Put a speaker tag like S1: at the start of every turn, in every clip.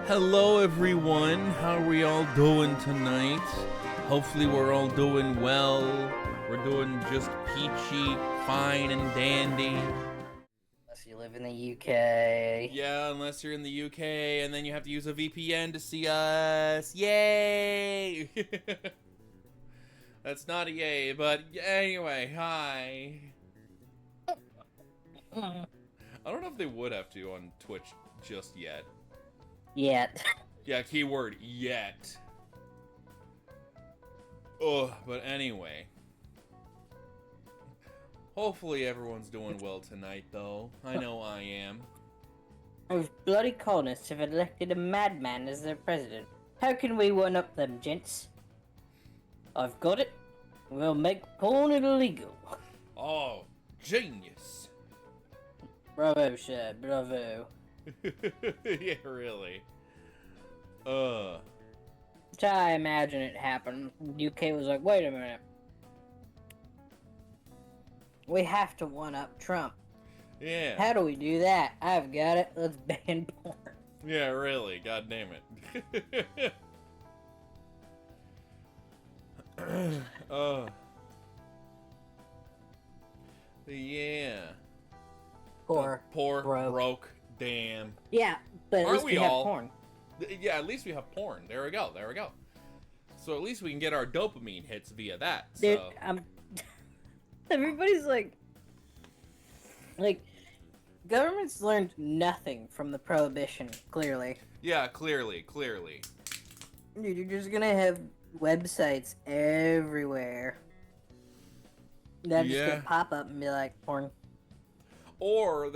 S1: Hello everyone, how are we all doing tonight? Hopefully we're all doing well. We're doing just peachy, fine and dandy.
S2: Unless you live in the UK.
S1: Yeah, unless you're in the UK and then you have to use a VPN to see us. Yay! That's not a yay, but anyway, hi. I don't know if they would have to on Twitch just yet.
S2: Yet.
S1: Yeah, keyword yet. Ugh, but anyway. Hopefully everyone's doing well tonight, though. I know I am.
S2: Those bloody colonists have elected a madman as their president. How can we one-up them, gents? I've got it. We'll make porn illegal.
S1: Oh, genius.
S2: Bravo, sir. Bravo.
S1: Yeah, really.
S2: That's how I imagine it happened. UK was like, wait a minute. We have to one-up Trump.
S1: Yeah.
S2: How do we do that? I've got it. Let's ban porn.
S1: Yeah, really. God damn it. Yeah.
S2: Poor.
S1: Poor, broke, damn.
S2: Yeah, but at
S1: Aren't
S2: least
S1: we
S2: we have
S1: all?
S2: porn.
S1: Yeah, at least we have porn. There we go. There we go. So at least we can get our dopamine hits via that.
S2: Dude,
S1: So.
S2: everybody's like, governments learned nothing from the prohibition, clearly.
S1: Yeah, clearly.
S2: Dude, you're just gonna have websites everywhere that are just gonna pop up and be like, porn.
S1: Or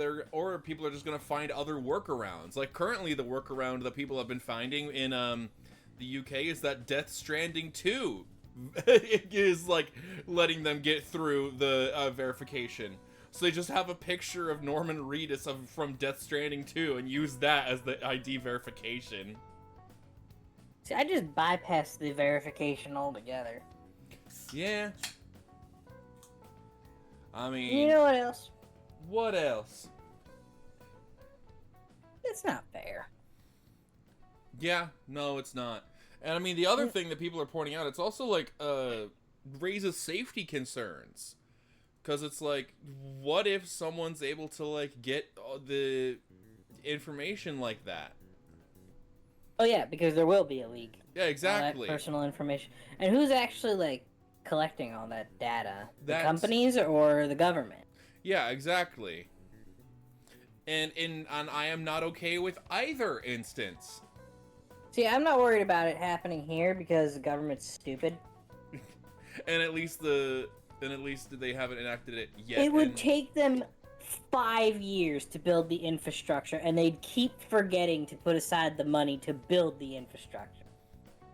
S1: people are just gonna find other workarounds. Like currently, the workaround that people have been finding in the UK is that Death Stranding 2 is like letting them get through the verification. So they just have a picture of Norman Reedus from Death Stranding 2 and use that as the ID verification.
S2: See, I just bypassed the verification altogether.
S1: Yeah. I mean,
S2: You know what else?
S1: what else?
S2: It's not fair.
S1: Yeah, no, it's not. And I mean, the other thing that people are pointing out, it's also like raises safety concerns. Because it's like, what if someone's able to like get the information like that?
S2: Oh yeah, because there will be a leak.
S1: Yeah, exactly.
S2: All that personal information. And who's actually like collecting all that data? The
S1: That's...
S2: companies or the government?
S1: Yeah, exactly. And I am not okay with either instance.
S2: See, I'm not worried about it happening here because the government's stupid.
S1: And at least they haven't enacted it yet.
S2: It would take them 5 years to build the infrastructure, and they'd keep forgetting to put aside the money to build the infrastructure.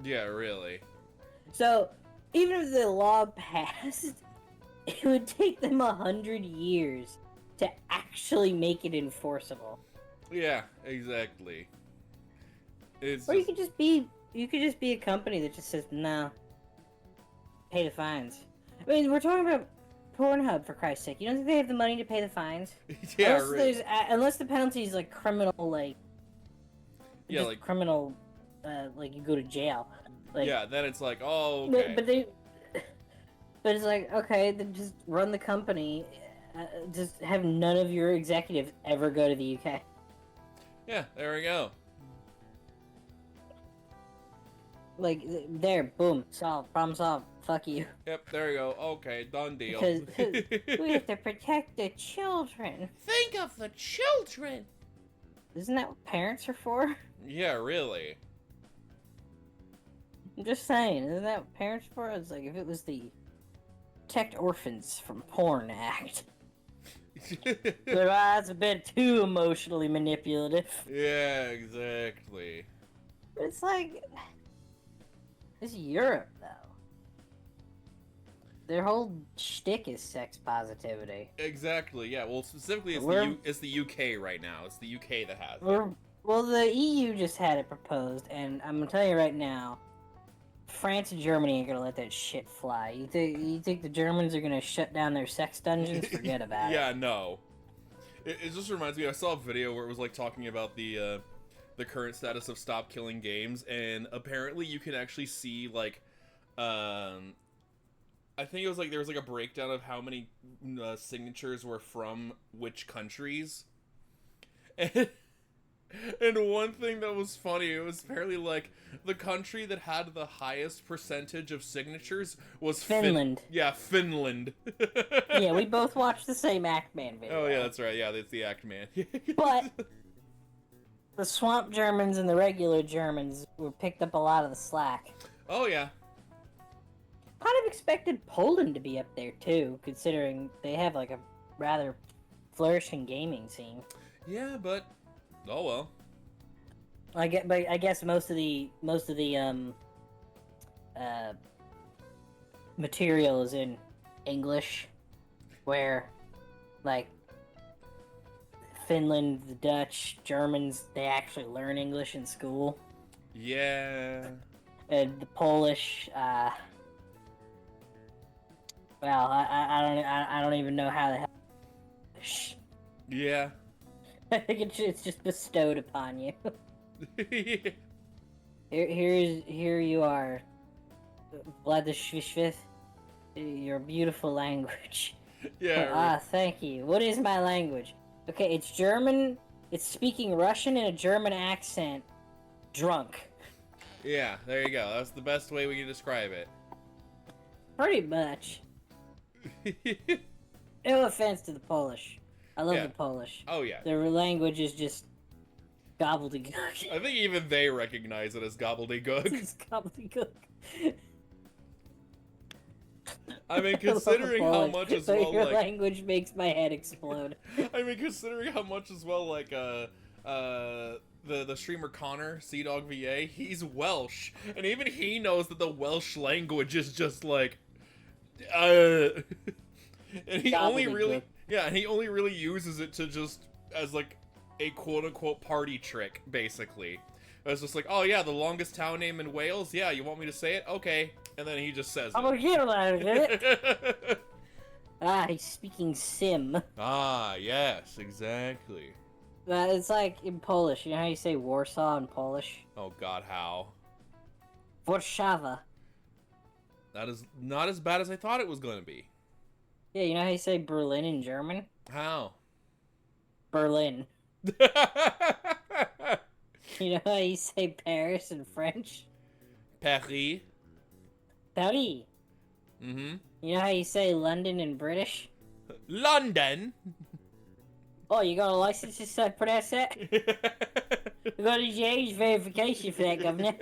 S1: Yeah, really.
S2: So, even if the law passed, it would take them 100 years to actually make it enforceable.
S1: Yeah, exactly.
S2: Or you could just be a company that just says, no, pay the fines. I mean, we're talking about Pornhub, for Christ's sake. You don't think they have the money to pay the fines?
S1: Yeah,
S2: unless the penalty is like criminal, like...
S1: Yeah, like...
S2: criminal, like you go to jail. Like,
S1: yeah, then it's like, oh, okay.
S2: But it's like, okay, then just run the company. Just have none of your executives ever go to the UK.
S1: Yeah, there we go.
S2: Like, there, boom, solved, problem solved. Fuck you.
S1: Yep, there you go. Okay, done deal.
S2: Because we have to protect the children.
S1: Think of the children!
S2: Isn't that what parents are for?
S1: Yeah, really.
S2: I'm just saying, isn't that what parents are for? It's like, if it was the Protect Orphans from Porn Act. But that's a bit too emotionally manipulative.
S1: Yeah, exactly.
S2: But it's like... It's Europe, though. Their whole shtick is sex positivity.
S1: Exactly, yeah. Well, specifically, it's the UK right now. It's the UK that has it.
S2: Well, the EU just had it proposed, and I'm gonna tell you right now, France and Germany ain't gonna let that shit fly. You think the Germans are gonna shut down their sex dungeons? Forget about it.
S1: Yeah, no. It just reminds me, I saw a video where it was like talking about the the current status of Stop Killing Games, and apparently you can actually see like, I think it was like there was like a breakdown of how many signatures were from which countries, and one thing that was funny, it was apparently like the country that had the highest percentage of signatures was
S2: Finland.
S1: Yeah, Finland.
S2: Yeah, we both watched the same Act-Man video.
S1: Oh yeah, that's right. Yeah, that's the Act-Man.
S2: But the swamp Germans and the regular Germans were picked up a lot of the slack.
S1: Oh yeah.
S2: Kind of expected Poland to be up there too, considering they have like a rather flourishing gaming scene.
S1: Yeah, but oh well.
S2: I guess most of the material is in English, where like Finland, the Dutch, Germans, they actually learn English in school.
S1: Yeah.
S2: And the Polish, well, I don't even know how the hell.
S1: Yeah.
S2: I think it's just bestowed upon you.
S1: Yeah.
S2: Here you are, Vladishvishvith, your beautiful language.
S1: Yeah.
S2: Thank you. What is my language? Okay, it's German. It's speaking Russian in a German accent. Drunk.
S1: Yeah, there you go. That's the best way we can describe it.
S2: Pretty much. No offense to the Polish. I love the Polish.
S1: Oh yeah.
S2: Their language is just gobbledygook.
S1: I think even they recognize it as gobbledygook.
S2: It's gobbledygook.
S1: I mean, considering how much as well,
S2: your
S1: like...
S2: language makes my head explode.
S1: I mean, considering how much as well, like, the streamer Connor, Sea-Dog VA, he's Welsh, and even he knows that the Welsh language is just, like, and he only really... Yeah, and he only really uses it to just, as, like, a quote-unquote party trick, basically. It's just like, oh yeah, the longest town name in Wales? Yeah, you want me to say it? Okay. And then he just says
S2: it. He's speaking Sim.
S1: Ah, yes, exactly.
S2: It's like in Polish. You know how you say Warsaw in Polish?
S1: Oh god, how?
S2: Warszawa.
S1: That is not as bad as I thought it was going to be.
S2: Yeah, you know how you say Berlin in German?
S1: How?
S2: Berlin. You know how you say Paris in French?
S1: Paris.
S2: Paris.
S1: Mm-hmm.
S2: You know how you say London in British?
S1: London.
S2: Oh, you got a license to pronounce that? You got a age verification for that, governor.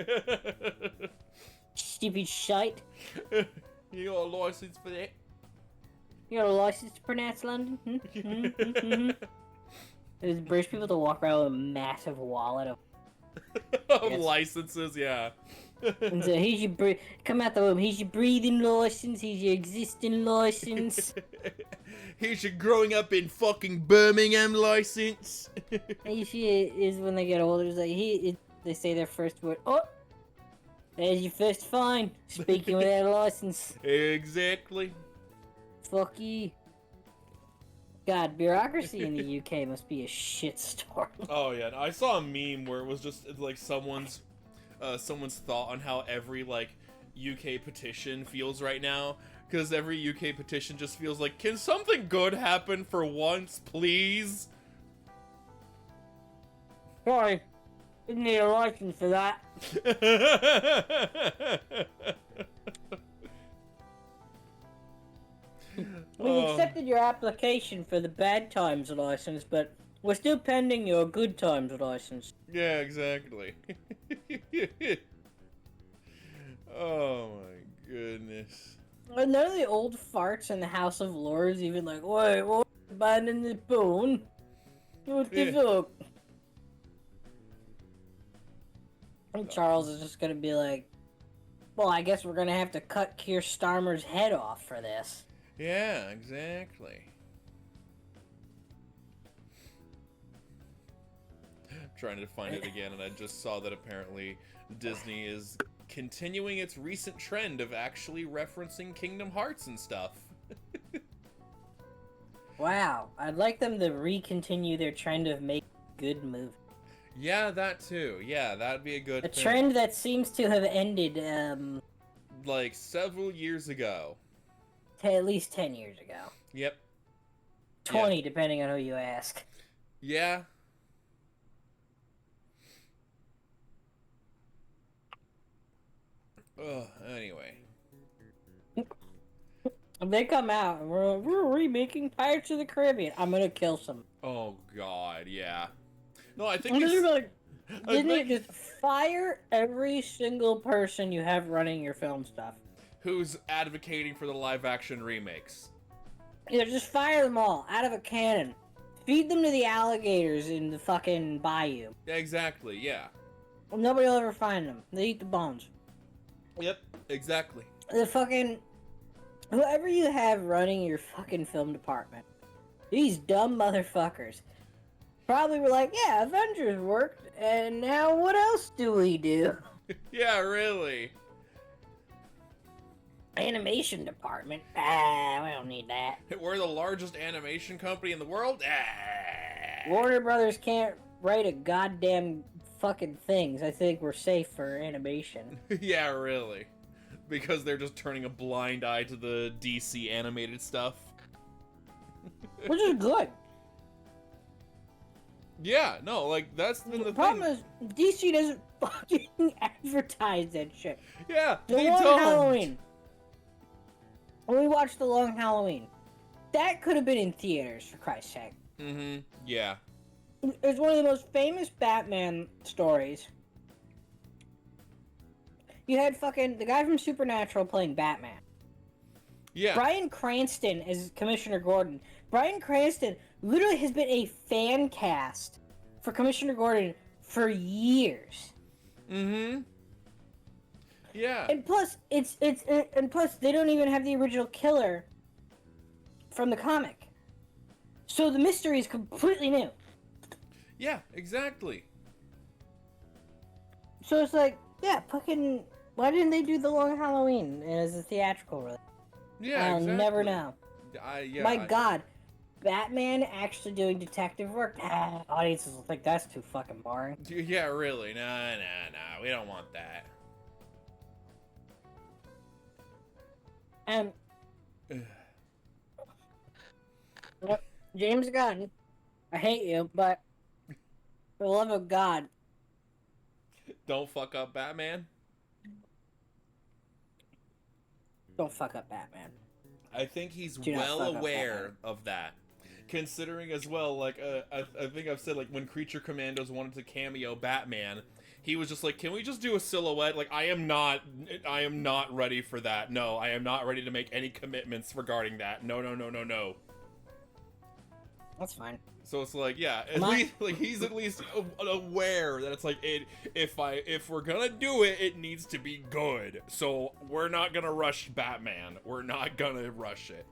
S2: Stupid shite.
S1: You got a license for that?
S2: You got a license to pronounce London? There's British people that walk around with a massive wallet of
S1: licenses, yeah.
S2: And so here's your come out the room. Here's your breathing license. Here's your existing license.
S1: Here's your growing up in fucking Birmingham license.
S2: Is when they get older. It's like they say their first word. Oh, there's your first fine. Speaking without a license.
S1: Exactly.
S2: Fuck you. God, bureaucracy in the UK must be a shitstorm.
S1: Oh yeah, I saw a meme where it was just like someone's thought on how every like UK petition feels right now, because every UK petition just feels like, can something good happen for once, please?
S2: Sorry, didn't need a license for that. We accepted your application for the bad times license, but we're still pending your good times license.
S1: Yeah, exactly. Oh my goodness.
S2: None of the old farts in the House of Lords even like, wait, what? Abandoning the bone? What the fuck? And Charles is just gonna be like, well, I guess we're gonna have to cut Keir Starmer's head off for this.
S1: Yeah, exactly. I'm trying to find it again, and I just saw that apparently Disney is continuing its recent trend of actually referencing Kingdom Hearts and stuff.
S2: Wow, I'd like them to re-continue their trend of making good movies.
S1: Yeah, that too. Yeah, that'd be a good
S2: A
S1: thing.
S2: trend that seems to have ended,
S1: like several years ago.
S2: At least 10 years ago.
S1: Yep.
S2: 20, depending on who you ask.
S1: Yeah. Ugh, anyway.
S2: If they come out and we're remaking Pirates of the Caribbean, I'm gonna kill some.
S1: Oh god, yeah. No, I think
S2: I'm
S1: it's...
S2: just like, Disney, just fire every single person you have running your film stuff.
S1: Who's advocating for the live-action remakes?
S2: Yeah, just fire them all out of a cannon. Feed them to the alligators in the fucking bayou.
S1: Exactly, yeah.
S2: Nobody will ever find them. They eat the bones.
S1: Yep, exactly.
S2: The fucking... Whoever you have running your fucking film department, these dumb motherfuckers probably were like, yeah, Avengers worked, and now what else do we do?
S1: Yeah, really.
S2: Animation department? We don't need that.
S1: We're the largest animation company in the world?
S2: Warner Brothers can't write a goddamn fucking things. I think we're safe for animation.
S1: Yeah, really. Because they're just turning a blind eye to the DC animated stuff.
S2: Which is good.
S1: Yeah, no, like, that's been the
S2: problem
S1: thing.
S2: is, DC doesn't fucking advertise that shit.
S1: Yeah,
S2: The
S1: they
S2: Long
S1: don't.
S2: Halloween. When we watched The Long Halloween, that could have been in theaters, for Christ's sake.
S1: Mm-hmm, yeah.
S2: It's one of the most famous Batman stories. You had fucking the guy from Supernatural playing Batman.
S1: Yeah.
S2: Bryan Cranston as Commissioner Gordon. Bryan Cranston literally has been a fan cast for Commissioner Gordon for years.
S1: Mm-hmm. Yeah.
S2: And plus, and plus they don't even have the original killer from the comic. So the mystery is completely new.
S1: Yeah, exactly.
S2: So it's like, yeah, fucking, why didn't they do The Long Halloween as a theatrical release?
S1: Yeah,
S2: I'll
S1: exactly.
S2: never know.
S1: Yeah,
S2: God, Batman actually doing detective work? Audiences will think that's too fucking boring.
S1: Yeah, really. Nah, we don't want that.
S2: And James Gunn, I hate you, but for the love of God,
S1: Don't fuck up Batman?
S2: don't fuck up Batman.
S1: I think he's
S2: Do not
S1: well
S2: fuck up
S1: aware
S2: Batman.
S1: of that. Considering as well, like, I think I've said, like, when Creature Commandos wanted to cameo Batman, he was just like, can we just do a silhouette? Like, I am not ready for that. No, I am not ready to make any commitments regarding that. No.
S2: That's fine.
S1: So it's like, yeah, at least, like, he's at least aware that it's like, if we're gonna do it, it needs to be good. So we're not gonna rush Batman. We're not gonna rush it.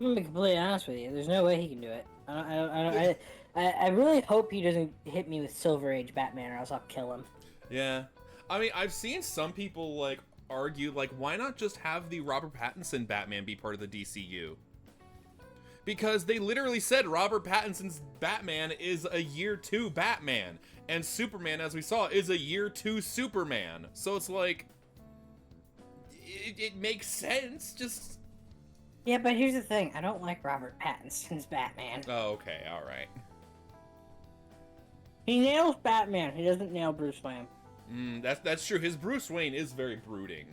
S2: I'm gonna be completely honest with you. There's no way he can do it. I really hope he doesn't hit me with Silver Age Batman, or else I'll kill him.
S1: Yeah, I mean, I've seen some people like argue, like, why not just have the Robert Pattinson Batman be part of the DCU? Because they literally said Robert Pattinson's Batman is a year 2 Batman, and Superman, as we saw, is a year 2 Superman. So it's like, it makes sense. Just
S2: Yeah, but here's the thing. I don't like Robert Pattinson's Batman.
S1: oh, okay, all right.
S2: He nails Batman. He doesn't nail Bruce Wayne.
S1: That's true. His Bruce Wayne is very brooding,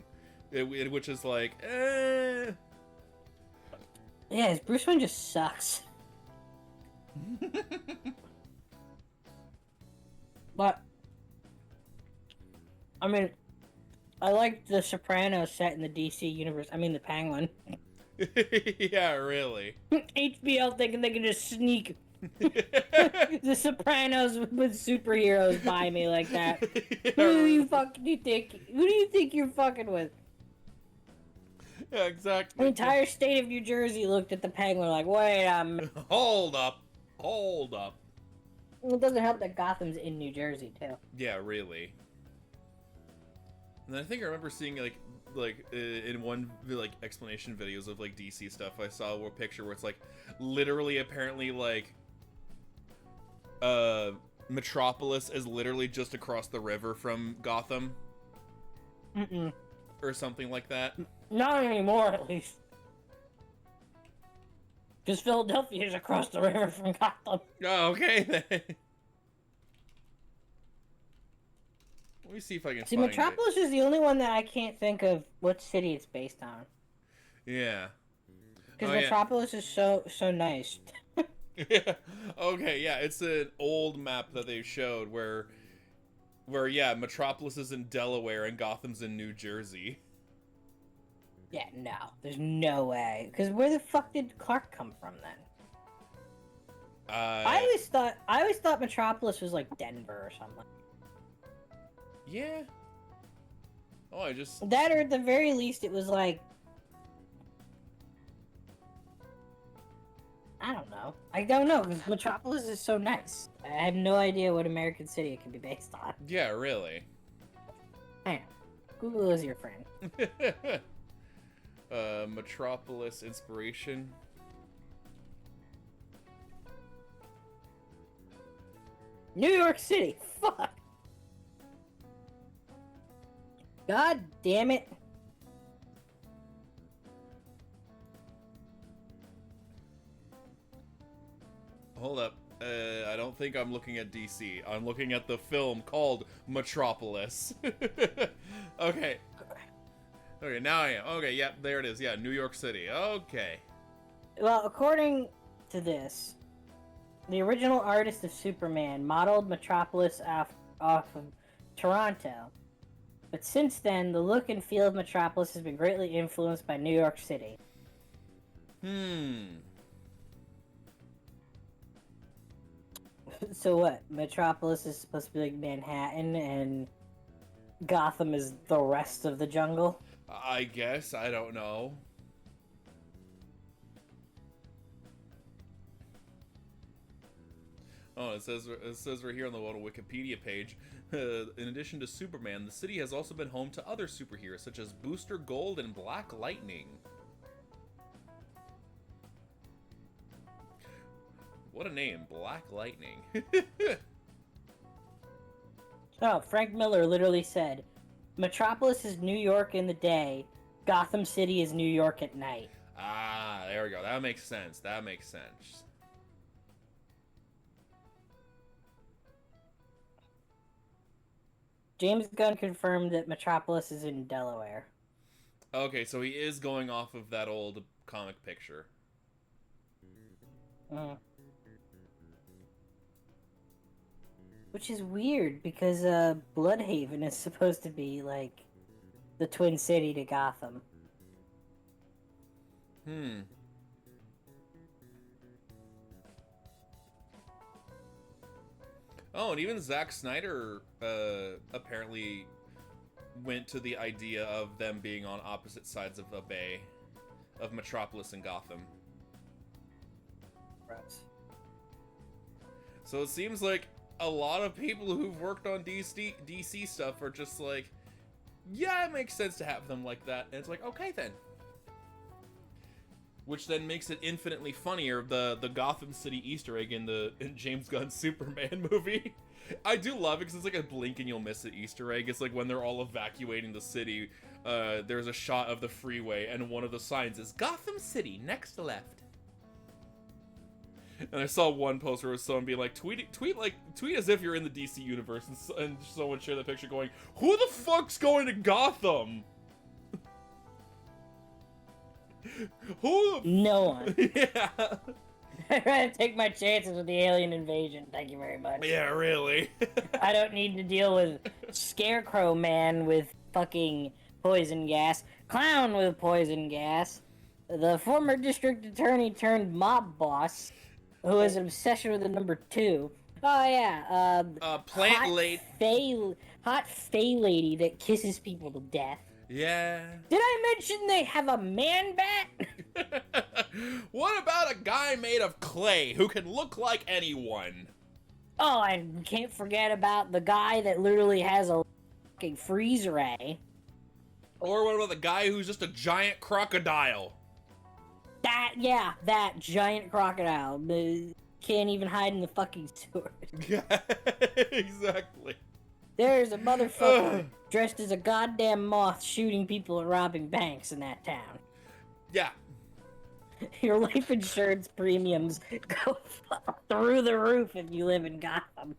S1: which is like,
S2: Yeah, his Bruce Wayne just sucks. But, I mean, I like the Sopranos set in the DC universe. I mean, the Penguin.
S1: yeah, really.
S2: HBO thinking they can just sneak the Sopranos with superheroes by me like that.
S1: Yeah,
S2: Who do you think? Who do you think you're fucking with?
S1: yeah, exactly.
S2: The entire state of New Jersey looked at the Penguin like, wait a minute.
S1: Hold up.
S2: It doesn't help that Gotham's in New Jersey too.
S1: Yeah, really. And I think I remember seeing like in one like explanation videos of like DC stuff, I saw a picture where it's like literally apparently like Metropolis is literally just across the river from Gotham?
S2: Mm-mm.
S1: Or something like that?
S2: Not anymore, at least. Because Philadelphia is across the river from Gotham.
S1: Oh, okay then. Let me see if I can find
S2: Metropolis is the only one that I can't think of what city it's based on.
S1: Yeah.
S2: Because Metropolis is so nice.
S1: Yeah. Okay, yeah, it's an old map that they showed where yeah, Metropolis is in Delaware and Gotham's in New Jersey.
S2: Yeah, no. There's no way. Because where the fuck did Clark come from then? I always thought Metropolis was like Denver or something.
S1: Yeah. Oh, I just...
S2: That, or at the very least, it was like... I don't know. I don't know, because Metropolis is so nice. I have no idea what American city it could be based on.
S1: Yeah, really.
S2: Hang on. Google is your friend.
S1: Metropolis inspiration.
S2: New York City! Fuck! God damn it.
S1: Hold up. I don't think I'm looking at DC. I'm looking at the film called Metropolis. Okay. Okay, now I am. Okay, yeah, there it is. Yeah, New York City. Okay.
S2: Well, according to this, the original artist of Superman modeled Metropolis off of Toronto. But since then, the look and feel of Metropolis has been greatly influenced by New York City. So what? Metropolis is supposed to be like Manhattan, and Gotham is the rest of the jungle?
S1: I guess. I don't know. Oh, it says right here on the little Wikipedia page, in addition to Superman, the city has also been home to other superheroes such as Booster Gold and Black Lightning. What a name, Black Lightning.
S2: Oh, Frank Miller literally said, Metropolis is New York in the day, Gotham City is New York at night.
S1: Ah, there we go. That makes sense. That makes sense.
S2: James Gunn confirmed that Metropolis is in Delaware.
S1: Okay, so he is going off of that old comic picture.
S2: Which is weird, because Bloodhaven is supposed to be, like, the twin city to Gotham.
S1: Oh, and even Zack Snyder apparently went to the idea of them being on opposite sides of a bay, of Metropolis and Gotham.
S2: Right.
S1: So it seems like a lot of people who've worked on DC stuff are just like, yeah, it makes sense to have them like that. And it's like, okay then. Which then makes it infinitely funnier, the Gotham City Easter egg in James Gunn's Superman movie. I do love it because it's like a blink and you'll miss it Easter egg. It's like when they're all evacuating the city, there's a shot of the freeway and one of the signs is Gotham City, next left. And I saw one post where someone being like, tweet as if you're in the DC universe, and someone shared the picture going, who the fuck's going to Gotham? Who?
S2: No one.
S1: Yeah.
S2: I'd rather take my chances with the alien invasion. Thank you very much.
S1: Yeah, really.
S2: I don't need to deal with Scarecrow Man with fucking poison gas, Clown with poison gas, the former district attorney turned mob boss, who has an obsession with the number 2. Oh yeah,
S1: Plant lady.
S2: Hot Fae lady that kisses people to death.
S1: Yeah.
S2: Did I mention they have a man bat?
S1: What about a guy made of clay who can look like anyone?
S2: Oh, I can't forget about the guy that literally has a fucking freeze ray.
S1: Or what about the guy who's just a giant crocodile?
S2: That giant crocodile. Can't even hide in the fucking sewers.
S1: Exactly.
S2: There's a motherfucker dressed as a goddamn moth shooting people and robbing banks in that town.
S1: Yeah.
S2: Your life insurance premiums go through the roof if you live in Gotham.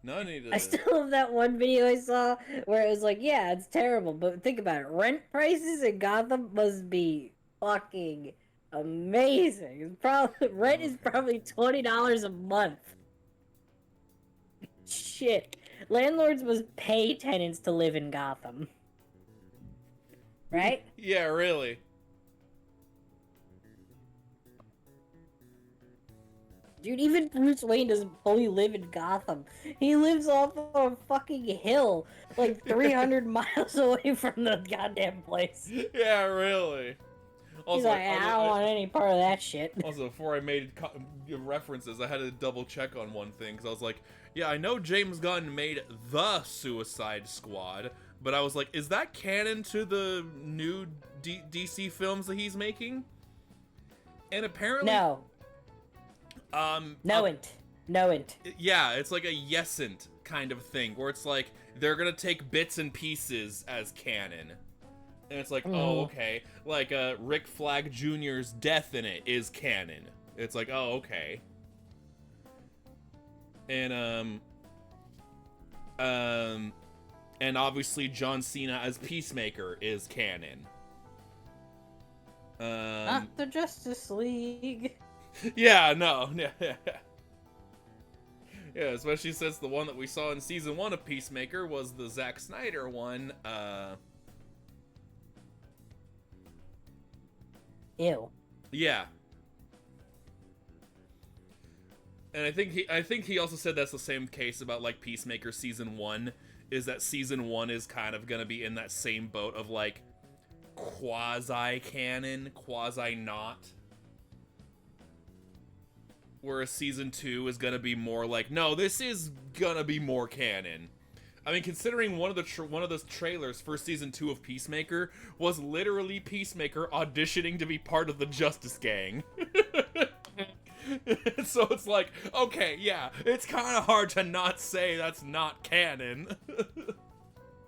S1: No need to...
S2: I still have that one video I saw where it was like, yeah, it's terrible, but think about it. Rent prices in Gotham must be fucking amazing. It's probably rent is probably $20 a month. Shit. Landlords must pay tenants to live in Gotham. Right?
S1: Yeah, really.
S2: Dude, even Bruce Wayne doesn't fully live in Gotham. He lives off of a fucking hill, like 300 miles away from the goddamn place.
S1: Yeah, really. Also,
S2: He's like, I don't want any part of that shit.
S1: Also, before I made references, I had to double check on one thing, because I was like, yeah, I know James Gunn made The Suicide Squad, but I was like, is that canon to the new DC films that he's making? And apparently...
S2: No. No-int.
S1: Yeah, it's like a yesent kind of thing, where it's like, they're gonna take bits and pieces as canon. And it's like, oh, okay. Like, Rick Flag Jr.'s death in it is canon. It's like, oh, okay. And, and obviously John Cena as Peacemaker is canon.
S2: Not the Justice League.
S1: Yeah, no. Yeah, especially since the one that we saw in season 1 of Peacemaker was the Zack Snyder one,
S2: Ew.
S1: Yeah. And I think he also said that's the same case about, like, Peacemaker season 1, is that season 1 is kind of gonna be in that same boat of, like, quasi-canon, quasi-not. Whereas season 2 is gonna be more like, no, this is gonna be more canon. I mean, considering one of the trailers for season 2 of Peacemaker was literally Peacemaker auditioning to be part of the Justice Gang. So it's like, okay, yeah, it's kind of hard to not say that's not canon.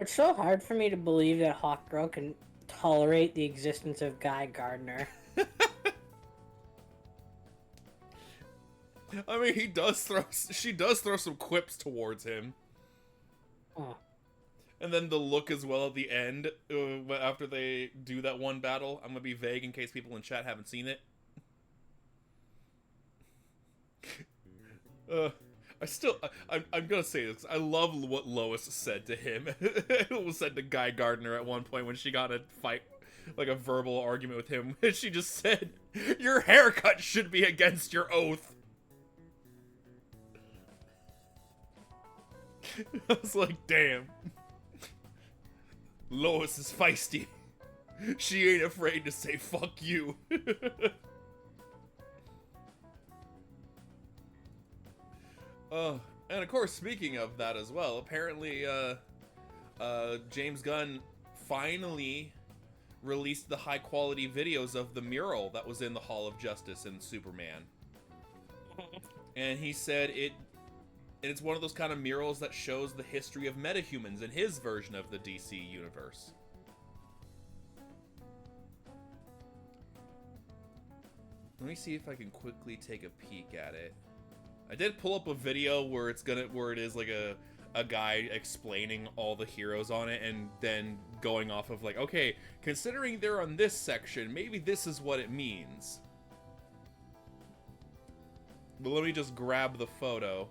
S2: It's so hard for me to believe that Hawkgirl can tolerate the existence of Guy Gardner.
S1: I mean, she does throw some quips towards him.
S2: Oh.
S1: And then the look as well at the end, after they do that one battle. I'm gonna be vague in case people in chat haven't seen it. I'm gonna say this. I love what Lois said to him. It was said to Guy Gardner at one point when she got in a fight, like a verbal argument with him. And she just said, "Your haircut should be against your oath." I was like, damn. Lois is feisty. She ain't afraid to say fuck you. And of course, speaking of that as well, apparently James Gunn finally released the high quality videos of the mural that was in the Hall of Justice in Superman. And he said it's one of those kind of murals that shows the history of metahumans in his version of the DC universe. Let me see if I can quickly take a peek at it. I did pull up a video where it is like a guy explaining all the heroes on it and then going off of like, okay, considering they're on this section, maybe this is what it means. But let me just grab the photo.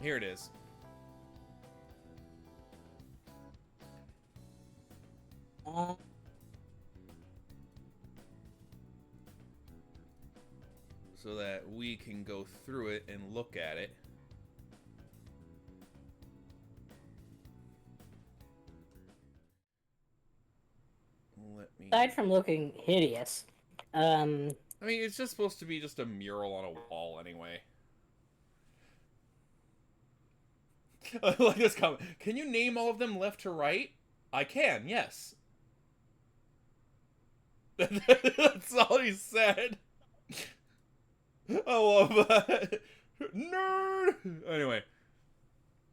S1: Here it is. So that we can go through it and look at it.
S2: Aside from looking hideous,
S1: I mean, it's just supposed to be just a mural on a wall anyway. Like this comment. Can you name all of them left to right? I can, yes. That's all he said. I love that. Nerd. Anyway,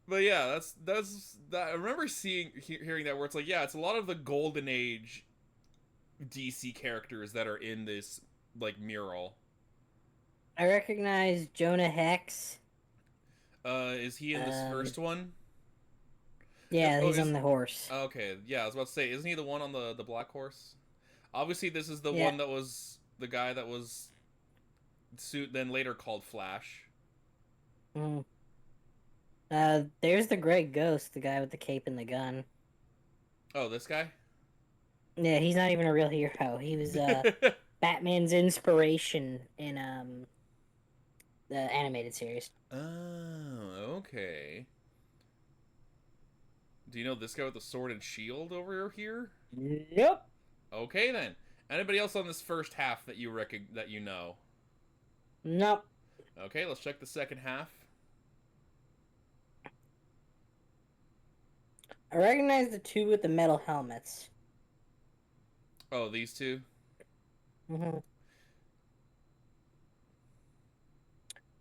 S1: but yeah, that's that. I remember hearing that where it's like, yeah, it's a lot of the golden age DC characters that are in this like mural.
S2: I recognize Jonah Hex.
S1: Is he in this
S2: Um,
S1: first one?
S2: yeah,
S1: Oh,
S2: he's
S1: is
S2: on the horse.
S1: okay. Yeah, I was about to say, isn't he the one on the black horse? Obviously, this is the
S2: Yeah.
S1: one that was the guy that was suit then later called Flash.
S2: Mm. There's the Grey Ghost, the guy with the cape and the gun.
S1: Oh, this guy.
S2: Yeah, he's not even a real hero. He was Batman's inspiration in the animated series.
S1: Oh, okay. Do you know this guy with the sword and shield over here?
S2: Nope.
S1: Okay then. Anybody else on this first half that that you know?
S2: Nope.
S1: Okay, let's check the second half.
S2: I recognize the two with the metal helmets.
S1: Oh, these two.
S2: Mm-hmm.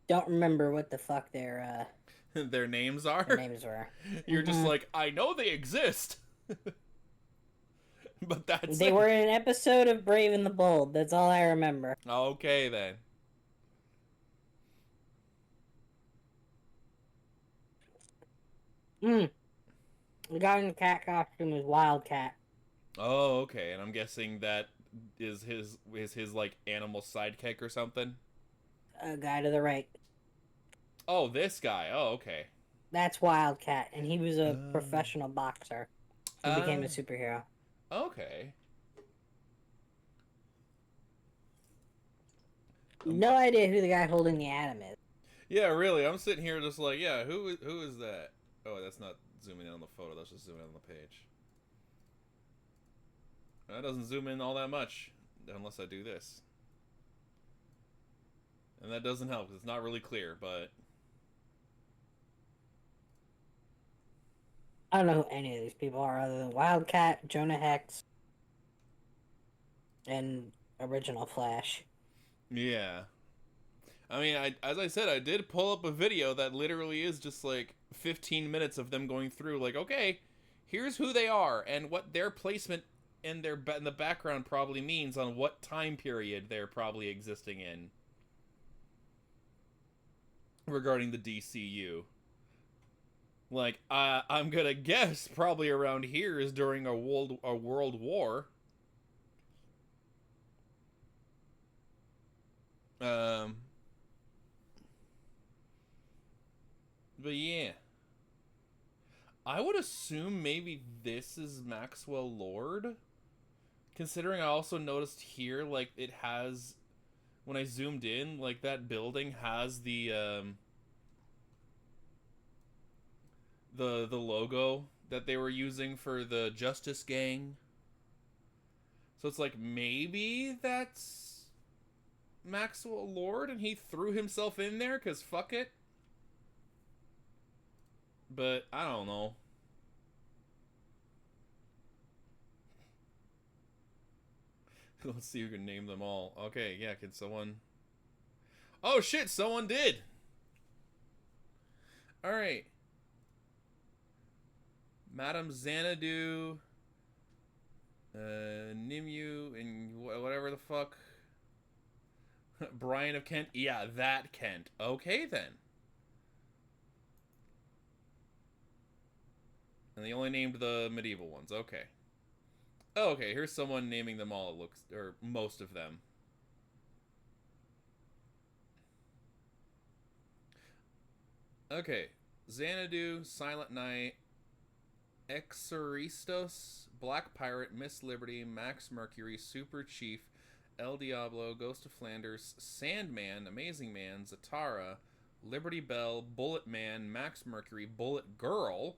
S2: Don't remember what the fuck
S1: Their names
S2: their
S1: are.
S2: names were.
S1: You're just
S2: Mm-hmm.
S1: like, I know they exist, but that's
S2: They
S1: it.
S2: were in an episode of Brave and the Bold. That's all I remember.
S1: Okay then.
S2: The guy in the cat costume is Wildcat.
S1: Oh, okay. And I'm guessing that is his like animal sidekick or something.
S2: A guy to the right.
S1: Oh, this guy. Oh, okay.
S2: That's Wildcat, and he was a
S1: Uh,
S2: professional boxer who
S1: uh,
S2: became a superhero.
S1: okay.
S2: No idea who the guy holding the atom is.
S1: Yeah, really. I'm sitting here just like, yeah, who is that? Oh, that's not zooming in on the photo. That's just zooming in on the page. That doesn't zoom in all that much unless I do this. And that doesn't help. It's not really clear, but
S2: I don't know who any of these people are other than Wildcat, Jonah Hex, and original Flash.
S1: yeah. I mean, as I said, I did pull up a video that literally is just like 15 minutes of them going through, like, okay, here's who they are and what their placement in in the background probably means on what time period they're probably existing in regarding the DCU. Like, I'm gonna guess probably around here is during a world war. Um, but yeah. I would assume maybe this is Maxwell Lord. Considering I also noticed here, like, it has, when I zoomed in, like, that building has the logo that they were using for the Justice Gang. So it's like, maybe that's Maxwell Lord and he threw himself in there because fuck it. But I don't know. Let's see who can name them all. Okay, yeah, can someone... Oh shit, someone did! Alright. Madame Xanadu, Nimue, and whatever the fuck. Brian of Kent? Yeah, that Kent. Okay, then. And they only named the medieval ones. Okay. Oh, okay, here's someone naming them all, it looks, or most of them. Okay. Xanadu, Silent Knight, Exoristos, Black Pirate, Miss Liberty, Max Mercury, Super Chief, El Diablo, Ghost of Flanders, Sandman, Amazing Man, Zatara, Liberty Bell, Bullet Man, Max Mercury, Bullet Girl,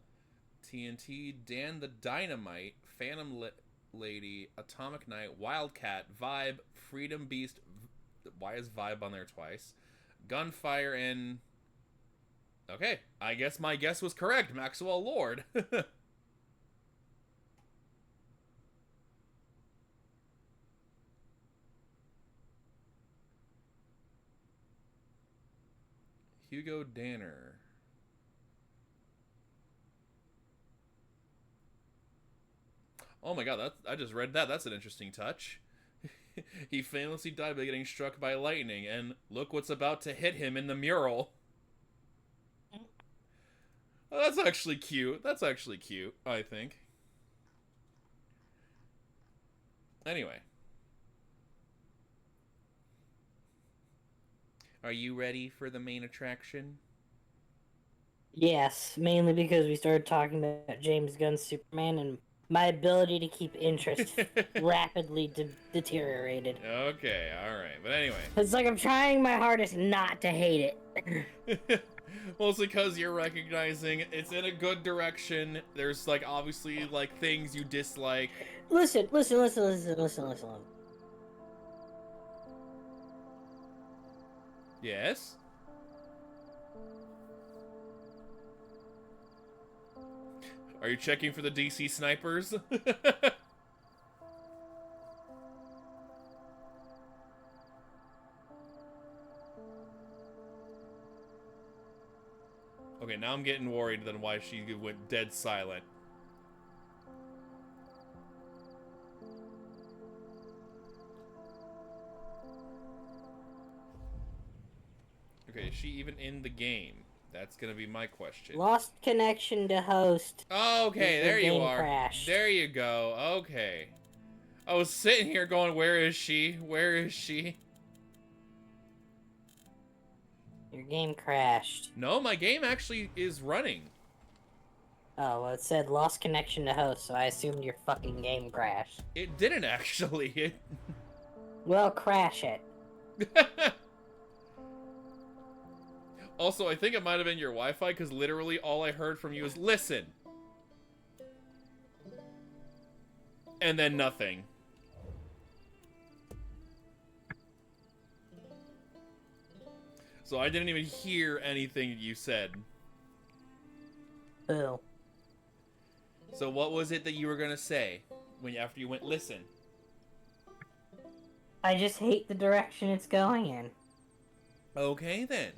S1: TNT, Dan the Dynamite, Phantom Lady, Atomic Knight, Wildcat, Vibe, Freedom Beast. Why is Vibe on there twice? Gunfire, and... Okay, I guess my guess was correct, Maxwell Lord. Hugo Danner. Oh my god, I just read that. That's an interesting touch. He famously died by getting struck by lightning, and look what's about to hit him in the mural. Oh, that's actually cute. That's actually cute, I think. Anyway. Are you ready for the main attraction?
S2: Yes, mainly because we started talking about James Gunn's Superman and my ability to keep interest rapidly deteriorated.
S1: Okay, alright. But anyway.
S2: It's like I'm trying my hardest not to hate
S1: it. Mostly because you're recognizing it's in a good direction. There's, like, obviously, like, things you dislike.
S2: Listen.
S1: Yes? Are you checking for the DC snipers? Okay, now I'm getting worried then why she went dead silent. Okay, is she even in the game? That's gonna be my question.
S2: Lost connection to host.
S1: Okay, there you are.
S2: Crashed.
S1: There you go. Okay. I was sitting here going, where is she? Where is she?
S2: Your game crashed.
S1: No, my game actually is running.
S2: Oh, well, it said lost connection to host, so I assumed your fucking game crashed.
S1: It didn't actually.
S2: Well, crash it.
S1: Also, I think it might have been your Wi-Fi, because literally all I heard from you is, listen. And then nothing. So I didn't even hear anything you said.
S2: Boo.
S1: So what was it that you were gonna say after you went listen?
S2: I just hate the direction it's going in.
S1: Okay then.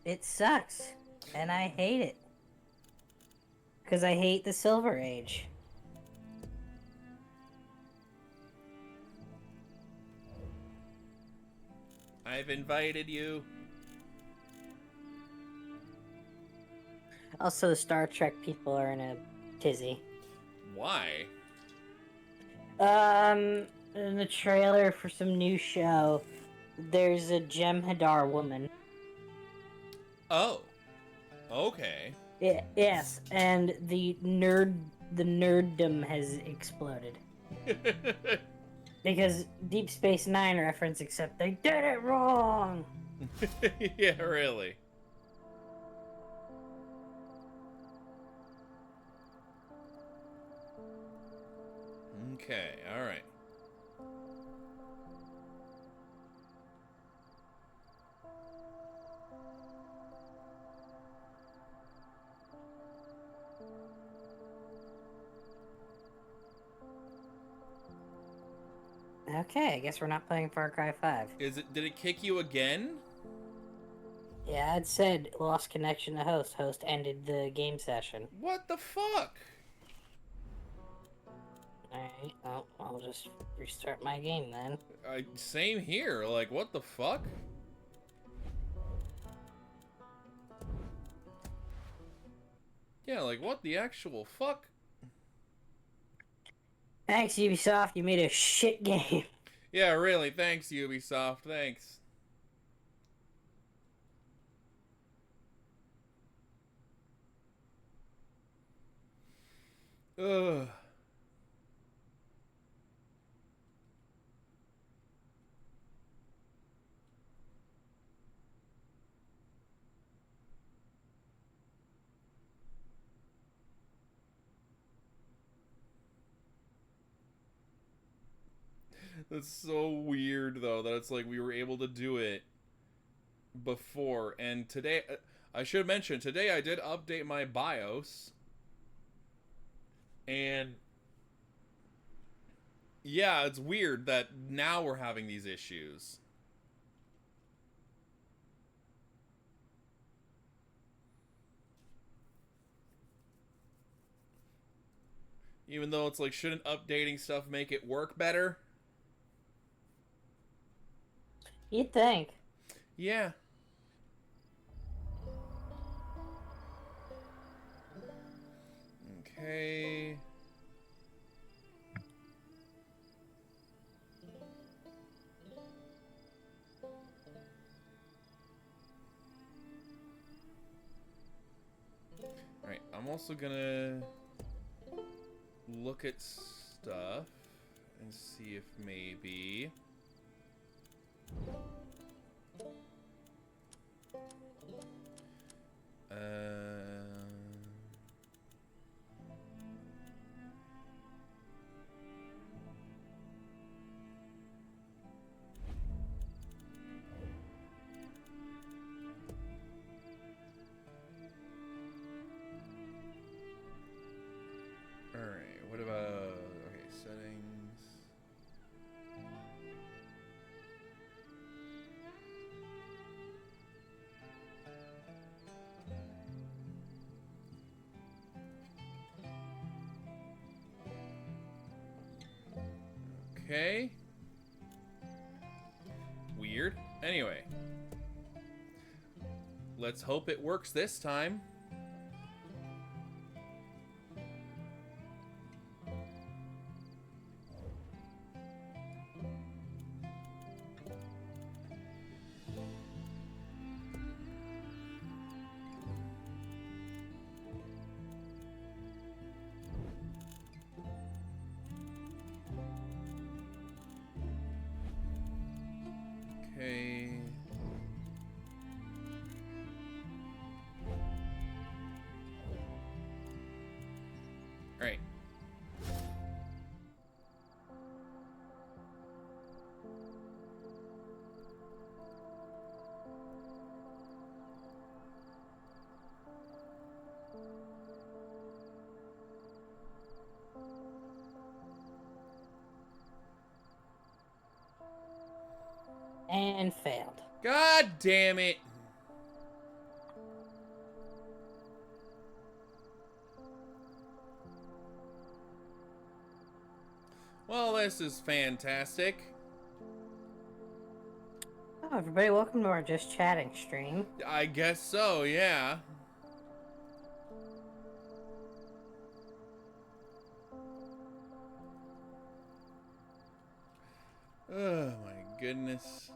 S2: It sucks. And I hate it. Because I hate the Silver Age.
S1: I've invited you.
S2: Also, the Star Trek people are in a tizzy.
S1: Why?
S2: In the trailer for some new show, there's a Jem'Hadar woman.
S1: Oh. Okay.
S2: Yes, and the nerddom has exploded. Because Deep Space Nine reference, except they did it wrong!
S1: Yeah, really. Okay, alright.
S2: Okay, I guess we're not playing Far Cry 5.
S1: Did it kick you again?
S2: Yeah, it said lost connection to host. Host ended the game session.
S1: What the fuck?
S2: Alright, well, I'll just restart my game then.
S1: Same here, like, what the fuck? Yeah, like, what the actual fuck?
S2: Thanks, Ubisoft, you made a shit game.
S1: Yeah, really, thanks, Ubisoft, thanks. Ugh. That's so weird, though, that it's like we were able to do it before. And today, I should mention, today I did update my BIOS. And yeah, it's weird that now we're having these issues. Even though it's like, shouldn't updating stuff make it work better?
S2: You'd think.
S1: Yeah. Okay. Alright, I'm also gonna look at stuff and see if maybe... Alright, what about... Okay, settings... Okay. Weird. Anyway. Let's hope it works this time. Okay. Alright.
S2: And failed.
S1: God damn it. Well, this is fantastic.
S2: Oh, everybody, welcome to our Just Chatting stream.
S1: I guess so, yeah. Oh my goodness.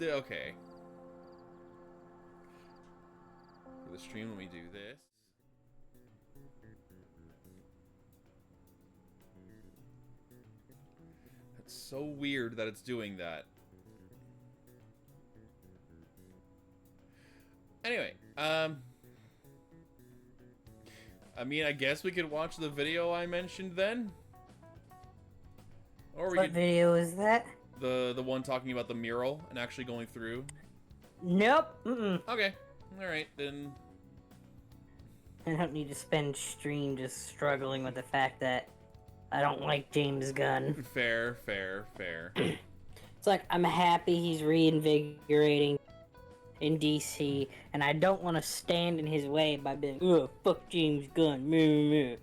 S1: Okay. For the stream, let me do this. That's so weird that it's doing that. Anyway, I mean, I guess we could watch the video I mentioned then. Or we
S2: What
S1: could,
S2: video is that?
S1: the one talking about the mural and actually going through.
S2: Nope.
S1: Okay. All right, then.
S2: I don't need to spend stream just struggling with the fact that I don't like James Gunn.
S1: Fair, fair, fair.
S2: It's like, I'm happy he's reinvigorating in DC, and I don't want to stand in his way by being, oh, fuck James Gunn, meh, meh.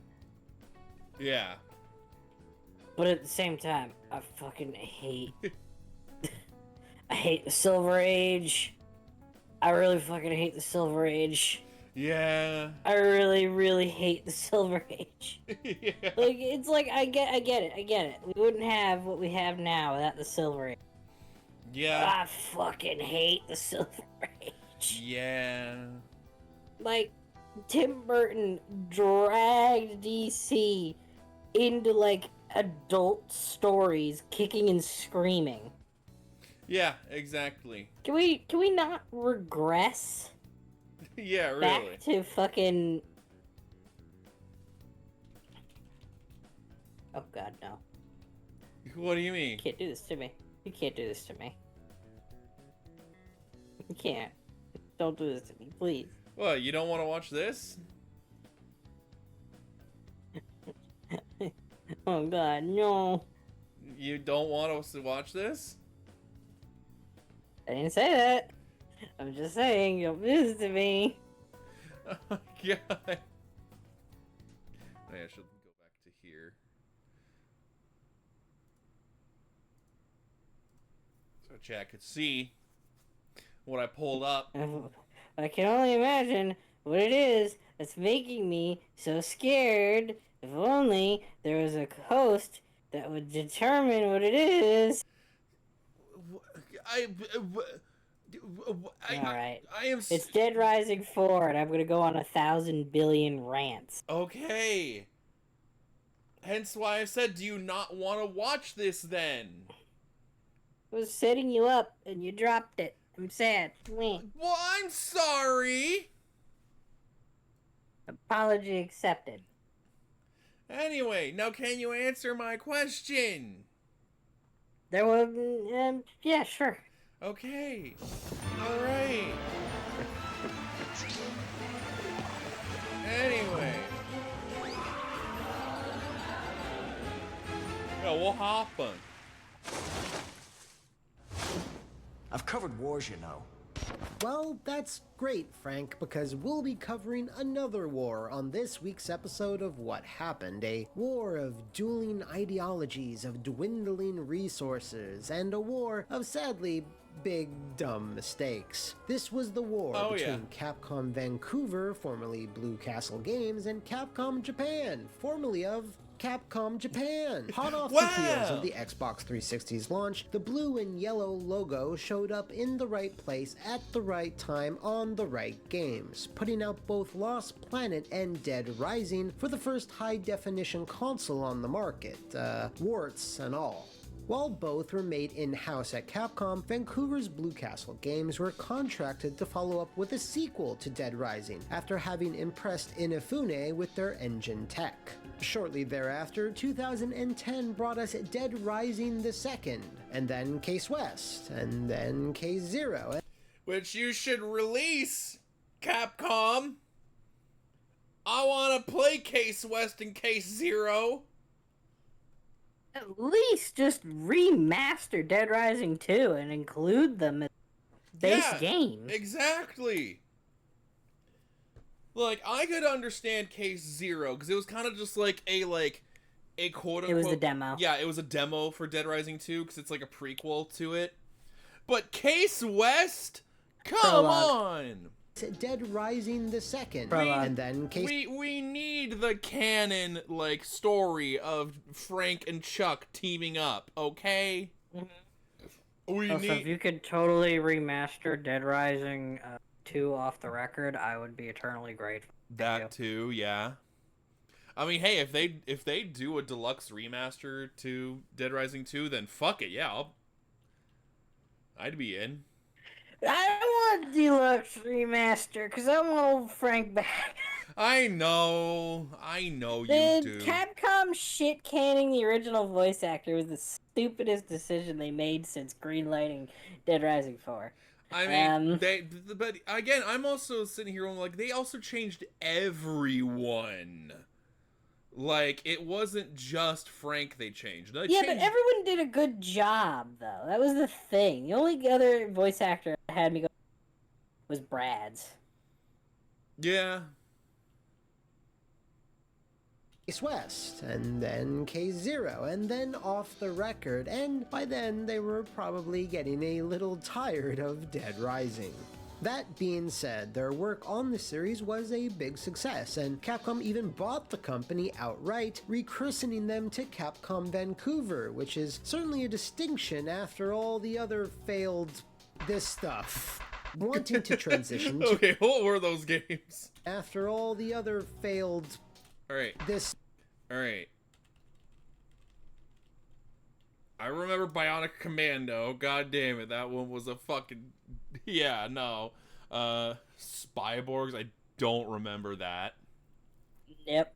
S1: Yeah.
S2: But at the same time, I fucking hate... I hate the Silver Age. I really fucking hate the Silver Age.
S1: Yeah.
S2: I really, really hate the Silver Age.
S1: Yeah.
S2: Like, it's like, I get it. We wouldn't have what we have now without the Silver Age.
S1: Yeah.
S2: I fucking hate the Silver Age.
S1: Yeah.
S2: Like, Tim Burton dragged DC into, like, adult stories, kicking and screaming.
S1: Yeah, exactly.
S2: Can we not regress?
S1: Yeah, really.
S2: Back to fucking... Oh god, no.
S1: What do you mean?
S2: You can't do this to me. You can't do this to me. You can't. Don't do this to me, please.
S1: What, you don't want to watch this?
S2: Oh god, no.
S1: You don't want us to watch this?
S2: I didn't say that. I'm just saying, don't visit me.
S1: Oh my god. Oh, yeah, I should go back to here. So chat could see what I pulled up.
S2: I can only imagine what it is that's making me so scared. If only there was a host that would determine what it is. Alright.
S1: I am.
S2: It's Dead Rising 4, and I'm gonna go on 1,000 billion rants.
S1: Okay. Hence why I said, do you not want to watch this then?
S2: I was setting you up, and you dropped it. I'm sad.
S1: Well, I'm sorry.
S2: Apology accepted.
S1: Anyway, now can you answer my question?
S2: There was, yeah, sure.
S1: Okay. Alright. Anyway. Yeah, what happened?
S3: I've covered wars, you know.
S4: Well, that's great, Frank, because we'll be covering another war on this week's episode of What Happened, a war of dueling ideologies, of dwindling resources, and a war of, sadly, big, dumb mistakes. This was the war between Capcom Vancouver, formerly Blue Castle Games, and Capcom Japan, formerly of Capcom Japan. Hot off the heels of the Xbox 360's launch, the blue and yellow logo showed up in the right place at the right time on the right games, putting out both Lost Planet and Dead Rising for the first high-definition console on the market, warts and all. While both were made in-house at Capcom, Vancouver's Blue Castle Games were contracted to follow up with a sequel to Dead Rising after having impressed Inafune with their engine tech. Shortly thereafter, 2010 brought us Dead Rising II, and then Case West, and then Case Zero.
S1: Which you should release, Capcom! I want to play Case West and Case Zero!
S2: At least just remaster Dead Rising 2 and include them in the base game.
S1: Exactly! Like, I could understand Case Zero, because it was kind of just like a quote-unquote...
S2: It was the demo.
S1: Yeah, it was a demo for Dead Rising 2, because it's like a prequel to it. But Case West? Come on!
S4: Dead Rising II,
S2: and
S4: then Case...
S1: We need the canon, story of Frank and Chuck teaming up, okay?
S2: Mm-hmm. So if you could totally remaster Dead Rising 2 off the record, I would be eternally grateful.
S1: That too, yeah. I mean, hey, if they do a deluxe remaster to Dead Rising 2, then fuck it, yeah, I'd be in.
S2: I want deluxe remaster because I want old Frank back.
S1: I know you do.
S2: Capcom shit canning the original voice actor was the stupidest decision they made since greenlighting Dead Rising 4.
S1: I mean, but again, I'm also sitting here like they also changed everyone. Like, it wasn't just Frank they changed. But
S2: everyone did a good job, though. That was the thing. The only other voice actor that had me go was Brad's.
S1: Yeah.
S4: Case West, and then Case Zero, and then Off the Record, and by then they were probably getting a little tired of Dead Rising. That being said, their work on the series was a big success, and Capcom even bought the company outright, rechristening them to Capcom Vancouver, which is certainly a distinction after all the other failed this stuff. Wanting to transition to...
S1: Okay, what were those games?
S4: After all the other failed...
S1: Alright. Alright. I remember Bionic Commando. God damn it, that one was a fucking... Yeah, no. Spyborgs, I don't remember that.
S2: Yep.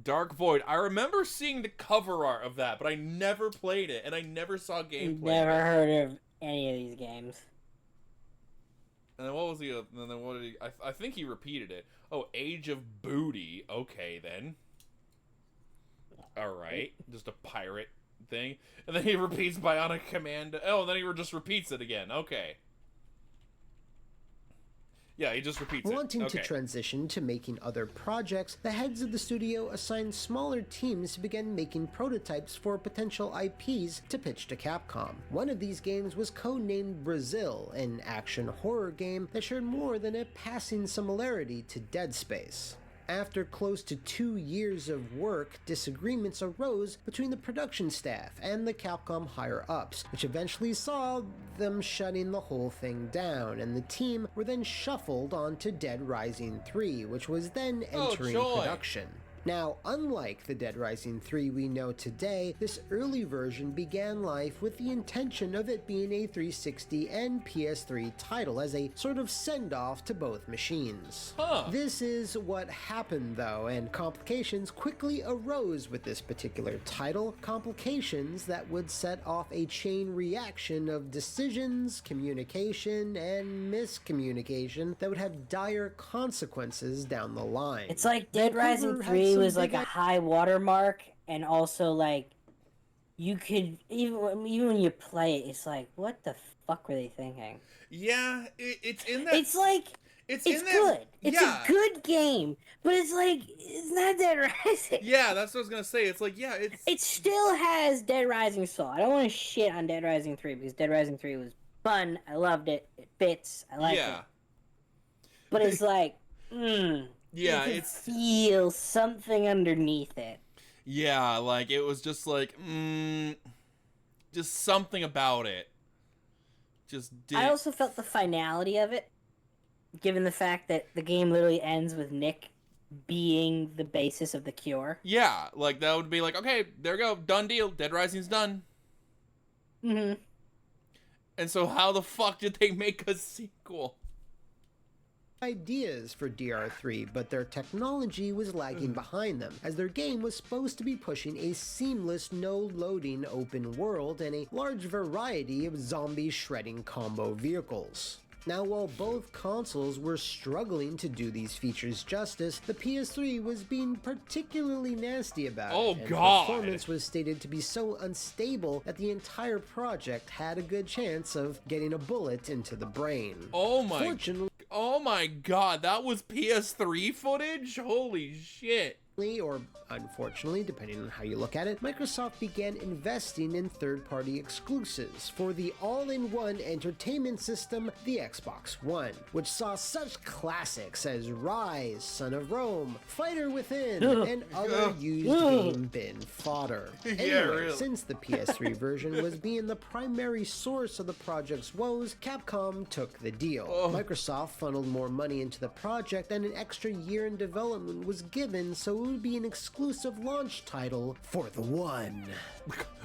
S1: Dark Void, I remember seeing the cover art of that, but I never played it, and I never saw gameplay.
S2: Never heard of any of these games.
S1: And then what was the... And then what did he... I think he repeated it. Oh, Age of Booty. Okay, then. Alright. Just a pirate thing. And then he repeats Bionic Commando. Oh, and then he just repeats it again. Okay. Yeah, he just repeats it.
S4: Wanting
S1: Okay.
S4: to transition to making other projects, the heads of the studio assigned smaller teams to begin making prototypes for potential IPs to pitch to Capcom. One of these games was codenamed Brazil, an action horror game that shared more than a passing similarity to Dead Space. After close to 2 years of work, disagreements arose between the production staff and the Capcom higher-ups, which eventually saw them shutting the whole thing down, and the team were then shuffled onto Dead Rising 3, which was then entering production. Now, unlike the Dead Rising 3 we know today, this early version began life with the intention of it being a 360 and PS3 title as a sort of send-off to both machines. This is what happened though, and complications quickly arose with this particular title, complications that would set off a chain reaction of decisions, communication, and miscommunication that would have dire consequences down the line.
S2: It's like Dead Rising 3 was like a high watermark, and also like you could even when you play it, it's like, what the fuck were they thinking?
S1: Yeah, it's in that.
S2: It's like it's good. It's a good game, but it's like it's not Dead Rising.
S1: Yeah, that's what I was gonna say. It's like
S2: it still has Dead Rising soul. I don't want to shit on Dead Rising 3 because Dead Rising 3 was fun. I loved it. It fits. I like it. But it's like,
S1: yeah,
S2: you can feel something underneath it.
S1: Yeah, like it was just like, just something about it. I
S2: also felt the finality of it, given the fact that the game literally ends with Nick being the basis of the cure.
S1: Yeah, like that would be like, okay, there we go, done deal. Dead Rising's done.
S2: Mm-hmm.
S1: And so how the fuck did they make a sequel?
S4: Ideas for DR3, but their technology was lagging behind them, as their game was supposed to be pushing a seamless, no-loading open world and a large variety of zombie shredding combo vehicles. Now, while both consoles were struggling to do these features justice, the PS3 was being particularly nasty about it, and performance was stated to be so unstable that the entire project had a good chance of getting a bullet into the brain.
S1: Oh my god, that was PS3 footage? Holy shit.
S4: Or unfortunately, depending on how you look at it, Microsoft began investing in third-party exclusives for the all-in-one entertainment system, the Xbox One, which saw such classics as Rise, Son of Rome, Fighter Within, and other used game bin fodder. Anyway, since the PS3 version was being the primary source of the project's woes, Capcom took the deal. Microsoft funneled more money into the project, and an extra year in development was given so it would be an exclusive launch title for the One.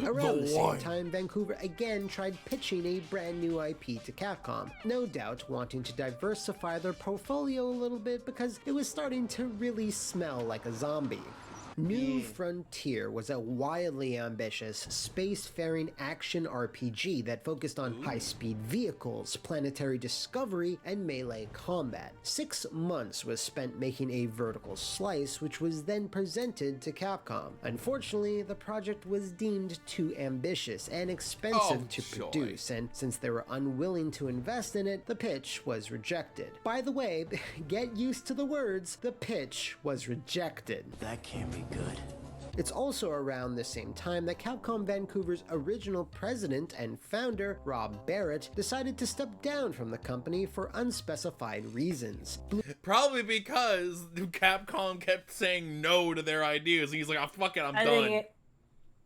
S4: Around the same time, Vancouver again tried pitching a brand new IP to Capcom, no doubt wanting to diversify their portfolio a little bit because it was starting to really smell like a zombie. New Frontier was a wildly ambitious, spacefaring action RPG that focused on high-speed vehicles, planetary discovery, and melee combat. 6 months was spent making a vertical slice, which was then presented to Capcom. Unfortunately, the project was deemed too ambitious and expensive to produce, and since they were unwilling to invest in it, the pitch was rejected. By the way, get used to the words, the pitch was rejected.
S3: That can't be good.
S4: It's also around the same time that Capcom Vancouver's original president and founder, Rob Barrett, decided to step down from the company for unspecified reasons.
S1: Probably because Capcom kept saying no to their ideas. He's like, oh, fuck it, I'm done.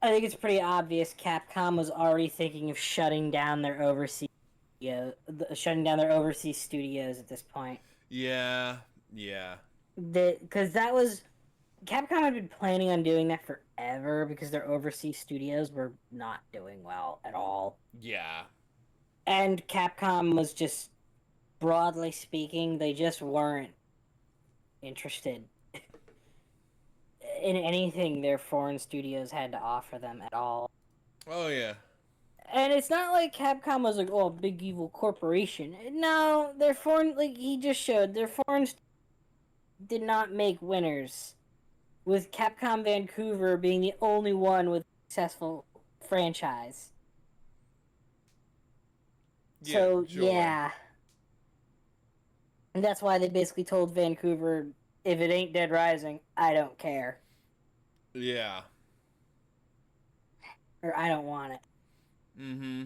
S2: I think it's pretty obvious Capcom was already thinking of shutting down their overseas studios at this point.
S1: Yeah.
S2: Because that was... Capcom had been planning on doing that forever because their overseas studios were not doing well at all.
S1: Yeah.
S2: And Capcom was just, broadly speaking, they just weren't interested in anything their foreign studios had to offer them at all.
S1: Oh, yeah.
S2: And it's not like Capcom was like, oh, a big evil corporation. No, their foreign, like he just showed, their foreign did not make winners. With Capcom Vancouver being the only one with a successful franchise. Yeah. And that's why they basically told Vancouver, if it ain't Dead Rising, I don't care.
S1: Yeah.
S2: Or I don't want it.
S1: Mm-hmm.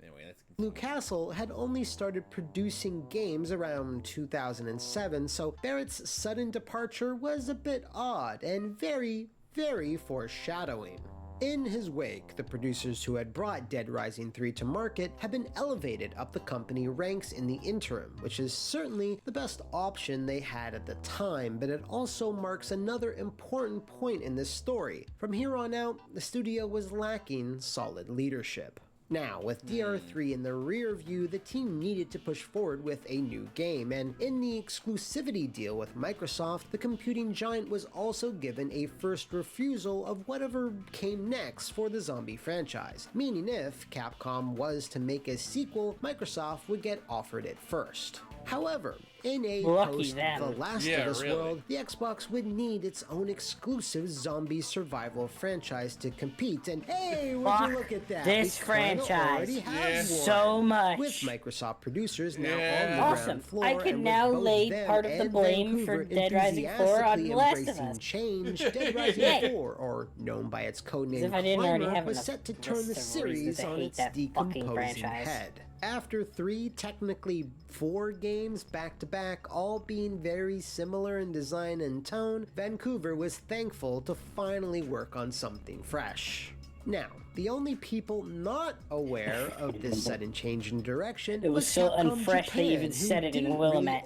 S1: Anyway, let's continue.
S4: Newcastle had only started producing games around 2007, so Barrett's sudden departure was a bit odd and very, very foreshadowing. In his wake, the producers who had brought Dead Rising 3 to market have been elevated up the company ranks in the interim, which is certainly the best option they had at the time, but it also marks another important point in this story. From here on out, the studio was lacking solid leadership. Now, with DR3 in the rear view, the team needed to push forward with a new game, and in the exclusivity deal with Microsoft, the computing giant was also given a first refusal of whatever came next for the zombie franchise, meaning if Capcom was to make a sequel, Microsoft would get offered it first. However, in a post-The Last of Us world, the Xbox would need its own exclusive zombie survival franchise to compete, and hey, would you look at that?
S2: This franchise so much.
S4: With Microsoft producers now on the ground floor,
S2: I can now lay part of the blame for Dead Rising 4 on The Last of Us.
S4: Change, Dead Rising 4, or known by its codename Climber, was set to turn the series on its decomposing head. After 3, technically 4 games back-to-back, all being very similar in design and tone, Vancouver was thankful to finally work on something fresh. Now, the only people not aware of this sudden change in direction
S2: it was so unfresh they even said it in Willamette.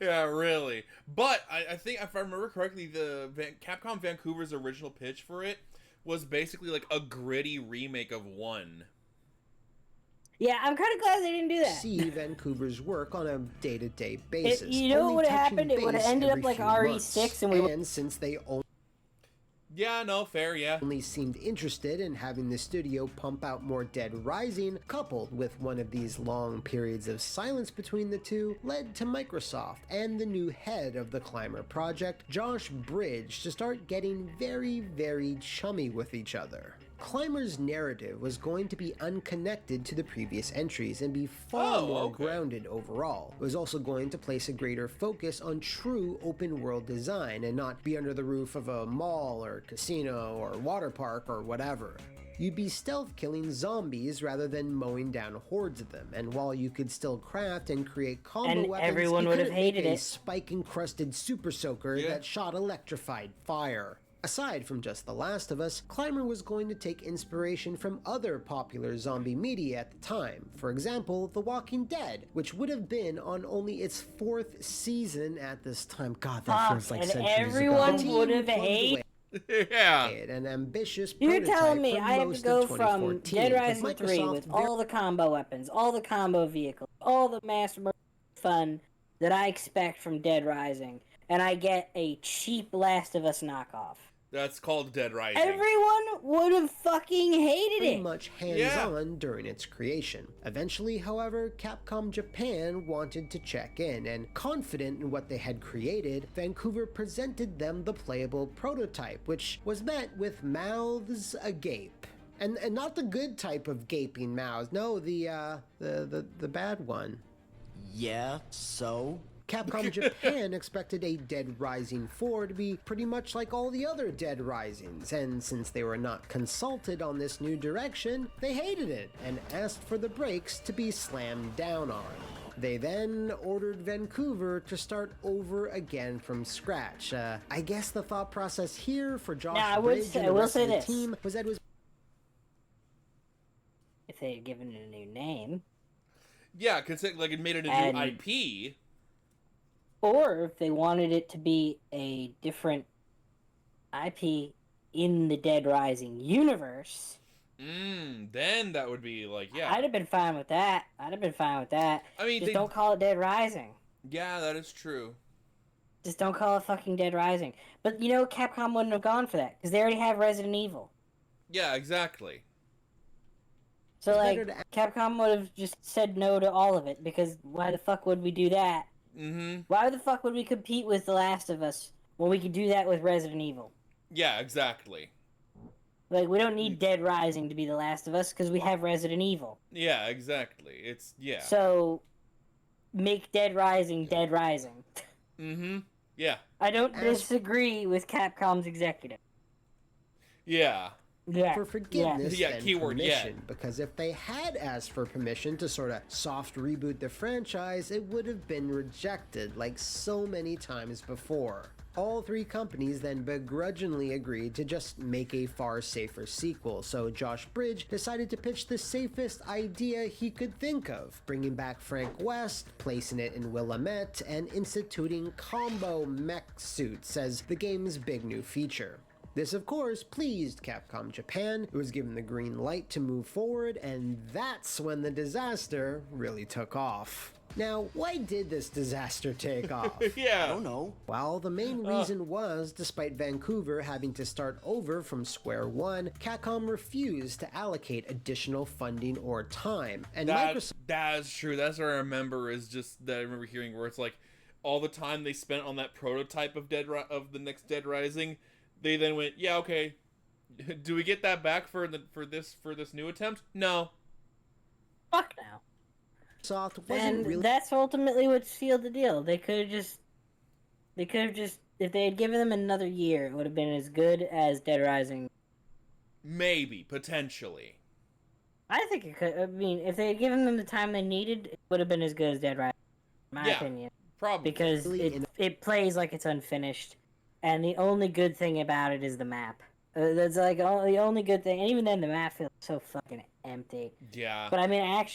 S1: Yeah, really. But I think, if I remember correctly, the Capcom Vancouver's original pitch for it was basically like a gritty remake of 1.
S2: Yeah, I'm kind of glad they didn't do that.
S4: See Vancouver's work on a day-to-day basis.
S2: You know what would have happened? It would have ended up like RE6, and
S4: since they only
S1: only
S4: seemed interested in having the studio pump out more Dead Rising, coupled with one of these long periods of silence between the two, led to Microsoft and the new head of the Climber project, Josh Bridge, to start getting very, very chummy with each other. Climber's narrative was going to be unconnected to the previous entries and be far more grounded overall. It was also going to place a greater focus on true open world design and not be under the roof of a mall or casino or water park or whatever. You'd be stealth killing zombies rather than mowing down hordes of them, and while you could still craft and create combo weapons,
S2: everyone would have hated
S4: a spike-encrusted super soaker that shot electrified fire. Aside from just The Last of Us, Climber was going to take inspiration from other popular zombie media at the time. For example, The Walking Dead, which would have been on only its 4th season at this time. God, that feels like centuries ago.
S2: Everyone would have hated.
S1: Yeah.
S4: An ambitious
S2: You're telling me I have to go from Dead Rising 3 with all the combo weapons, all the combo vehicles, all the mass fun that I expect from Dead Rising, and I get a cheap Last of Us knockoff.
S1: That's called Dead Rising.
S2: Everyone would have fucking hated it.
S4: Pretty much hands-on during its creation. Eventually, however, Capcom Japan wanted to check in, and confident in what they had created, Vancouver presented them the playable prototype, which was met with mouths agape. And not the good type of gaping mouths. No, the bad one.
S3: Yeah, so?
S4: Capcom Japan expected a Dead Rising 4 to be pretty much like all the other Dead Risings, and since they were not consulted on this new direction, they hated it and asked for the brakes to be slammed down on. They then ordered Vancouver to start over again from scratch. I guess the thought process here for Josh Bridge and the rest of the team was that it was...
S2: If they had given it a new name.
S1: Yeah, because it made it a new IP.
S2: Or if they wanted it to be a different IP in the Dead Rising universe.
S1: Then that would be yeah.
S2: I'd have been fine with that. I mean, just don't call it Dead Rising.
S1: Yeah, that is true.
S2: Just don't call it fucking Dead Rising. But Capcom wouldn't have gone for that because they already have Resident Evil.
S1: Yeah, exactly.
S2: So Capcom would have just said no to all of it because why the fuck would we do that?
S1: Mm-hmm.
S2: Why the fuck would we compete with The Last of Us when we could do that with Resident Evil?
S1: Yeah, exactly.
S2: We don't need Dead Rising to be The Last of Us because we have Resident Evil.
S1: Yeah, exactly. So,
S2: make Dead Rising Dead Rising.
S1: Mm-hmm. Yeah.
S2: I don't disagree with Capcom's executive.
S1: Yeah.
S2: Yeah.
S4: For forgiveness
S1: Yeah,
S4: than
S1: keyword
S4: permission, because if they had asked for permission to sort of soft reboot the franchise, it would have been rejected like so many times before. All three companies then begrudgingly agreed to just make a far safer sequel, so Josh Bridge decided to pitch the safest idea he could think of, bringing back Frank West, placing it in Willamette, and instituting combo mech suits as the game's big new feature. This, of course, pleased Capcom Japan, who was given the green light to move forward, and that's when the disaster really took off. Now, why did this disaster take off?
S1: Yeah.
S3: I don't know.
S4: Well, the main reason was, despite Vancouver having to start over from square one, Capcom refused to allocate additional funding or time, and Microsoft...
S1: That's true. That's what I remember, is just that I remember hearing where it's like, all the time they spent on that prototype of the next Dead Rising, they then went, yeah, okay, do we get that back for this new attempt? No.
S2: Fuck no.
S4: Microsoft wasn't
S2: And
S4: really...
S2: that's ultimately what sealed the deal. They could have just, if they had given them another year, it would have been as good as Dead Rising.
S1: Maybe, potentially.
S2: I think it could. I mean, if they had given them the time they needed, it would have been as good as Dead Rising, in my opinion.
S1: Probably.
S2: Because it plays like it's unfinished, and the only good thing about it is the map. That's like the only good thing, and even then, the map feels so fucking empty.
S1: Yeah.
S2: But I mean, I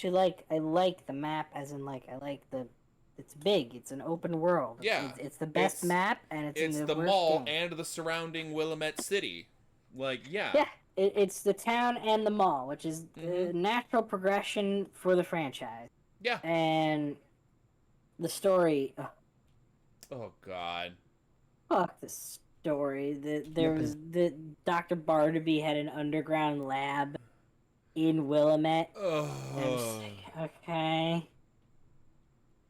S2: like the map, as in like I like the. It's big. It's an open world.
S1: Yeah.
S2: It's the best map, and it's in the worst
S1: mall
S2: game.
S1: and the surrounding Willamette City. Like, yeah.
S2: Yeah. It's the town and the mall, which is the natural progression for the franchise.
S1: Yeah.
S2: And the story.
S1: Oh God.
S2: Fuck the story. The Dr. Barnaby had an underground lab in Willamette.
S1: Oh.
S2: And I'm just like, okay.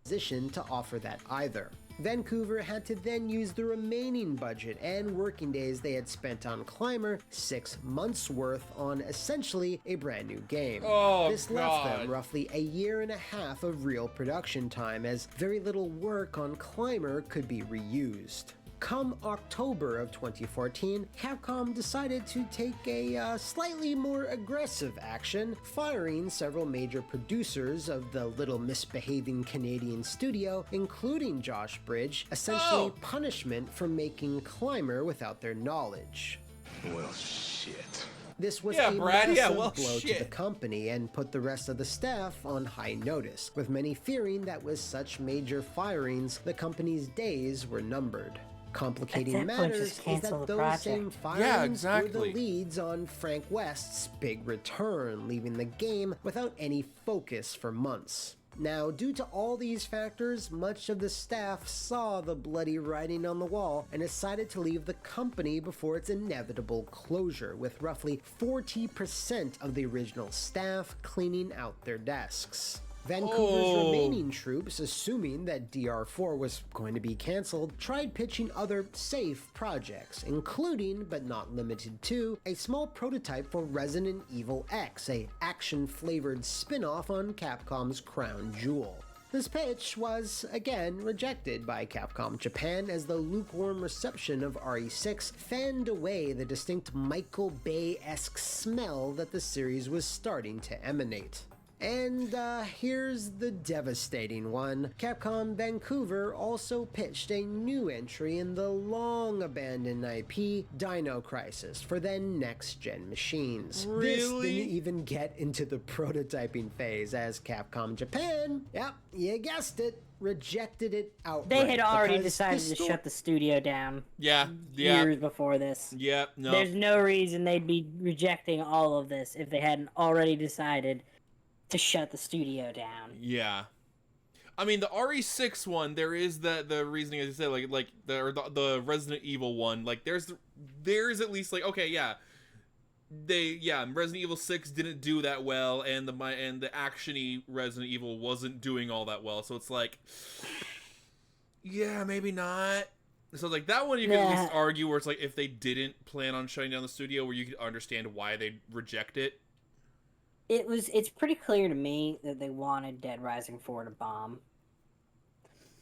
S4: Position to offer that either. Vancouver had to then use the remaining budget and working days they had spent on Climber, 6 months worth on essentially a brand new game.
S1: Oh,
S4: this left them roughly a year and a half of real production time, as very little work on Climber could be reused. Come October of 2014, Capcom decided to take a slightly more aggressive action, firing several major producers of the little misbehaving Canadian studio, including Josh Bridge, essentially punishment for making Climber without their knowledge.
S5: Well, shit.
S4: This was
S1: Yeah,
S4: a
S1: Brad,
S4: massive
S1: well,
S4: blow to
S1: shit.
S4: the company and put the rest of the staff on high notice, with many fearing that with such major firings, the company's days were numbered. Complicating
S2: At that point,
S4: matters
S2: just
S4: is
S2: cancel
S4: that
S2: the
S4: those
S2: project.
S4: same firings
S1: Yeah,
S4: were
S1: exactly.
S4: the leads on Frank West's big return, leaving the game without any focus for months. Now, due to all these factors, much of the staff saw the bloody writing on the wall and decided to leave the company before its inevitable closure, with roughly 40% of the original staff cleaning out their desks. Vancouver's remaining troops, assuming that DR4 was going to be cancelled, tried pitching other safe projects, including, but not limited to, a small prototype for Resident Evil X, a action-flavored spin-off on Capcom's crown jewel. This pitch was, again, rejected by Capcom Japan, as the lukewarm reception of RE6 fanned away the distinct Michael Bay-esque smell that the series was starting to emanate. And here's the devastating one. Capcom Vancouver also pitched a new entry in the long-abandoned IP, Dino Crisis, for then next-gen machines.
S1: Really?
S4: This didn't even get into the prototyping phase, as Capcom Japan, yep, you guessed it, rejected it outright.
S2: They had already
S4: because
S2: decided to shut the studio down
S1: Yeah.
S2: years before this.
S1: Yeah. No.
S2: There's no reason they'd be rejecting all of this if they hadn't already decided to shut the studio down.
S1: Yeah. I mean, the RE6 one, there is the reasoning, as you said, like the Resident Evil one, like there's at least like, okay, yeah, Resident Evil 6 didn't do that well, and the actiony Resident Evil wasn't doing all that well, so it's like, yeah, maybe not. So like that one you can at least argue where it's like if they didn't plan on shutting down the studio, where you could understand why they'd reject it.
S2: It's pretty clear to me that they wanted Dead Rising 4 to bomb.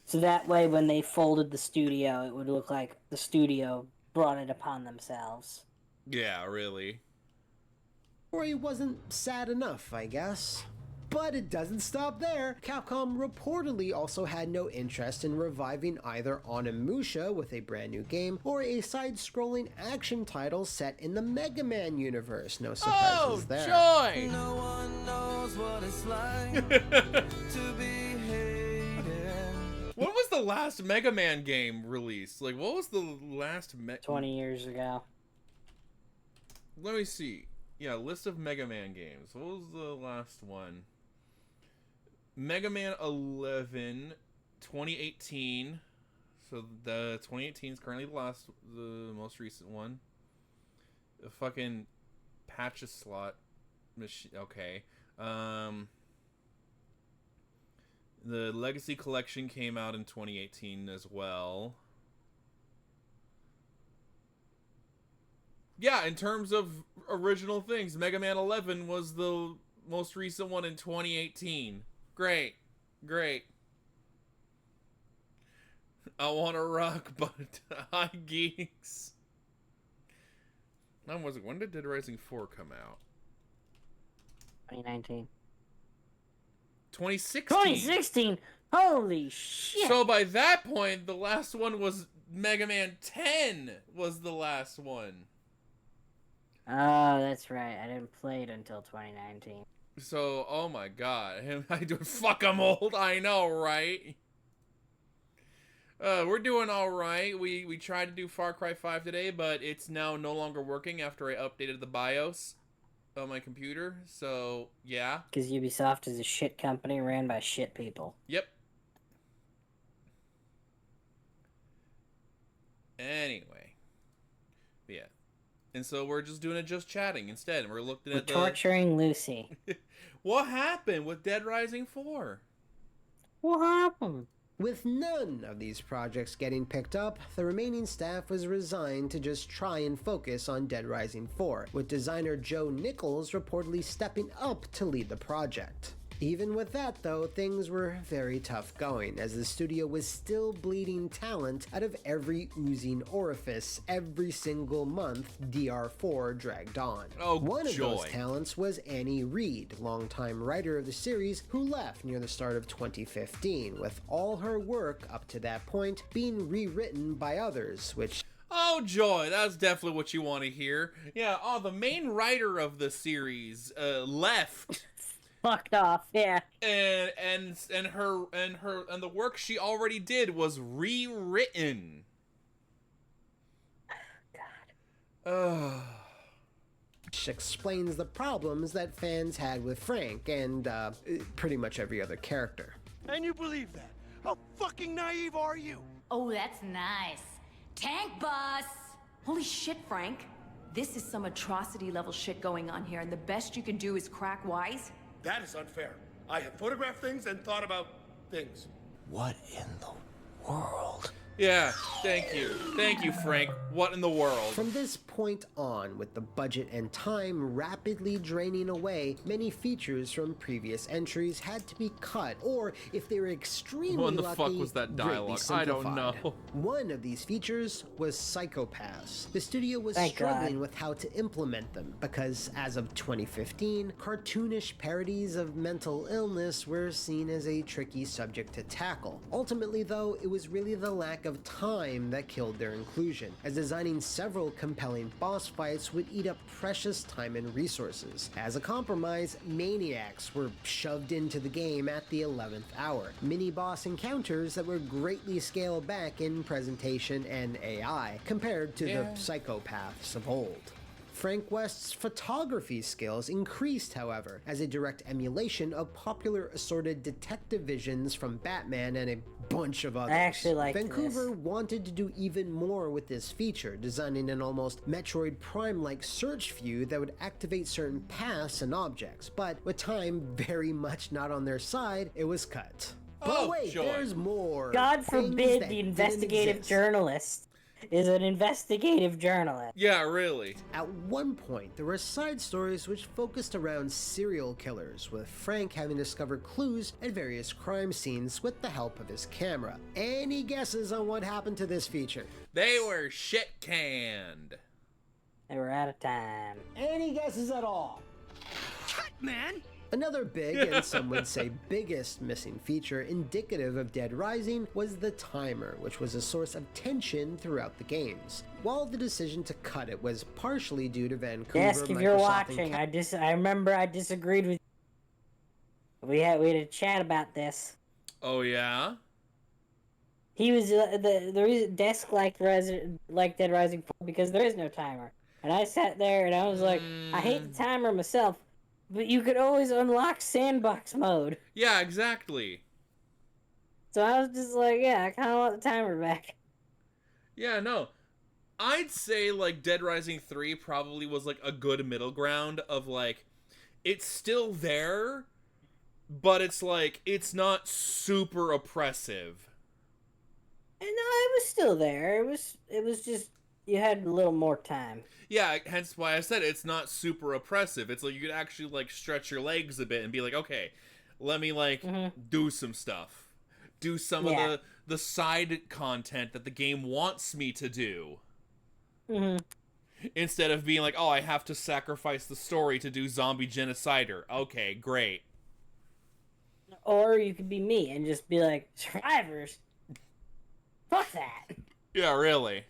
S2: So that way, when they folded the studio, it would look like the studio brought it upon themselves.
S1: Yeah, really.
S4: Or he wasn't sad enough, I guess. But it doesn't stop there. Capcom reportedly also had no interest in reviving either Onimusha with a brand new game or a side-scrolling action title set in the Mega Man universe. No surprises there.
S1: Joy!
S6: No one knows what it's like to be hated.
S1: When was the last Mega Man game released? Like, what was the last
S2: 20 years ago.
S1: Let me see. Yeah, list of Mega Man games. What was the last one? Mega Man 11, 2018. So the 2018 is currently the most recent one. The fucking patch a slot machine. Okay. The Legacy Collection came out in 2018 as well. Yeah, in terms of original things, Mega Man 11 was the most recent one in 2018. Great. Great. I want to rock, but hi, geeks. When did Dead Rising 4 come out?
S2: 2019.
S1: 2016.
S2: 2016? Holy shit!
S1: So by that point, the last one was Mega Man 10 was the last one.
S2: Oh, that's right. I didn't play it until 2019.
S1: So, oh my god. Fuck, I'm old. I know, right? We're doing alright. We tried to do Far Cry 5 today, but it's now no longer working after I updated the BIOS on my computer. So, yeah.
S2: Because Ubisoft is a shit company ran by shit people.
S1: Yep. Anyway. Yeah. And so we're just doing it just chatting instead. We're looking at
S2: torturing Lucy.
S1: What happened with Dead Rising 4?
S2: What happened?
S4: With none of these projects getting picked up, the remaining staff was resigned to just try and focus on Dead Rising 4, with designer Joe Nichols reportedly stepping up to lead the project. Even with that, though, things were very tough going, as the studio was still bleeding talent out of every oozing orifice every single month DR4 dragged on.
S1: Oh,
S4: One of
S1: joy.
S4: those talents was Annie Reed, longtime writer of the series, who left near the start of 2015, with all her work up to that point being rewritten by others, which...
S1: Oh, joy. That's definitely what you want to hear. Yeah, the main writer of the series left.
S2: Fucked off, yeah.
S1: And the work she already did was rewritten.
S2: God.
S4: Which explains the problems that fans had with Frank and pretty much every other character.
S7: And you believe that? How fucking naive are you?
S8: Oh, that's nice. Tank bus!
S9: Holy shit, Frank. This is some atrocity level shit going on here, and the best you can do is crack wise?
S7: That is unfair. I have photographed things and thought about things.
S3: What in the world?
S1: Yeah, thank you. Thank you, Frank. What in the world?
S4: From this point on, with the budget and time rapidly draining away, many features from previous entries had to be cut, or if they were extremely
S1: What in the
S4: lucky,
S1: fuck was that dialogue?
S4: greatly
S1: I don't
S4: simplified.
S1: know.
S4: One of these features was Psychopaths. The studio was
S2: Thank
S4: struggling
S2: God.
S4: with how to implement them, because as of 2015, cartoonish parodies of mental illness were seen as a tricky subject to tackle. Ultimately, though, it was really the lack of time that killed their inclusion, as designing several compelling boss fights would eat up precious time and resources. As a compromise, maniacs were shoved into the game at the 11th hour, mini-boss encounters that were greatly scaled back in presentation and AI, compared to the psychopaths of old. Frank West's photography skills increased, however, as a direct emulation of popular assorted detective visions from Batman and a bunch of others.
S2: I actually like
S4: Vancouver
S2: this.
S4: wanted to do even more with this feature, designing an almost Metroid Prime-like search view that would activate certain paths and objects, but with time very much not on their side, it was cut. But
S1: Oh,
S4: wait,
S1: joy.
S4: there's more.
S2: God
S4: Things
S2: forbid
S4: that
S2: the
S4: didn't
S2: investigative
S4: exist.
S2: journalist. is an investigative journalist.
S1: Yeah, really.
S4: At one point, there were side stories which focused around serial killers, with Frank having discovered clues at various crime scenes with the help of his camera. Any guesses on what happened to this feature?
S1: They were shit canned.
S2: They were out of time.
S4: Any guesses at all?
S3: Cut, man!
S4: Another big, and some would say biggest, missing feature indicative of Dead Rising was the timer, which was a source of tension throughout the games. While the decision to cut it was partially due to Vancouver,
S2: Yes, if you're
S4: Microsoft,
S2: watching, I remember I disagreed with you. We had a chat about this.
S1: Oh, yeah?
S2: He was the reason Desk liked Dead Rising 4 because there is no timer. And I sat there and I was like, I hate the timer myself, but you could always unlock sandbox mode.
S1: Yeah, exactly.
S2: So I was just like, yeah, I kind of want the timer back.
S1: Yeah, no. I'd say, like, Dead Rising 3 probably was, like, a good middle ground of, like, it's still there, but it's, like, it's not super oppressive.
S2: And no, it was still there. It was just, you had a little more time.
S1: Yeah, hence why I said it's not super oppressive. It's like you could actually, like, stretch your legs a bit and be like, okay, let me, like, do some stuff. Do some of the side content that the game wants me to do. Instead of being like, oh, I have to sacrifice the story to do zombie genocider. Okay, great.
S2: Or you could be me and just be like, survivors? Fuck that.
S1: Yeah, really.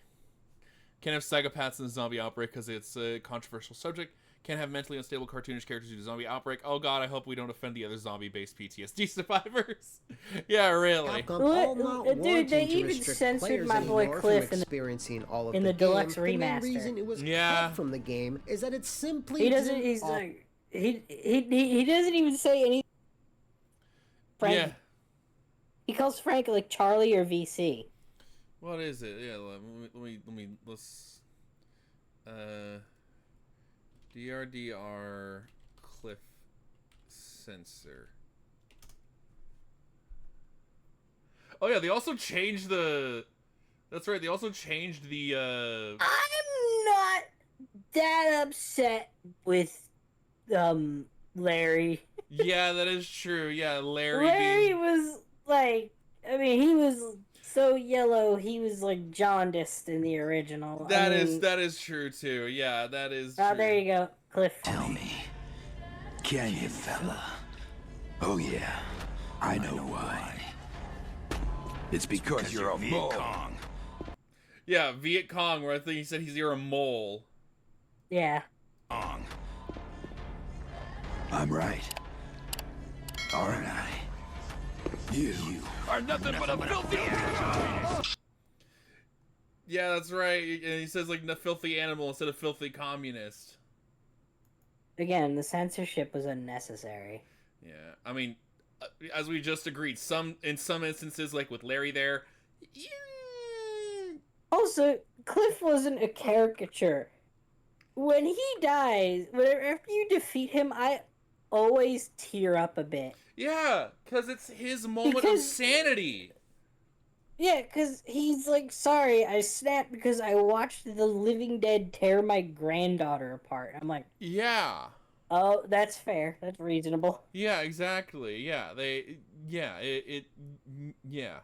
S1: Can't have psychopaths in the zombie outbreak because it's a controversial subject. Can't have mentally unstable cartoonish characters due to zombie outbreak. Oh god, I hope we don't offend the other zombie-based PTSD survivors. Yeah, really.
S2: Dude, they even censored my boy Cliff in the deluxe remaster.
S4: The main reason it was cut from the game is that it simply
S2: he doesn't even say anything. Frank,
S1: yeah.
S2: He calls Frank like Charlie or VC.
S1: What is it? Yeah, let's DRDR Cliff Censor. Oh yeah, they also changed the... That's right, they also changed the,
S2: I'm not that upset with, Larry.
S1: Yeah, that is true. Yeah,
S2: Larry was, like... I mean, he was so yellow, he was, like, jaundiced in the original.
S1: That is true, too. Yeah, that is true.
S2: Oh, there you go, Cliff.
S3: Tell me, can you, fella? Oh yeah, I know why. It's because you're a Viet Cong.
S1: Yeah, Viet Cong, where I think he said you're a mole.
S2: Yeah.
S3: I'm right. Aren't I? You are nothing but a filthy animal!
S1: Yeah, that's right. And he says, like, a filthy animal instead of filthy communist.
S2: Again, the censorship was unnecessary.
S1: Yeah, I mean, as we just agreed, in some instances, like with Larry there...
S2: Also, Cliff wasn't a caricature. When he dies, after you defeat him, I always tear up a bit.
S1: Yeah, because it's his moment of sanity.
S2: Yeah, because he's like, sorry, I snapped because I watched the living dead tear my granddaughter apart. I'm like,
S1: yeah.
S2: Oh, that's fair. That's reasonable.
S1: Yeah, exactly. Yeah, yeah.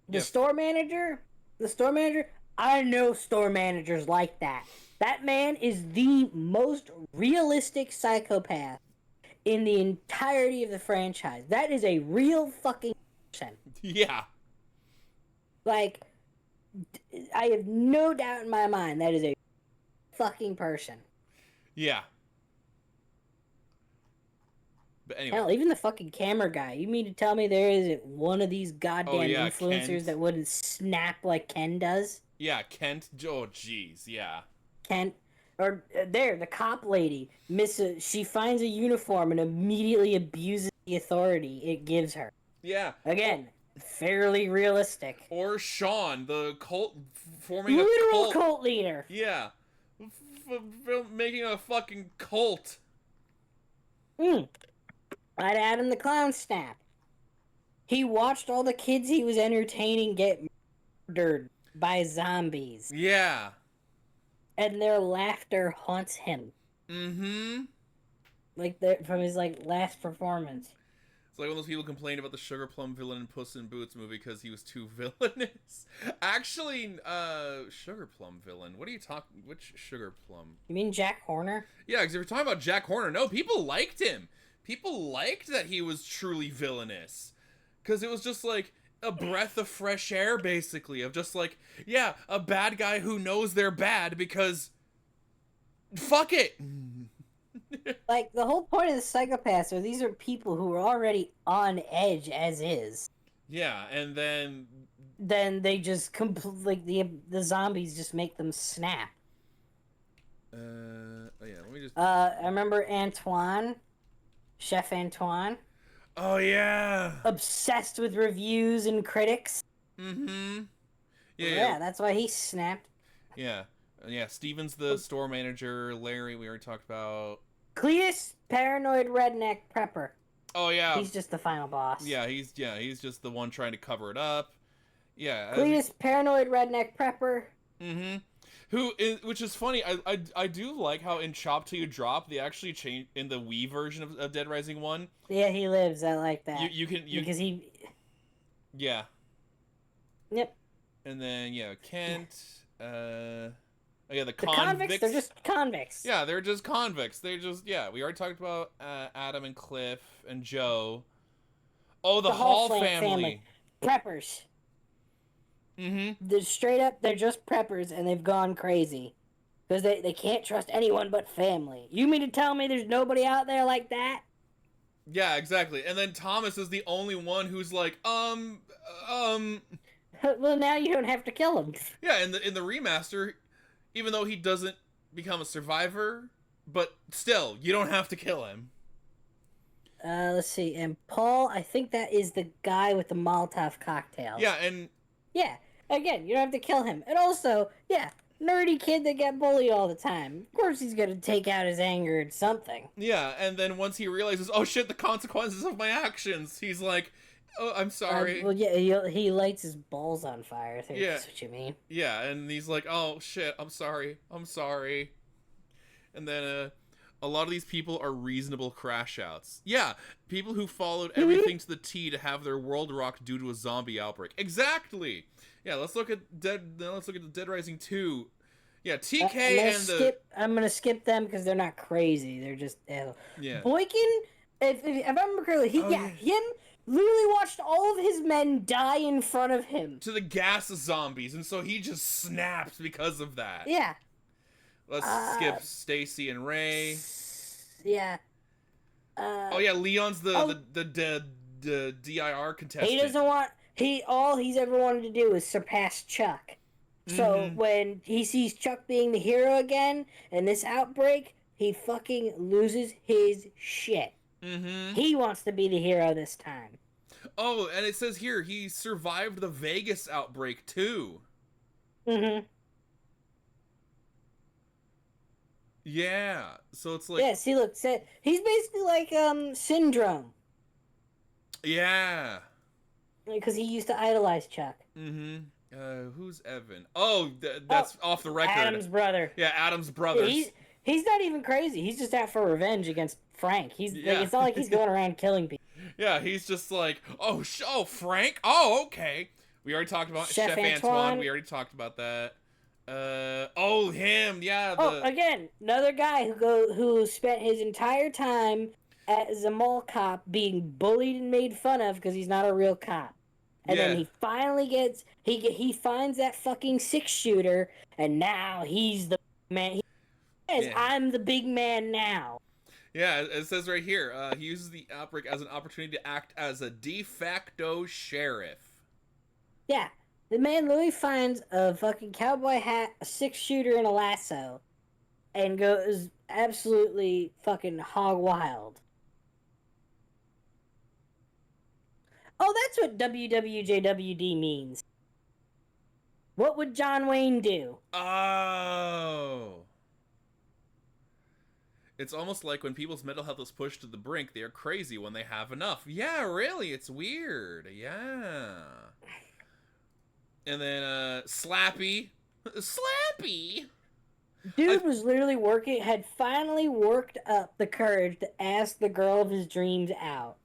S2: The store manager, I know store managers like that. That man is the most realistic psychopath in the entirety of the franchise. That is a real fucking person.
S1: Yeah.
S2: Like, I have no doubt in my mind that is a fucking person.
S1: Yeah. But anyway.
S2: Hell, even the fucking camera guy. You mean to tell me there isn't one of these goddamn influencers
S1: Kent.
S2: that wouldn't snap like Ken does?
S1: Yeah, Kent. Oh, jeez, yeah.
S2: Kent. Or the cop lady. She finds a uniform and immediately abuses the authority it gives her.
S1: Yeah.
S2: Again, fairly realistic.
S1: Or Sean, the cult, forming
S2: literal
S1: a
S2: cult leader.
S1: Yeah. Making a fucking cult.
S2: I'd add him the clown snap. He watched all the kids he was entertaining get murdered. by zombies.
S1: Yeah.
S2: And their laughter haunts him.
S1: Mm-hmm.
S2: Like, from his, like, last performance.
S1: It's like when those people complained about the Sugar Plum villain in Puss in Boots movie because he was too villainous. Actually, Sugar Plum villain. What are you talking? Which Sugar Plum?
S2: You mean Jack Horner?
S1: Yeah, because if you're talking about Jack Horner, no, people liked him. People liked that he was truly villainous. Because it was just like a breath of fresh air, basically, of just like, yeah, a bad guy who knows they're bad because fuck it.
S2: Like, the whole point of the Psychopaths are these are people who are already on edge as is.
S1: Yeah, and then
S2: they just like the zombies just make them snap.
S1: Oh yeah, let me just
S2: I remember Antoine, Chef Antoine.
S1: Oh yeah.
S2: Obsessed with reviews and critics.
S1: Mm-hmm.
S2: Yeah, that's why he snapped.
S1: Yeah. Yeah, Steven's the store manager, Larry we already talked about.
S2: Cletus, paranoid redneck prepper.
S1: Oh yeah.
S2: He's just the final boss.
S1: Yeah, he's just the one trying to cover it up. Yeah.
S2: Cletus, paranoid redneck prepper.
S1: Mm-hmm. Which is funny. I do like how in Chop Till You Drop they actually change in the Wii version of Dead Rising 1.
S2: Yeah, he lives. I like that. Because he.
S1: Yeah.
S2: Yep.
S1: And then Kent. Oh yeah, the
S2: convicts. They're just convicts.
S1: Yeah, they're just convicts. They're just we already talked about Adam and Cliff and Joe. Oh, the Hall family.
S2: Preppers.
S1: Mm-hmm.
S2: They're straight up, they're just preppers, and they've gone crazy. Because they can't trust anyone but family. You mean to tell me there's nobody out there like that?
S1: Yeah, exactly. And then Thomas is the only one who's like, Well,
S2: now you don't have to kill him.
S1: Yeah, in the remaster, even though he doesn't become a survivor, but still, you don't have to kill him.
S2: Let's see. And Paul, I think that is the guy with the Molotov cocktails.
S1: Yeah, and...
S2: Yeah, again, you don't have to kill him. And also, yeah, nerdy kid that got bullied all the time. Of course he's gonna take out his anger at something.
S1: Yeah, and then once he realizes, oh shit, the consequences of my actions, he's like, oh, I'm sorry.
S2: Well, yeah, he lights his balls on fire. I think that's what you mean.
S1: Yeah, and he's like, oh shit, I'm sorry. And then, a lot of these people are reasonable crash outs. Yeah, people who followed everything to the T to have their world rocked due to a zombie outbreak. Exactly. Yeah, let's look at the Dead Rising 2. Yeah, TK
S2: I'm gonna skip them because they're not crazy. They're just
S1: yeah.
S2: Boykin, if I remember correctly, him literally watched all of his men die in front of him
S1: to the gas zombies, and so he just snapped because of that.
S2: Yeah.
S1: Let's skip Stacy and Ray.
S2: Yeah.
S1: Oh yeah, Leon's the DIR contestant.
S2: He doesn't want all he's ever wanted to do is surpass Chuck. So when he sees Chuck being the hero again in this outbreak, he fucking loses his shit.
S1: Mm-hmm.
S2: He wants to be the hero this time.
S1: Oh, and it says here he survived the Vegas outbreak too.
S2: Mm-hmm.
S1: Yeah, so it's like...
S2: Yeah, see, look, he's basically like, Syndrome.
S1: Yeah.
S2: Because he used to idolize Chuck.
S1: Mm-hmm. Who's Evan? Oh, that's off the record.
S2: Adam's brother.
S1: Yeah, Adam's brother.
S2: He's not even crazy. He's just out for revenge against Frank. Like, it's not like he's going around killing people.
S1: Yeah, he's just like, oh, Frank? Oh, okay. We already talked about Chef Antoine. We already talked about that. Him, yeah.
S2: Again, another guy who spent his entire time as a mall cop being bullied and made fun of because he's not a real cop. And then he finally he finds that fucking 6-shooter, and now he's the man. He says, I'm the big man now.
S1: Yeah, it says right here, he uses the outbreak as an opportunity to act as a de facto sheriff. Yeah.
S2: The man literally finds a fucking cowboy hat, a 6-shooter, and a lasso, and goes absolutely fucking hog wild. Oh, that's what WWJWD means. What would John Wayne do?
S1: Oh. It's almost like when people's mental health is pushed to the brink, they are crazy when they have enough. Yeah, really, it's weird. Yeah. And then Slappy. Slappy!
S2: Dude was literally had finally worked up the courage to ask the girl of his dreams out.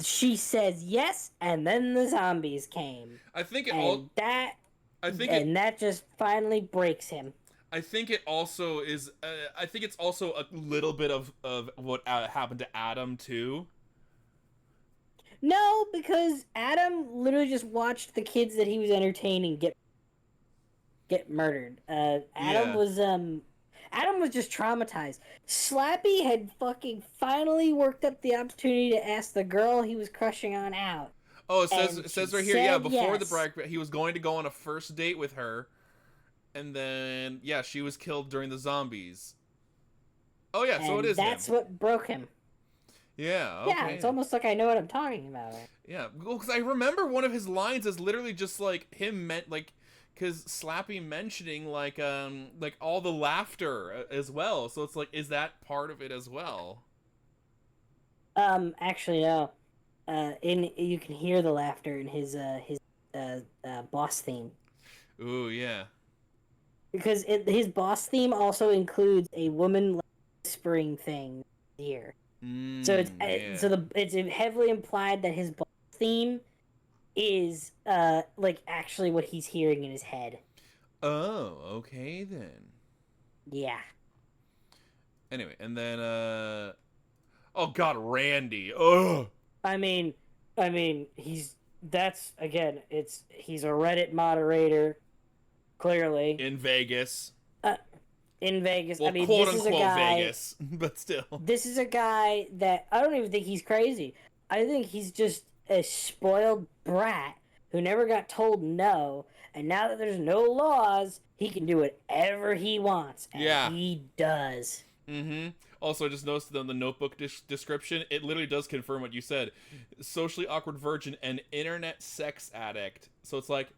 S2: She says yes, and then the zombies came.
S1: I think it
S2: that just finally breaks him.
S1: I think it also is. I think it's also a little bit of what happened to Adam too.
S2: No, because Adam literally just watched the kids that he was entertaining get murdered. Adam was just traumatized. Slappy had fucking finally worked up the opportunity to ask the girl he was crushing on out.
S1: Oh, it says right here, before
S2: yes.
S1: the brag, he was going to go on a first date with her. And then, she was killed during the zombies. Oh, yeah, so it is
S2: that's
S1: him.
S2: what broke him.
S1: Yeah, okay.
S2: Yeah, it's almost like I know what I'm talking about.
S1: Yeah, well, because I remember one of his lines is literally just, like, him because Slappy mentioning, like all the laughter as well. So it's like, is that part of it as well?
S2: Actually, no. You can hear the laughter in his boss theme.
S1: Ooh, yeah.
S2: Because his boss theme also includes a woman whispering thing here. So it's heavily implied that his boss theme is actually what he's hearing in his head.
S1: Oh, okay then.
S2: Yeah.
S1: Anyway, and then oh god, Randy. Ugh.
S2: I mean he's a Reddit moderator. Clearly.
S1: In Vegas.
S2: In Vegas.
S1: Well, quote unquote Vegas, but still.
S2: This is a guy that I don't even think he's crazy. I think he's just a spoiled brat who never got told no, and now that there's no laws, he can do whatever he wants, and he does.
S1: Mm-hmm. Also, I just noticed on the notebook description, it literally does confirm what you said. Socially awkward virgin and internet sex addict. So it's like,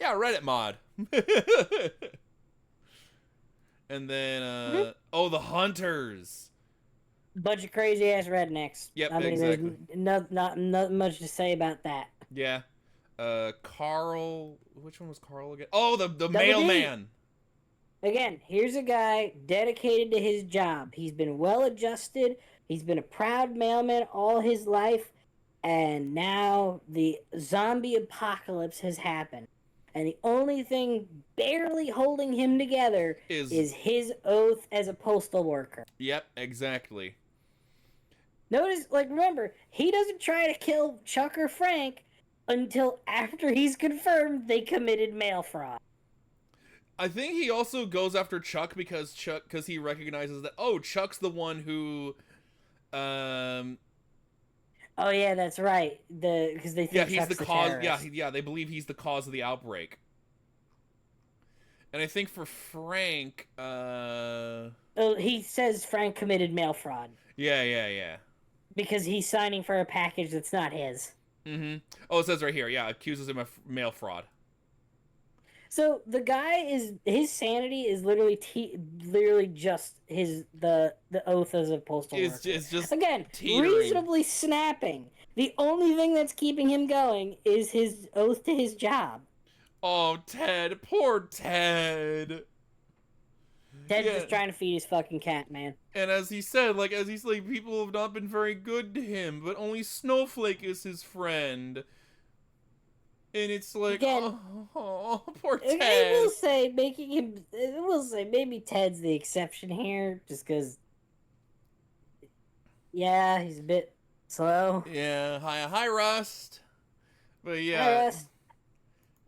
S1: yeah, Reddit mod. And then, the Hunters.
S2: Bunch of crazy ass rednecks.
S1: Yep,
S2: I mean,
S1: exactly.
S2: There's not much to say about that.
S1: Yeah. Carl. Which one was Carl again? Oh, the mailman.
S2: Again, here's a guy dedicated to his job. He's been well adjusted. He's been a proud mailman all his life. And now the zombie apocalypse has happened. And the only thing barely holding him together is his oath as a postal worker.
S1: Yep, exactly.
S2: Notice, remember, he doesn't try to kill Chuck or Frank until after he's confirmed they committed mail fraud.
S1: I think he also goes after Chuck because he recognizes that, Chuck's the one who,
S2: Oh yeah, that's right. Because they think
S1: he's
S2: Chuck's
S1: the cause.
S2: Terrorist.
S1: Yeah, they believe he's the cause of the outbreak. And I think for Frank,
S2: he says Frank committed mail fraud.
S1: Yeah.
S2: Because he's signing for a package that's not his.
S1: Mm-hmm. Oh, it says right here. Yeah, accuses him of mail fraud.
S2: So the guy his sanity is literally just the oath as a postal worker.
S1: It's just
S2: again
S1: teetering.
S2: Reasonably snapping. The only thing that's keeping him going is his oath to his job.
S1: Oh, Ted, poor Ted.
S2: Ted's just trying to feed his fucking cat, man.
S1: And as he said, people have not been very good to him, but only Snowflake is his friend. And it's like,
S2: again,
S1: poor Ted.
S2: I will say maybe Ted's the exception here, just because. Yeah, he's a bit slow.
S1: Yeah, hi Rust. But yeah,
S2: hi, Rust.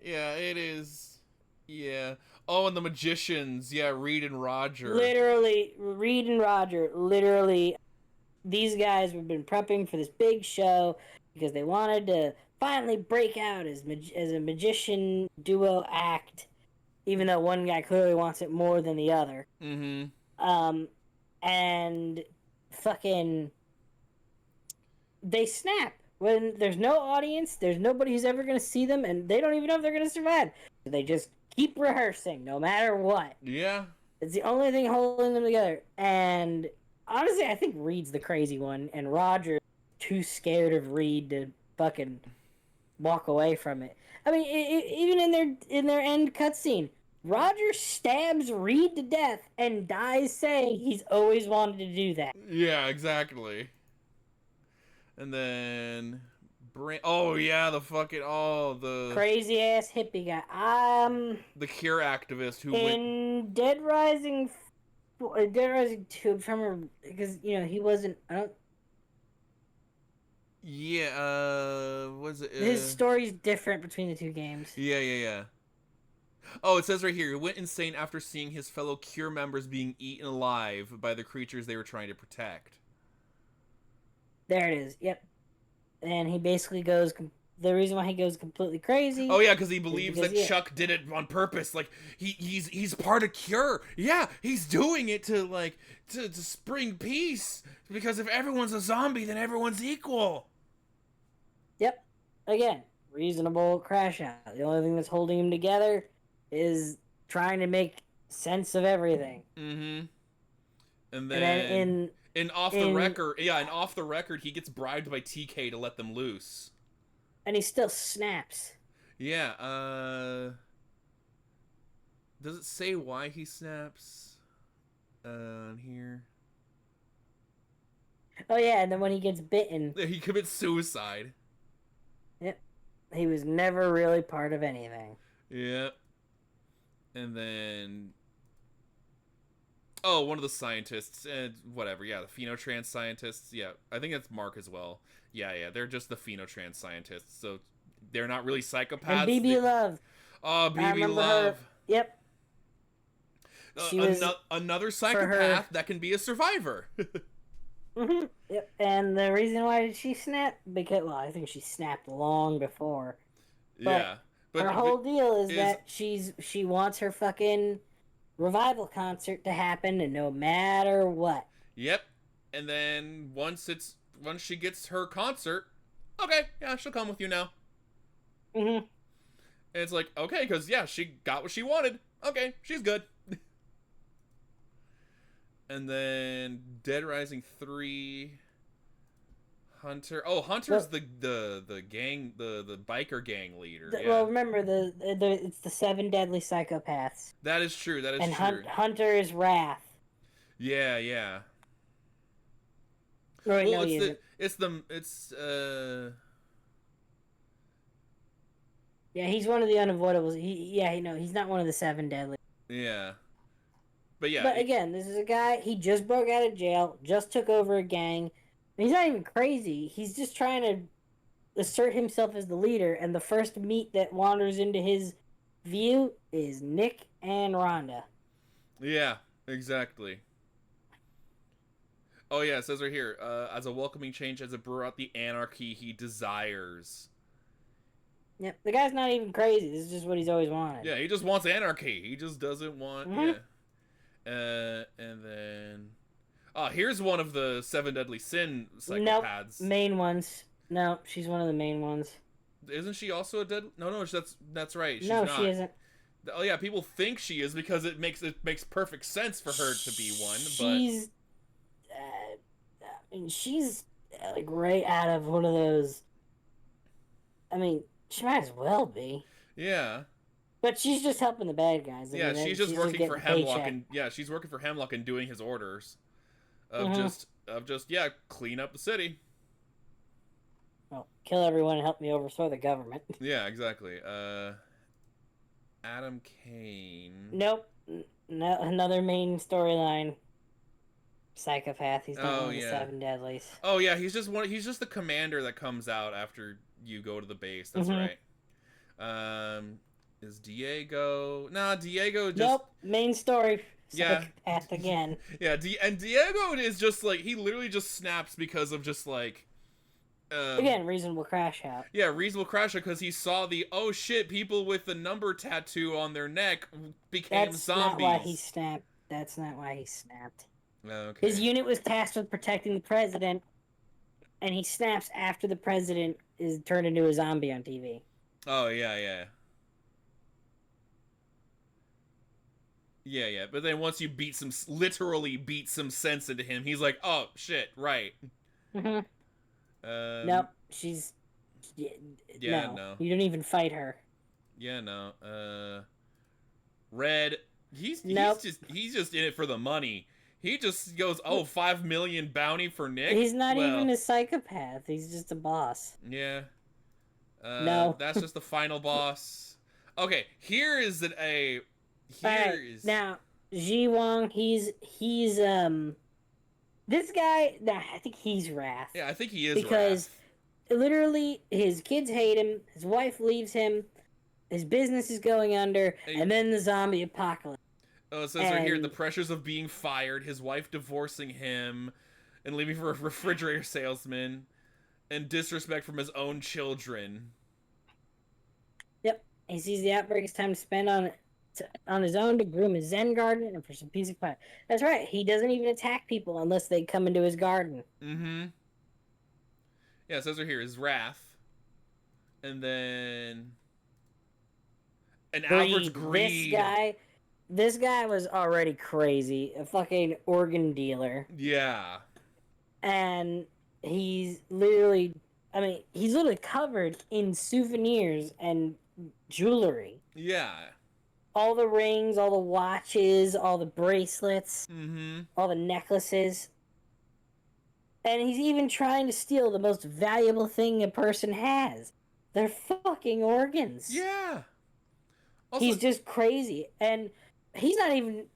S1: Yeah, it is. Yeah. Oh, and the magicians. Yeah, Reed and Roger.
S2: Reed and Roger. Literally, these guys have been prepping for this big show because they wanted to finally break out as a magician duo act, even though one guy clearly wants it more than the other.
S1: Mm-hmm.
S2: And fucking, they snap when there's no audience. There's nobody who's ever gonna see them, and they don't even know if they're gonna survive. So they just keep rehearsing, no matter what.
S1: Yeah.
S2: It's the only thing holding them together. And honestly, I think Reed's the crazy one, and Roger's too scared of Reed to fucking walk away from it. I mean, even in their end cutscene, Roger stabs Reed to death and dies saying he's always wanted to do that.
S1: Yeah, exactly. And then oh yeah, the fucking the
S2: crazy ass hippie guy.
S1: The Cure activist who
S2: in Dead Rising 2, I'm trying to remember, because he wasn't. I don't.
S1: Yeah, was it?
S2: His story's different between the two games.
S1: Yeah. Oh, it says right here, he went insane after seeing his fellow Cure members being eaten alive by the creatures they were trying to protect.
S2: There it is. Yep. And he basically goes. The reason why he goes completely crazy.
S1: Oh yeah, because he believes that Chuck did it on purpose. Like he's part of Cure. Yeah, he's doing it to to spring peace. Because if everyone's a zombie, then everyone's equal.
S2: Yep. Again, reasonable crash out. The only thing that's holding him together is trying to make sense of everything.
S1: Mm-hmm. And then in off the record, he gets bribed by TK to let them loose.
S2: And he still snaps.
S1: Yeah, does it say why he snaps? On here.
S2: Oh yeah, and then when he gets bitten,
S1: he commits suicide.
S2: Yep. He was never really part of anything.
S1: Yep. And then one of the scientists, whatever, yeah, the Phenotrans scientists, yeah, I think that's Mark as well. Yeah, they're just the Phenotrans scientists, so they're not really psychopaths.
S2: And BB Love.
S1: Oh, BB Love.
S2: Her. Yep.
S1: She was another psychopath that can be a survivor.
S2: Mm-hmm. Yep. And the reason why did she snap? Because, I think she snapped long before. But her whole deal is that she wants her fucking revival concert to happen, and no matter what.
S1: Yep. And then once she gets her concert, okay, yeah, she'll come with you now.
S2: Mm-hmm.
S1: And it's like, okay, because she got what she wanted. Okay, she's good. And then Dead Rising 3, Hunter. Oh, Hunter's the gang, the biker gang leader.
S2: Well, remember it's the 7 deadly psychopaths.
S1: That is true. That is true.
S2: And Hunter is Wrath.
S1: Yeah.
S2: Right,
S1: well,
S2: no, Yeah, he's one of the unavoidables. He's not one of the 7 deadly.
S1: Yeah. But yeah.
S2: But again, this is a guy, he just broke out of jail, just took over a gang. He's not even crazy. He's just trying to assert himself as the leader, and the first meat that wanders into his view is Nick and Rhonda.
S1: Yeah, exactly. Oh yeah, it says right here, as a welcoming change as it brought the anarchy he desires.
S2: Yep, the guy's not even crazy. This is just what he's always wanted.
S1: Yeah, he just wants anarchy. He just doesn't want...
S2: Mm-hmm.
S1: Yeah. And then... Oh, here's one of the 7 Deadly Sin psychopaths.
S2: Nope, main ones. No, she's one of the main ones.
S1: Isn't she also a dead... No, that's right. She's
S2: no,
S1: not.
S2: She isn't.
S1: Oh yeah, people think she is because it makes perfect sense for her to be one.
S2: She's... she's like right out of one of those... I mean, she might as well be.
S1: Yeah.
S2: But she's just helping the bad guys.
S1: She's just working for Hemlock she's working for Hemlock and doing his orders of just clean up the city.
S2: Well, kill everyone and help me overthrow the government.
S1: Yeah, exactly. Adam Kane.
S2: Nope. No, another main storyline. Psychopath. He's not one of the 7 deadlies.
S1: Oh yeah, he's just the commander that comes out after you go to the base. That's right. Is Diego? Nah, Diego just...
S2: Nope, main story. Psychopath again.
S1: Yeah, and Diego is just like, he literally just snaps because of just like...
S2: again, reasonable crash out.
S1: Yeah, reasonable crash out because he saw oh shit, people with the number tattoo on their neck became zombies.
S2: That's not why he snapped. That's not why he snapped.
S1: Okay.
S2: His unit was tasked with protecting the president, and he snaps after the president is turned into a zombie on TV.
S1: Oh, yeah. Yeah, but then once you literally beat some sense into him, he's like, oh, shit, right.
S2: Mm-hmm. Nope, she's
S1: Yeah,
S2: no.
S1: no.
S2: You don't even fight her.
S1: Yeah, no. Red, he's
S2: Nope.
S1: he's just in it for the money. He just goes, oh, 5 million bounty for Nick?
S2: He's not
S1: well,
S2: even a psychopath. He's just a boss.
S1: Yeah.
S2: No.
S1: That's just the final boss. Okay, here is
S2: Now, Ji Wong, he's this guy, nah, I think he's Wrath.
S1: Yeah, I think he is
S2: because
S1: Wrath.
S2: Literally his kids hate him, his wife leaves him, his business is going under, and then the zombie apocalypse.
S1: Oh, it says right here, the pressures of being fired, his wife divorcing him, and leaving for a refrigerator salesman, and disrespect from his own children.
S2: Yep. He sees the outbreak is time to spend on his own to groom his Zen garden and for some peace and quiet. That's right. He doesn't even attack people unless they come into his garden.
S1: Mm-hmm. Yeah, it says right here, his Wrath. And then... And Albert's Greed.
S2: This guy was already crazy. A fucking organ dealer.
S1: Yeah.
S2: And he's literally covered in souvenirs and jewelry.
S1: Yeah.
S2: All the rings, all the watches, all the bracelets, all the necklaces. And he's even trying to steal the most valuable thing a person has. Their fucking organs.
S1: Yeah. Also,
S2: he's just crazy. And he's not even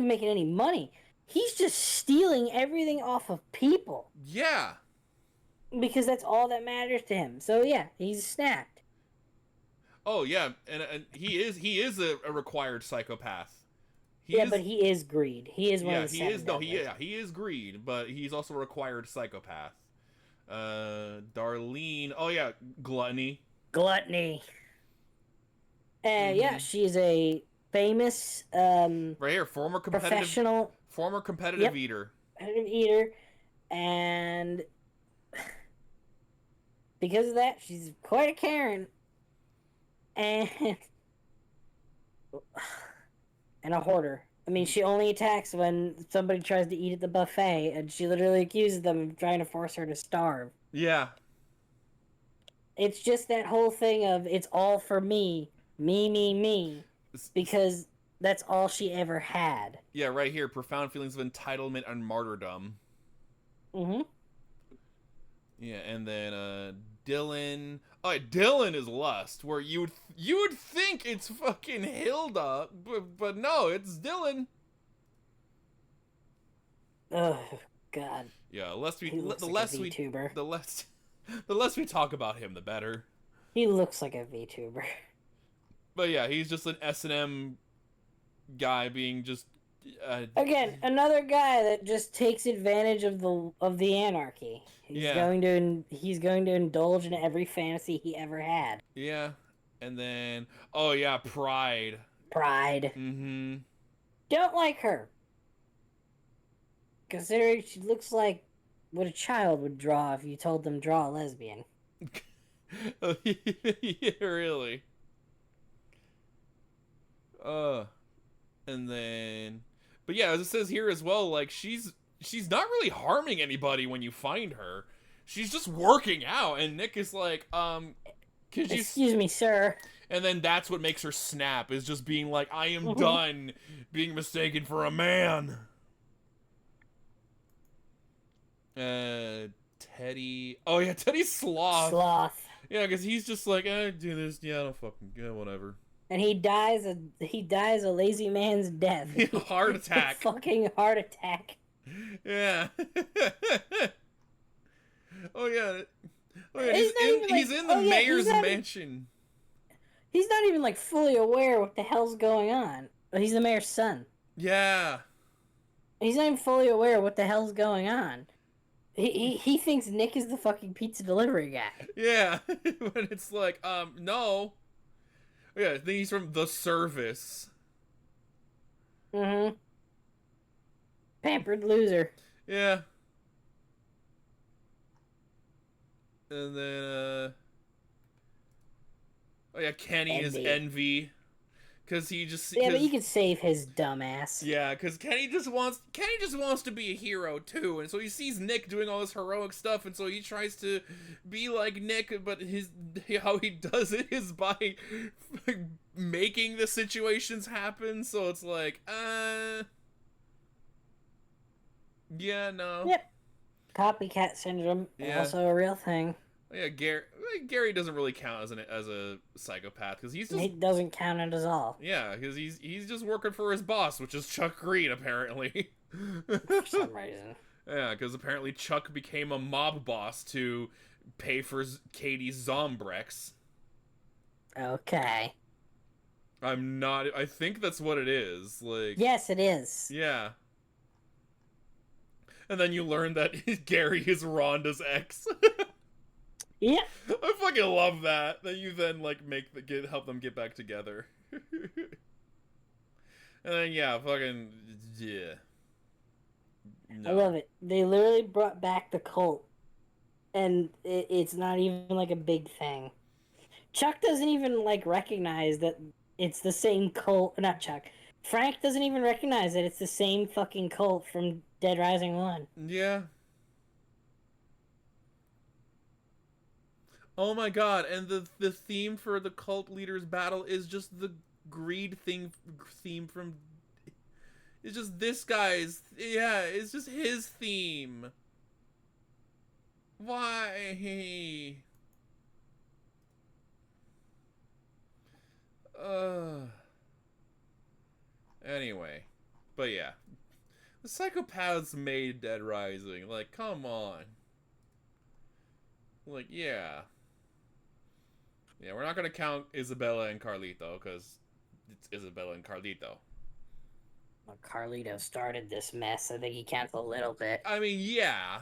S2: making any money. He's just stealing everything off of people.
S1: Yeah.
S2: Because that's all that matters to him. So yeah, he's snapped.
S1: Oh yeah, and he is a required psychopath.
S2: But he is greed. He is one of the seven.
S1: He is greed, but he's also a required psychopath. Darlene. Oh yeah, gluttony.
S2: Yeah, she's a famous
S1: right here, former competitive eater.
S2: Competitive eater, and because of that, she's quite a Karen, and a hoarder. I mean, she only attacks when somebody tries to eat at the buffet, and she literally accuses them of trying to force her to starve.
S1: Yeah.
S2: It's just that whole thing of it's all for me, me, because that's all she ever had.
S1: Yeah, right here, profound feelings of entitlement and martyrdom.
S2: Mm-hmm.
S1: Yeah, and then Dylan. Oh, Dylan is lust, where you would think it's fucking Hilda, but no, it's Dylan.
S2: Oh God.
S1: Yeah, the less we talk about him, the better.
S2: He looks like a VTuber.
S1: But yeah, he's just an S&M guy being just
S2: again, another guy that just takes advantage of the anarchy. He's going to indulge in every fantasy he ever had.
S1: Yeah. And then Pride. Mm-hmm.
S2: Don't like her. Considering she looks like what a child would draw if you told them draw a lesbian.
S1: Yeah, really. And then, but yeah, as it says here as well, like she's not really harming anybody when you find her. She's just working out, and Nick is like,
S2: excuse me, sir.
S1: And then that's what makes her snap, is just being like, I am done being mistaken for a man. Teddy. Oh yeah, Teddy's Sloth. Yeah, because he's just like, do this. Yeah, I don't fucking, whatever.
S2: And he dies a lazy man's death.
S1: Heart attack.
S2: Fucking heart attack.
S1: Yeah. Oh yeah. He's in the mayor's mansion.
S2: He's not even like fully aware what the hell's going on. He's the mayor's son.
S1: Yeah.
S2: He's not even fully aware what the hell's going on. He thinks Nick is the fucking pizza delivery guy.
S1: Yeah. When it's like, no. Yeah, I think he's from the service.
S2: Mm-hmm. Pampered loser.
S1: Yeah. And then, oh yeah, Kenny is Envy. Because he just...
S2: Yeah, but you could save his dumb ass.
S1: Yeah, because Kenny just wants to be a hero too, and so he sees Nick doing all this heroic stuff, and so he tries to be like Nick, but how he does it is by making the situations happen. So it's like, yeah, no.
S2: Yep. Copycat syndrome, also a real thing.
S1: Yeah, Gary doesn't really count as a psychopath because he
S2: doesn't count it at all.
S1: Yeah, because he's just working for his boss, which is Chuck Green apparently.
S2: For some reason.
S1: Yeah, because apparently Chuck became a mob boss to pay for Katie's Zombrex.
S2: Okay.
S1: I think that's what it is. Like.
S2: Yes, it is.
S1: Yeah. And then you learn that Gary is Rhonda's ex.
S2: Yeah.
S1: I fucking love that. That you then like help them get back together. And then yeah. No.
S2: I love it. They literally brought back the cult, and it's not even like a big thing. Chuck doesn't even like recognize that it's the same cult. Not Chuck. Frank doesn't even recognize that it's the same fucking cult from Dead Rising 1.
S1: Yeah. Oh my god, and the theme for the cult leaders battle is just the greed theme from... It's just this guy's... Yeah, it's just his theme. Why? Anyway. But yeah. The psychopaths made Dead Rising. Like, come on. Like, yeah. Yeah, we're not gonna count Isabella and Carlito, because it's Isabella and Carlito.
S2: Well, Carlito started this mess. I think he counts a little bit.
S1: I mean, yeah.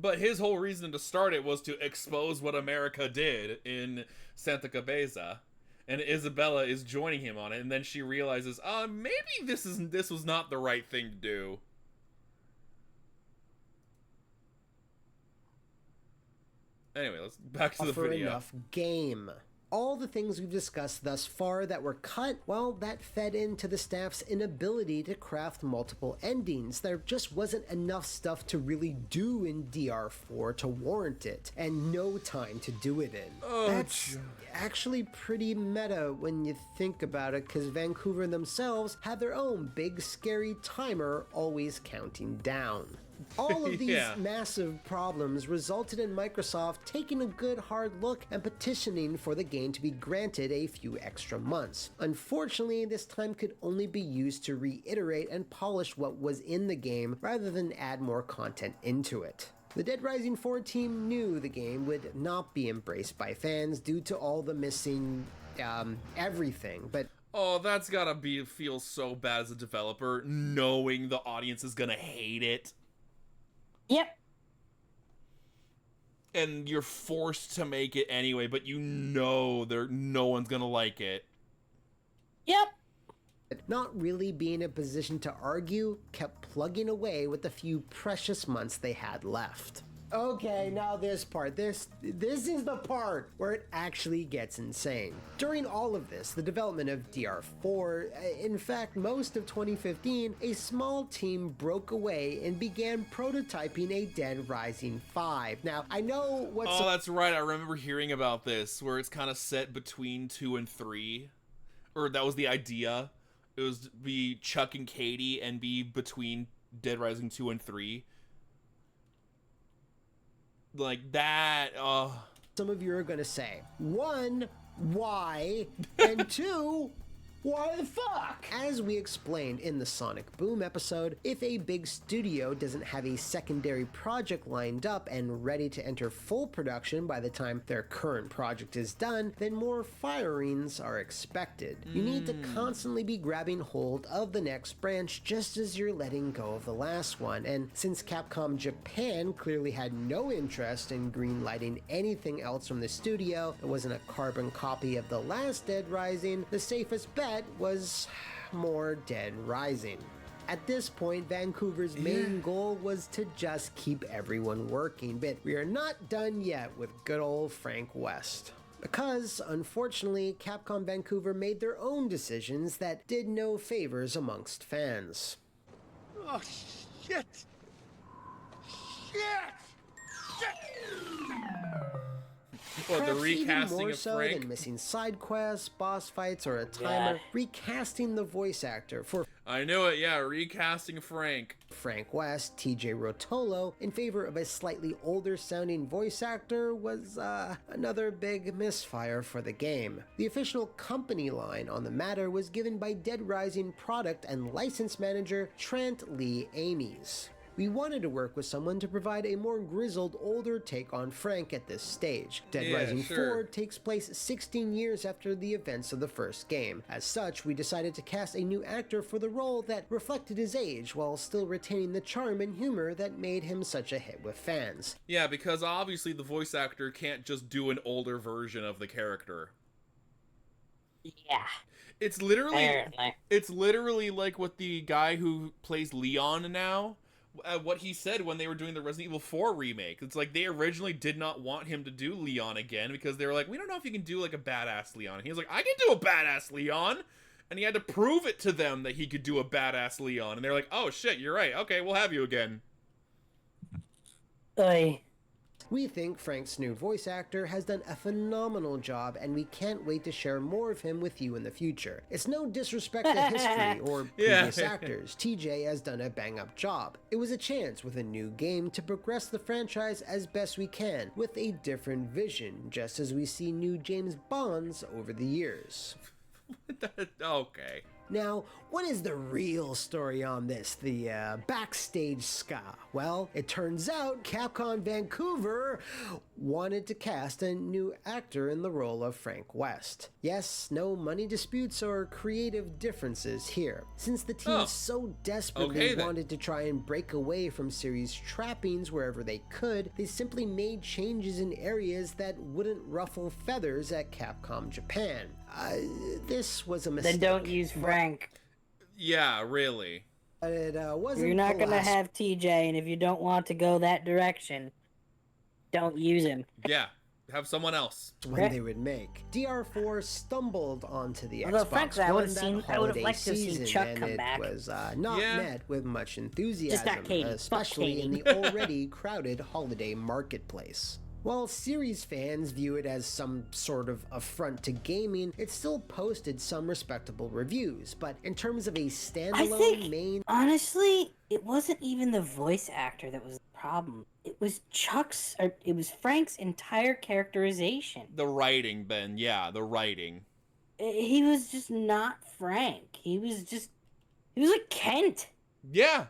S1: But his whole reason to start it was to expose what America did in Santa Cabeza. And Isabella is joining him on it, and then she realizes, maybe this was not the right thing to do. Anyway, let's back to the video.
S4: Enough game. All the things we've discussed thus far that were cut, well, that fed into the staff's inability to craft multiple endings. There just wasn't enough stuff to really do in DR4 to warrant it, and no time to do it in. That's actually pretty meta when you think about it, because Vancouver themselves had their own big scary timer always counting down. All of these massive problems resulted in Microsoft taking a good hard look and petitioning for the game to be granted a few extra months. Unfortunately, this time could only be used to reiterate and polish what was in the game rather than add more content into it. The Dead Rising 4 team knew the game would not be embraced by fans due to all the missing everything, but
S1: oh, that's gotta feel so bad as a developer, knowing the audience is gonna hate it.
S2: Yep.
S1: And you're forced to make it anyway, but you know no one's gonna like it.
S2: Yep.
S4: Not really being in a position to argue, kept plugging away with the few precious months they had left. Okay, now this part. This is the part where it actually gets insane. During all of this, the development of DR4, in fact, most of 2015, a small team broke away and began prototyping a Dead Rising 5. Now, I know what's...
S1: Oh, that's right. I remember hearing about this, where it's kind of set between 2 and 3. Or that was the idea. It was to be Chuck and Katie and be between Dead Rising 2 and 3. Like that,
S4: Some of you are gonna say, 1, why? And 2, why the fuck? As we explained in the Sonic Boom episode, if a big studio doesn't have a secondary project lined up and ready to enter full production by the time their current project is done, then more firings are expected. You need to constantly be grabbing hold of the next branch just as you're letting go of the last one, and since Capcom Japan clearly had no interest in greenlighting anything else from the studio that wasn't a carbon copy of the last Dead Rising, the safest bet was more Dead Rising. At this point, Vancouver's main goal was to just keep everyone working, but we are not done yet with good old Frank West. Because, unfortunately, Capcom Vancouver made their own decisions that did no favors amongst fans.
S7: Oh, shit! Shit!
S1: Well, the
S4: Perhaps even
S1: recasting
S4: more
S1: of
S4: so
S1: Frank.
S4: than missing side quests, boss fights, or a timer, recasting the voice actor for
S1: I knew it, yeah, recasting Frank.
S4: Frank West, TJ Rotolo, in favor of a slightly older sounding voice actor was another big misfire for the game. The official company line on the matter was given by Dead Rising product and license manager Trent Lee Ames. We wanted to work with someone to provide a more grizzled, older take on Frank at this stage. Dead Rising 4 takes place 16 years after the events of the first game. As such, we decided to cast a new actor for the role that reflected his age while still retaining the charm and humor that made him such a hit with fans.
S1: Yeah, because obviously the voice actor can't just do an older version of the character.
S2: Yeah.
S1: It's literally
S2: Apparently.
S1: like what the guy who plays Leon now, what he said when they were doing the Resident Evil 4 remake. It's like they originally did not want him to do Leon again because they were like, we don't know if you can do like a badass Leon. And he was like, I can do a badass Leon. And he had to prove it to them that he could do a badass Leon. And they're like, oh shit, you're right. Okay, we'll have you again.
S2: Oy.
S4: We think Frank's new voice actor has done a phenomenal job, and we can't wait to share more of him with you in the future. It's no disrespect to history or previous actors. TJ has done a bang-up job. It was a chance with a new game to progress the franchise as best we can, with a different vision, just as we see new James Bonds over the years.
S1: Okay.
S4: Now, what is the real story on this? The backstage ska? Well, it turns out Capcom Vancouver wanted to cast a new actor in the role of Frank West. Yes, no money disputes or creative differences here. Since the team so desperately wanted to try and break away from series trappings wherever they could, they simply made changes in areas that wouldn't ruffle feathers at Capcom Japan. This was a mistake.
S2: Then don't use Frank.
S1: Yeah, really.
S4: But it wasn't.
S2: You're not gonna have TJ, and if you don't want to go that direction, don't use him.
S1: Yeah, have someone else.
S4: When they would make. DR4 stumbled onto the
S2: Although
S4: Xbox
S2: frankly, I
S4: One
S2: would have
S4: that
S2: seen. I would have
S4: holiday
S2: liked to have seen
S4: season,
S2: Chuck
S4: and
S2: come
S4: it
S2: back.
S4: was not met with much enthusiasm,
S2: not Katie.
S4: especially in the already crowded holiday marketplace. While series fans view it as some sort of affront to gaming, it still posted some respectable reviews, but in terms of a standalone
S2: honestly, it wasn't even the voice actor that was the problem. It was it was Frank's entire characterization.
S1: The writing, Ben, yeah, the writing.
S2: He was just not Frank. He was like Kent.
S1: Yeah.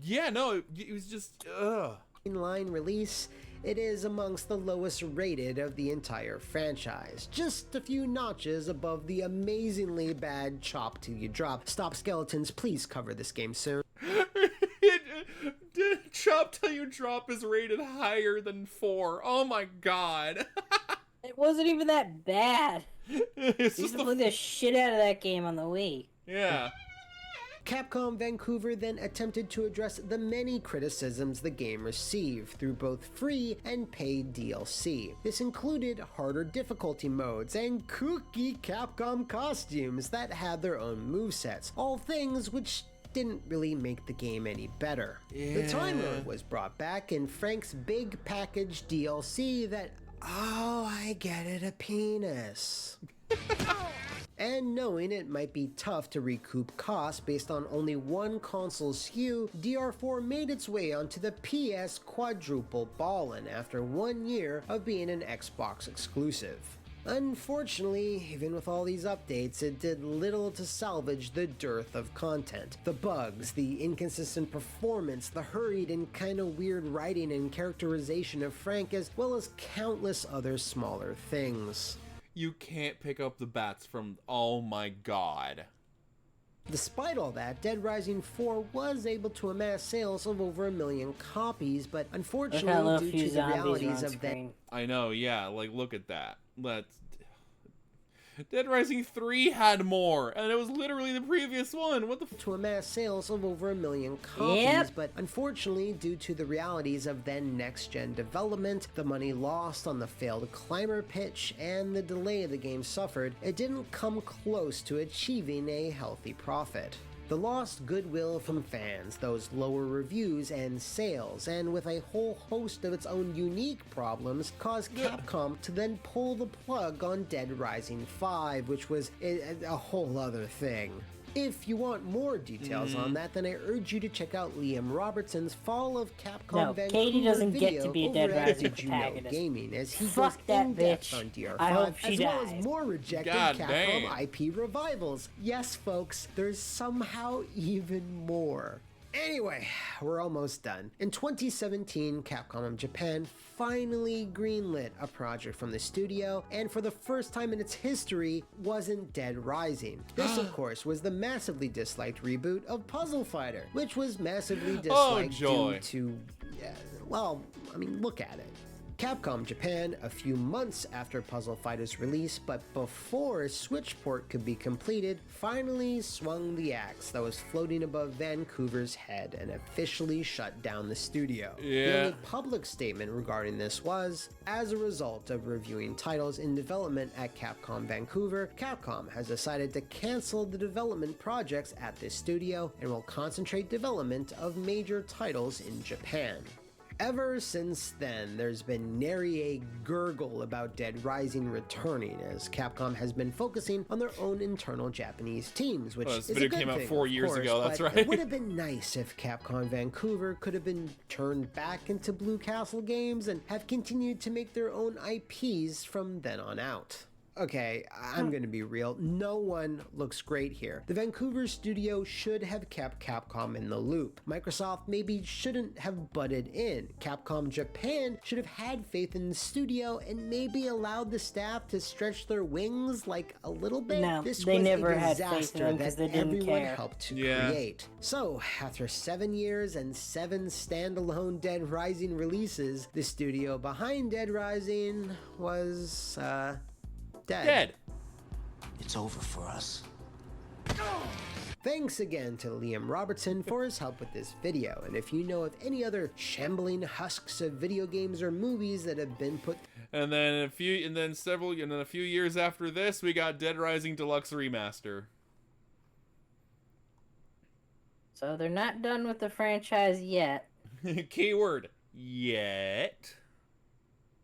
S1: Yeah, no, it was just,
S4: Inline release, it is amongst the lowest rated of the entire franchise, just a few notches above the amazingly bad Chop Till You Drop. Stop Skeletons, please cover this game soon.
S1: Chop Till You Drop is rated higher than 4. Oh my god.
S2: It wasn't even that bad.
S1: It's
S2: They
S1: just
S2: played the shit out of that game on the Wii.
S1: Yeah.
S4: Capcom Vancouver then attempted to address the many criticisms the game received through both free and paid DLC. This included harder difficulty modes and kooky Capcom costumes that had their own movesets, all things which didn't really make the game any better. The time mode was brought back in Frank's big package DLC that, oh, I get it, a penis. And knowing it might be tough to recoup costs based on only one console SKU, DR4 made its way onto the PS quadruple ballin' after 1 year of being an Xbox exclusive. Unfortunately, even with all these updates, it did little to salvage the dearth of content. The bugs, the inconsistent performance, the hurried and kinda weird writing and characterization of Frank, as well as countless other smaller things.
S1: You can't pick up the bats from, oh my god.
S4: Despite all that, Dead Rising 4 was able to amass sales of over 1 million copies, but unfortunately, due to the realities of that,
S1: I know, yeah, like, look at that. Dead Rising 3 had more, and it was literally the previous one. What the f-
S4: To amass sales of over 1 million copies, but unfortunately, due to the realities of then next-gen development, the money lost on the failed Climber pitch, and the delay the game suffered, it didn't come close to achieving a healthy profit. The lost goodwill from fans, those lower reviews and sales, and with a whole host of its own unique problems, caused Capcom to then pull the plug on Dead Rising 5, which was a whole other thing. If you want more details on that, then I urge you to check out Liam Robertson's Fall of Capcom Vancouver
S2: Katie doesn't
S4: video
S2: get to be a
S4: over
S2: Dead
S4: at
S2: Rising
S4: Did You Know
S2: protagonist.
S4: Gaming, as he
S2: Fuck
S4: goes
S2: that
S4: in depth
S2: bitch.
S4: on DR5,
S2: I hope she
S4: as well
S2: dies.
S4: as more rejected
S1: God
S4: Capcom
S1: damn.
S4: IP revivals. Yes, folks, there's somehow even more. Anyway, we're almost done. In 2017, Capcom of Japan finally greenlit a project from the studio, and for the first time in its history, wasn't Dead Rising. This, of course, was the massively disliked reboot of Puzzle Fighter, which was massively disliked due to, well, I mean, look at it. Capcom Japan, a few months after Puzzle Fighter's release, but before a Switch port could be completed, finally swung the axe that was floating above Vancouver's head and officially shut down the studio. The only public statement regarding this was, as a result of reviewing titles in development at Capcom Vancouver, Capcom has decided to cancel the development projects at this studio and will concentrate development of major titles in Japan. Ever since then, there's been nary a gurgle about Dead Rising returning, as Capcom has been focusing on their own internal Japanese teams, which is a good thing,
S1: came out 4 years ago, that's right.
S4: It would have been nice if Capcom Vancouver could have been turned back into Blue Castle Games and have continued to make their own IPs from then on out. Okay, I'm gonna be real. No one looks great here. The Vancouver studio should have kept Capcom in the loop. Microsoft maybe shouldn't have butted in. Capcom Japan should have had faith in the studio and maybe allowed the staff to stretch their wings like a little bit.
S2: No,
S4: this
S2: they
S4: was
S2: never
S4: a
S2: had faith in
S4: disaster
S2: them 'cause
S4: that
S2: they didn't
S4: everyone
S2: care.
S4: helped to create. So, after 7 years and 7 standalone Dead Rising releases, the studio behind Dead Rising was, dead.
S3: It's over for us.
S4: Thanks again to Liam Robertson for his help with this video, and if you know of any other shambling husks of video games or movies that have been put
S1: And then a few years after this, we got Dead Rising Deluxe Remaster.
S2: So they're not done with the franchise yet.
S1: Keyword yet.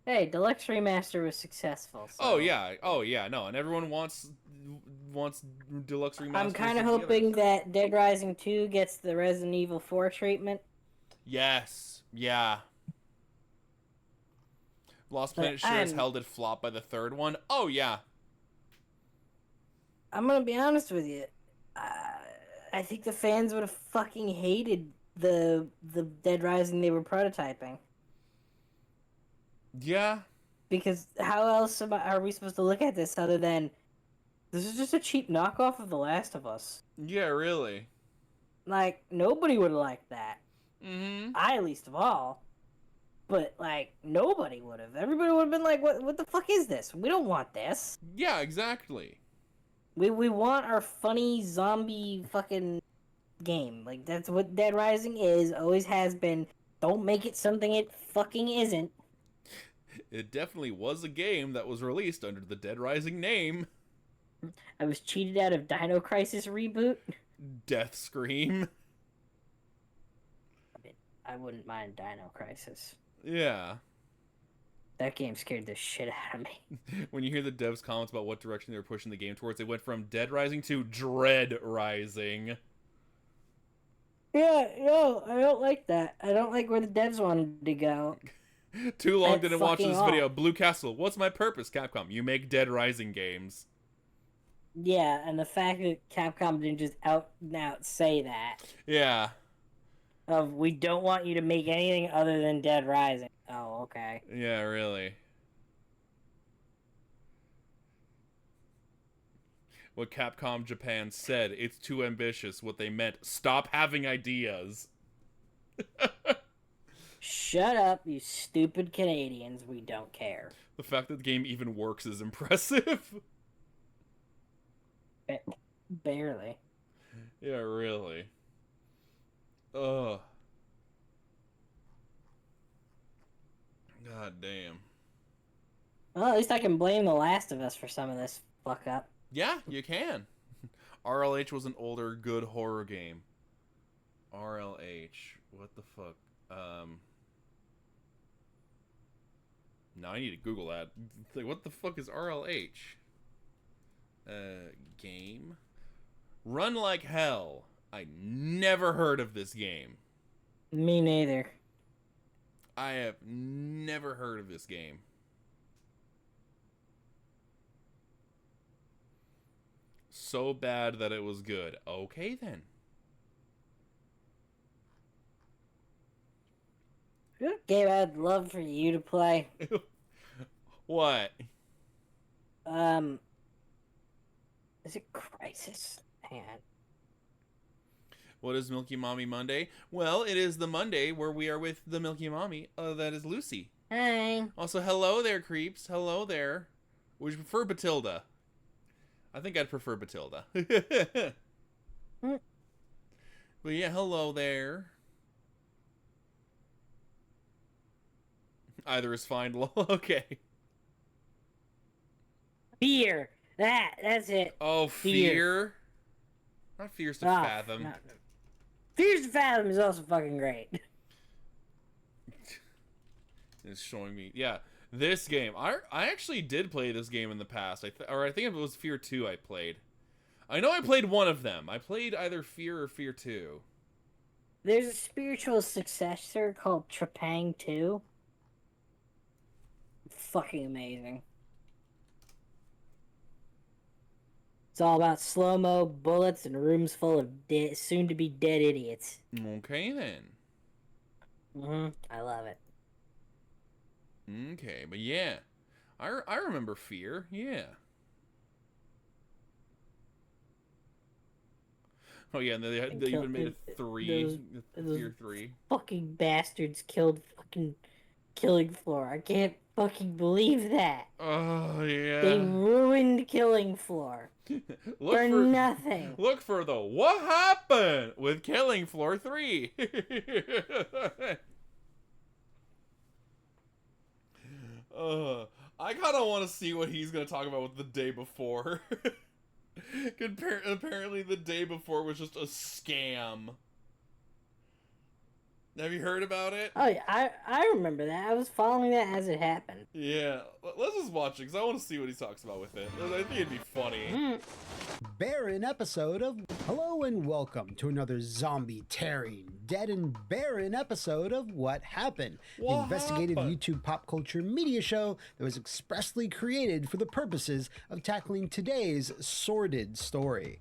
S2: Hey, Deluxe Remaster was successful. So.
S1: Oh yeah, no, and everyone wants Deluxe Remaster.
S2: I'm kind of hoping that Dead Rising 2 gets the Resident Evil 4 treatment.
S1: Yes, yeah. Lost Planet sure as hell did flop by the third one. Oh yeah.
S2: I'm gonna be honest with you. I think the fans would have fucking hated the Dead Rising they were prototyping.
S1: Yeah.
S2: Because how else are we supposed to look at this other than this is just a cheap knockoff of The Last of Us?
S1: Yeah, really.
S2: Like, nobody would have liked that.
S1: Mm-hmm.
S2: I least of all. But, like, nobody would have. Everybody would have been like, what the fuck is this? We don't want this.
S1: Yeah, exactly.
S2: We want our funny zombie fucking game. Like, that's what Dead Rising is, always has been. Don't make it something it fucking isn't.
S1: It definitely was a game that was released under the Dead Rising name.
S2: I was cheated out of Dino Crisis reboot.
S1: Death Scream.
S2: I mean, I wouldn't mind Dino Crisis.
S1: Yeah.
S2: That game scared the shit out of me.
S1: When you hear the devs' comments about what direction they were pushing the game towards, they went from Dead Rising to Dread Rising.
S2: Yeah, no, I don't like that. I don't like where the devs wanted to go.
S1: Too long didn't watch this video. Blue Castle, what's my purpose, Capcom? You make Dead Rising games.
S2: Yeah, and the fact that Capcom didn't just out and out say that.
S1: Yeah.
S2: Of, we don't want you to make anything other than Dead Rising. Oh, okay.
S1: Yeah, really. What Capcom Japan said, it's too ambitious. What they meant, stop having ideas.
S2: Shut up, you stupid Canadians. We don't care.
S1: The fact that the game even works is impressive.
S2: Barely.
S1: Yeah, really. Ugh. God damn.
S2: Well, at least I can blame The Last of Us for some of this fuck up.
S1: Yeah, you can. RLH was an older, good horror game. RLH. What the fuck? Now I need to Google that. Like, what the fuck is RLH? Game? Run Like Hell. I never heard of this game.
S2: Me neither.
S1: I have never heard of this game. So bad that it was good. Okay, then.
S2: Good game I'd love for you to play.
S1: What?
S2: Is it Crisis? Man.
S1: What is Milky Mommy Monday? Well, it is the Monday where we are with the Milky Mommy. That is Lucy.
S2: Hi.
S1: Also, hello there, creeps. Hello there. Would you prefer Batilda? I think I'd prefer Batilda. But yeah, hello there. Either is fine. Okay.
S2: Fear. That's it.
S1: Oh, fear? Not Fears to Fathom.
S2: No. Fears to Fathom is also fucking great.
S1: It's showing me. Yeah, this game. I actually did play this game in the past. I think it was Fear 2 I played. I know I played one of them. I played either Fear or Fear 2.
S2: There's a spiritual successor called Trepang 2. Fucking amazing. It's all about slow-mo, bullets, and rooms full of soon-to-be dead idiots.
S1: Okay, then.
S2: I love it.
S1: Okay, but yeah. I remember Fear, yeah. Oh, yeah, and they even made a 3. Fear 3.
S2: Fucking bastards killed fucking Killing Floor. I can't fucking believe that.
S1: Oh, yeah.
S2: They ruined Killing Floor. for nothing.
S1: Look for the what happened with Killing Floor 3. I kind of want to see what he's going to talk about with the day before. Apparently the day before was just a scam. Have you heard about it?
S2: Oh, yeah, I remember that. I was following that as it happened.
S1: Yeah, let's just watch it, because I want to see what he talks about with it. I think it'd be funny.
S4: Barren episode of... Hello and welcome to another zombie-tearing, dead and barren episode of What Happened, the investigative YouTube pop culture media show that was expressly created for the purposes of tackling today's sordid story.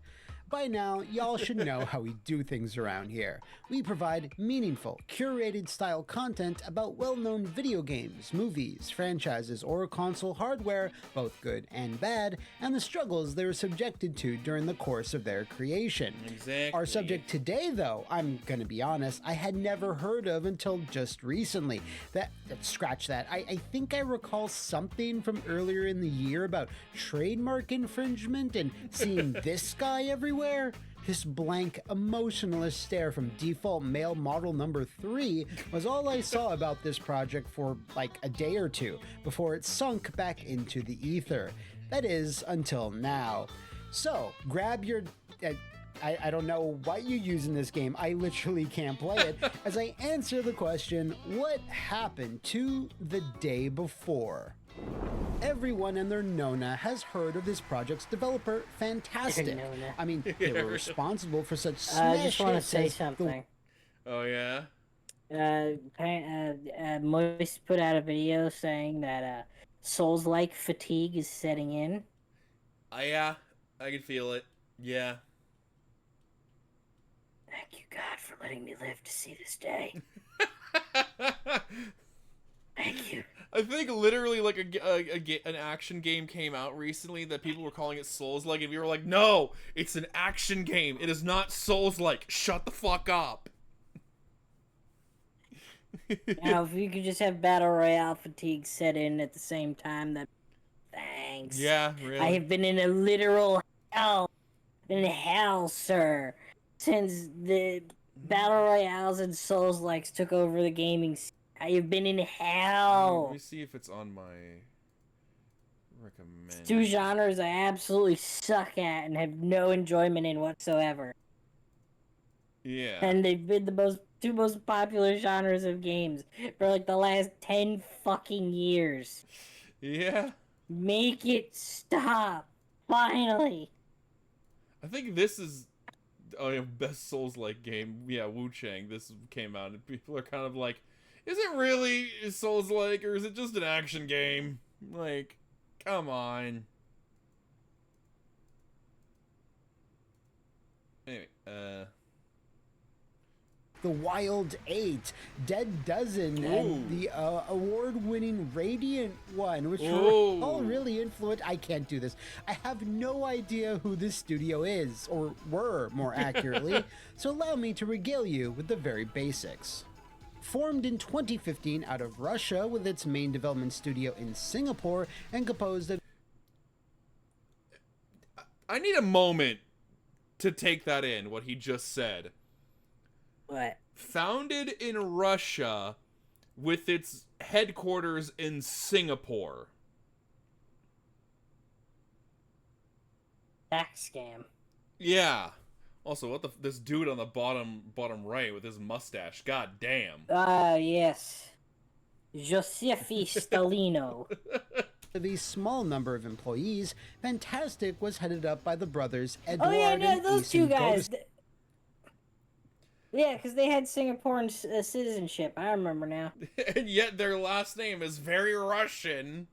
S4: By now, y'all should know how we do things around here. We provide meaningful, curated style content about well-known video games, movies, franchises, or console hardware, both good and bad, and the struggles they were subjected to during the course of their creation.
S1: Exactly.
S4: Our subject today, though, I'm gonna be honest, I had never heard of until just recently. Scratch that. I think I recall something from earlier in the year about trademark infringement and seeing this guy everywhere. This blank, emotionless stare from default male model number 3 was all I saw about this project for like a day or two before it sunk back into the ether. That is, until now. So, grab your... I don't know what you use in this game. I literally can't play it. As I answer the question, what happened to the day before? Everyone and their Nona has heard of this project's developer, Fantastic. I mean, they were responsible for such smash
S2: I just want to
S4: hits
S2: say
S4: as
S2: something.
S1: Oh, yeah?
S2: Moist put out a video saying that Souls-like fatigue is setting in.
S1: Yeah, I can feel it. Yeah.
S2: Thank you, God, for letting me live to see this day. Thank you.
S1: I think literally like an action game came out recently that people were calling it Souls-like, and we were like, no, it's an action game. It is not Souls-like. Shut the fuck up.
S2: Now, if you could just have Battle Royale fatigue set in at the same time, that... Thanks.
S1: Yeah, really.
S2: I have been in a literal hell in hell, sir, since the Battle Royales and Souls-likes took over the gaming scene. I have been in hell.
S1: Let me see if it's on my recommend.
S2: Two genres I absolutely suck at and have no enjoyment in whatsoever.
S1: Yeah.
S2: And they've been the two most popular genres of games for like the last 10 fucking years.
S1: Yeah.
S2: Make it stop. Finally.
S1: I think this is best Souls-like game. Yeah, Wu Chang. This came out and people are kind of like, is it really Souls-like or is it just an action game? Like, come on. Anyway,
S4: The Wild 8, Dead Dozen, and the award-winning Radiant one, which were all really influenced. I can't do this. I have no idea who this studio is, or were, more accurately, so allow me to regale you with the very basics. Formed in 2015 out of Russia with its main development studio in Singapore and composed of...
S1: I need a moment to take that in, what he just said.
S2: What?
S1: Founded in Russia with its headquarters in Singapore.
S2: Tax scam.
S1: Yeah. Also, what this dude on the bottom right with his mustache. God damn.
S2: Yes. Josefi Stalino.
S4: With a small number of employees, Fantastic was headed up by the brothers Edward and
S2: those two
S4: Asen
S2: guys.
S4: Godes-
S2: Yeah, because they had Singaporean citizenship. I remember now.
S1: And yet their last name is very Russian.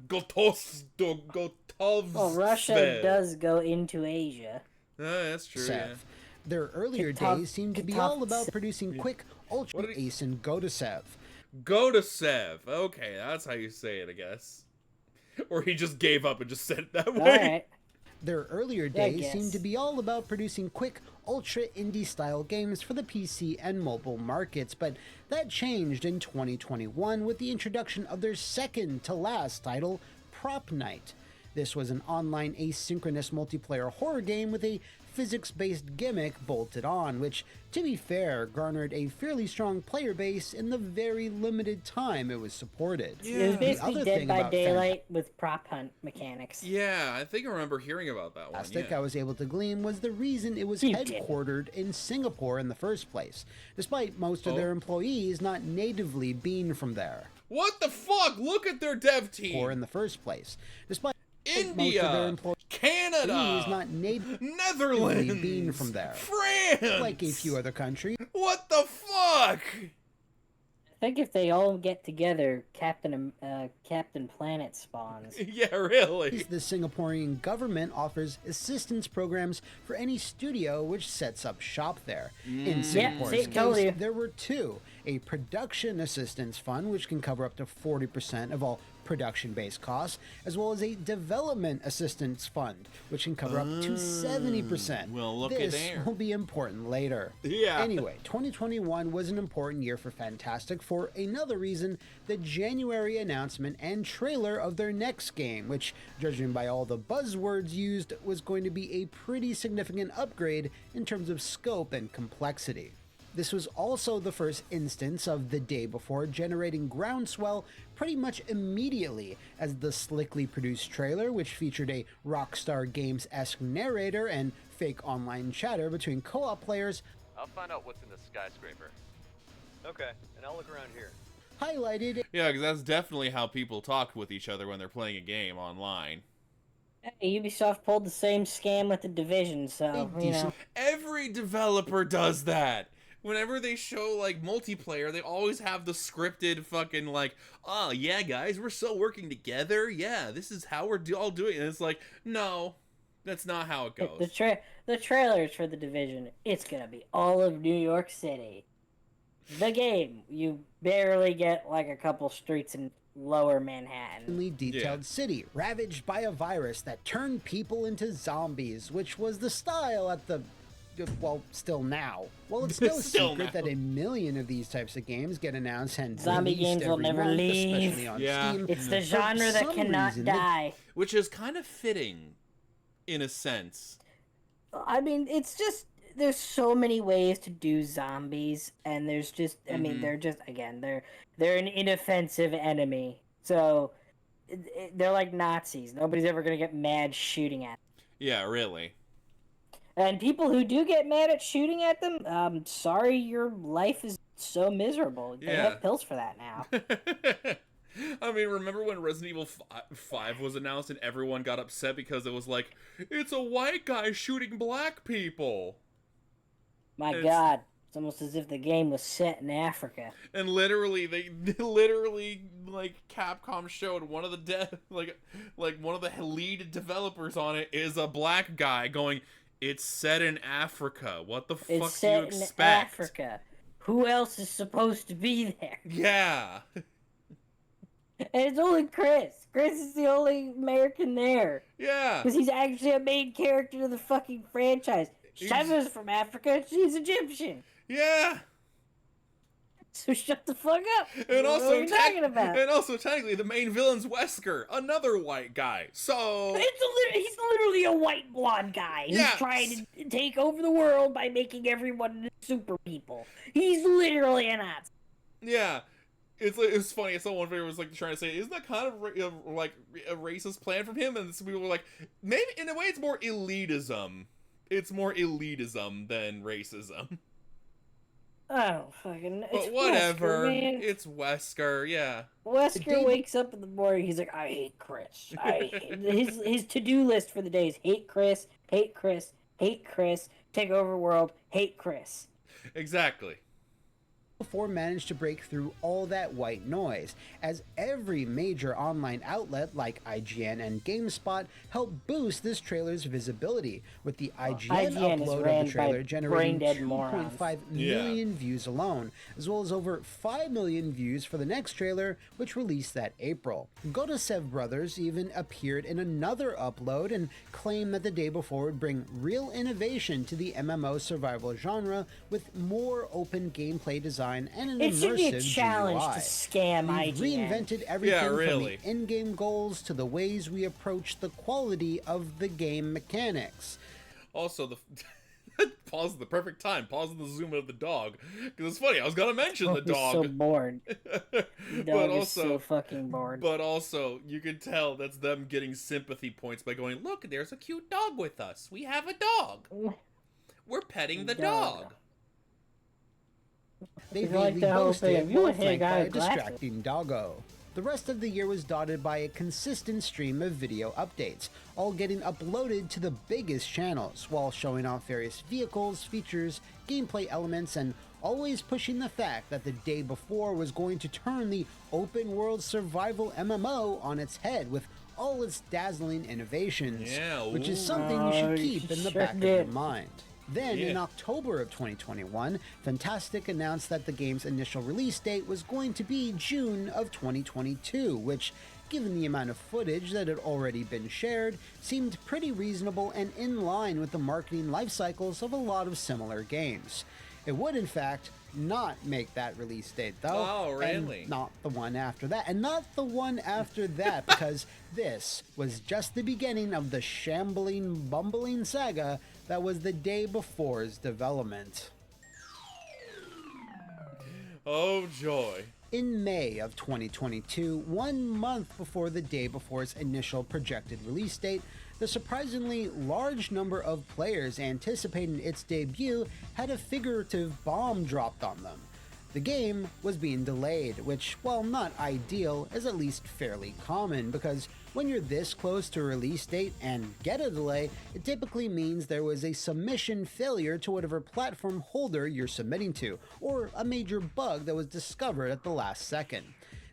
S1: Gotovstvev.
S2: Well, Russia does go into Asia.
S1: That's true, yeah.
S4: Their earlier days seemed to be all about producing quick, ultra Asen Godesev.
S1: Godesev. Okay, that's how you say it, I guess. Or he just gave up and just said it that way.
S2: Alright.
S4: Their earlier days seemed to be all about producing quick, ultra indie style games for the PC and mobile markets, but that changed in 2021 with the introduction of their second to last title, Prop Night. This was an online asynchronous multiplayer horror game with a physics-based gimmick bolted on, which, to be fair, garnered a fairly strong player base in the very limited time it was supported.
S2: Yeah. It was basically Dead by Daylight with prop hunt mechanics.
S1: Yeah, I think I remember hearing about that one.
S4: Fantastic, I was able to glean, was the reason it was headquartered in Singapore in the first place, despite most of their employees not natively being from there.
S1: What the fuck? Look at their dev team!
S4: Or in the first place, despite
S1: India,
S4: most of their employees
S1: Canada,
S4: not
S1: Netherlands,
S4: being from there,
S1: France,
S4: like a few other countries.
S1: What the fuck?
S2: I think if they all get together, Captain Planet spawns.
S1: Yeah, really.
S4: The Singaporean government offers assistance programs for any studio which sets up shop there. In Singapore's case, there were two: a production assistance fund, which can cover up to 40% of all production-based costs, as well as a development assistance fund, which can cover up to 70%.
S1: Well, look
S4: this
S1: at there.
S4: will be important later.
S1: Yeah.
S4: Anyway, 2021 was an important year for Fantastic for another reason: the January announcement and trailer of their next game, which, judging by all the buzzwords used, was going to be a pretty significant upgrade in terms of scope and complexity. This was also the first instance of The Day Before generating groundswell pretty much immediately, as the slickly produced trailer, which featured a Rockstar Games-esque narrator and fake online chatter between co-op players,
S10: I'll find out what's in the skyscraper. Okay, and I'll look around here.
S4: Highlighted.
S1: Yeah, because that's definitely how people talk with each other when they're playing a game online.
S2: Hey, Ubisoft pulled the same scam with The Division, so, you know.
S1: Every developer does that. Whenever they show, like, multiplayer, they always have the scripted fucking, like, oh, yeah, guys, we're still working together. Yeah, this is how we're all doing it. And it's like, no, that's not how it goes.
S2: The trailers for The Division, it's gonna be all of New York City. The game, you barely get, like, a couple streets in lower Manhattan.
S4: Detailed city, ravaged by a virus that turned people into zombies, which was the style at the... well, still now. Well, it's no secret that a million of these types of games get announced and
S2: zombie games will never
S4: month,
S2: leave.
S4: especially on
S2: Yeah.
S4: Steam.
S2: It's the genre that cannot die.
S1: Which is kind of fitting. in a sense.
S2: I mean, it's just there's so many ways to do zombies, and there's just I mean, they're just again they're an inoffensive enemy, so they're like Nazis. Nobody's ever gonna get mad shooting at them.
S1: Yeah, really.
S2: And people who do get mad at shooting at them, sorry, your life is so miserable. They have pills for that now.
S1: I mean, remember when Resident Evil 5 was announced and everyone got upset because it was like, it's a white guy shooting black people.
S2: My God. It's almost as if the game was set in Africa.
S1: And literally, they literally, like, Capcom showed one of the like one of the lead developers on it is a black guy going, it's set in Africa. What the fuck do you expect?
S2: It's set in Africa. Who else is supposed to be there?
S1: Yeah.
S2: And it's only Chris. Chris is the only American there.
S1: Yeah.
S2: Because he's actually a main character of the fucking franchise. Shiva's from Africa. She's Egyptian.
S1: Yeah.
S2: So shut the fuck up.
S1: And
S2: what are you talking about?
S1: And also, technically, the main villain's Wesker, another white guy. So
S2: he's literally a white blonde guy who's trying to take over the world by making everyone super people. He's literally an Nazi.
S1: Yeah. It's funny. I saw one video was like trying to say, isn't that kind of like a racist plan from him? And some people were like, maybe in a way it's more elitism. It's more elitism than racism.
S2: Oh, fucking...
S1: But whatever.
S2: Wesker, man.
S1: It's Wesker, yeah.
S2: Wesker wakes up in the morning, he's like, I hate Chris. His to-do list for the day is hate Chris, hate Chris, hate Chris, take over world, hate Chris.
S1: Exactly.
S4: Before managed to break through all that white noise, as every major online outlet like IGN and GameSpot helped boost this trailer's visibility, with the IGN upload of the trailer generating 2.5 million views alone, as well as over 5 million views for the next trailer, which released that April. Gotosev Brothers even appeared in another upload and claimed that the day before would bring real innovation to the MMO survival genre with more open gameplay design and an immersive
S2: should be a challenge
S4: GUI.
S2: To scam
S4: We've
S2: IGN.
S4: reinvented everything from the in-game goals to the ways we approach the quality of the game mechanics.
S1: Also, pause at the perfect time. Pause on the zoom in of the dog, because it's funny. I was gonna mention the dog.
S2: So bored. The dog is so fucking bored.
S1: But also, you can tell that's them getting sympathy points by going, "Look, there's a cute dog with us. We have a dog. We're petting the dog."
S4: They vaguely boasted, more flanked by a distracting doggo. The rest of the year was dotted by a consistent stream of video updates, all getting uploaded to the biggest channels, while showing off various vehicles, features, gameplay elements, and always pushing the fact that the day before was going to turn the open-world survival MMO on its head with all its dazzling innovations, which is something you should keep in the back of your mind. Then, in October of 2021, Fantastic announced that the game's initial release date was going to be June of 2022, which, given the amount of footage that had already been shared, seemed pretty reasonable and in line with the marketing life cycles of a lot of similar games. It would, in fact, not make that release date, though.
S1: Oh, really?
S4: And not the one after that. And not the one after that, because this was just the beginning of the shambling, bumbling saga that was the day before's development.
S1: Oh, joy.
S4: In May of 2022, 1 month before the day before's initial projected release date, the surprisingly large number of players anticipating its debut had a figurative bomb dropped on them. The game was being delayed, which, while not ideal, is at least fairly common, because when you're this close to a release date and get a delay, it typically means there was a submission failure to whatever platform holder you're submitting to, or a major bug that was discovered at the last second.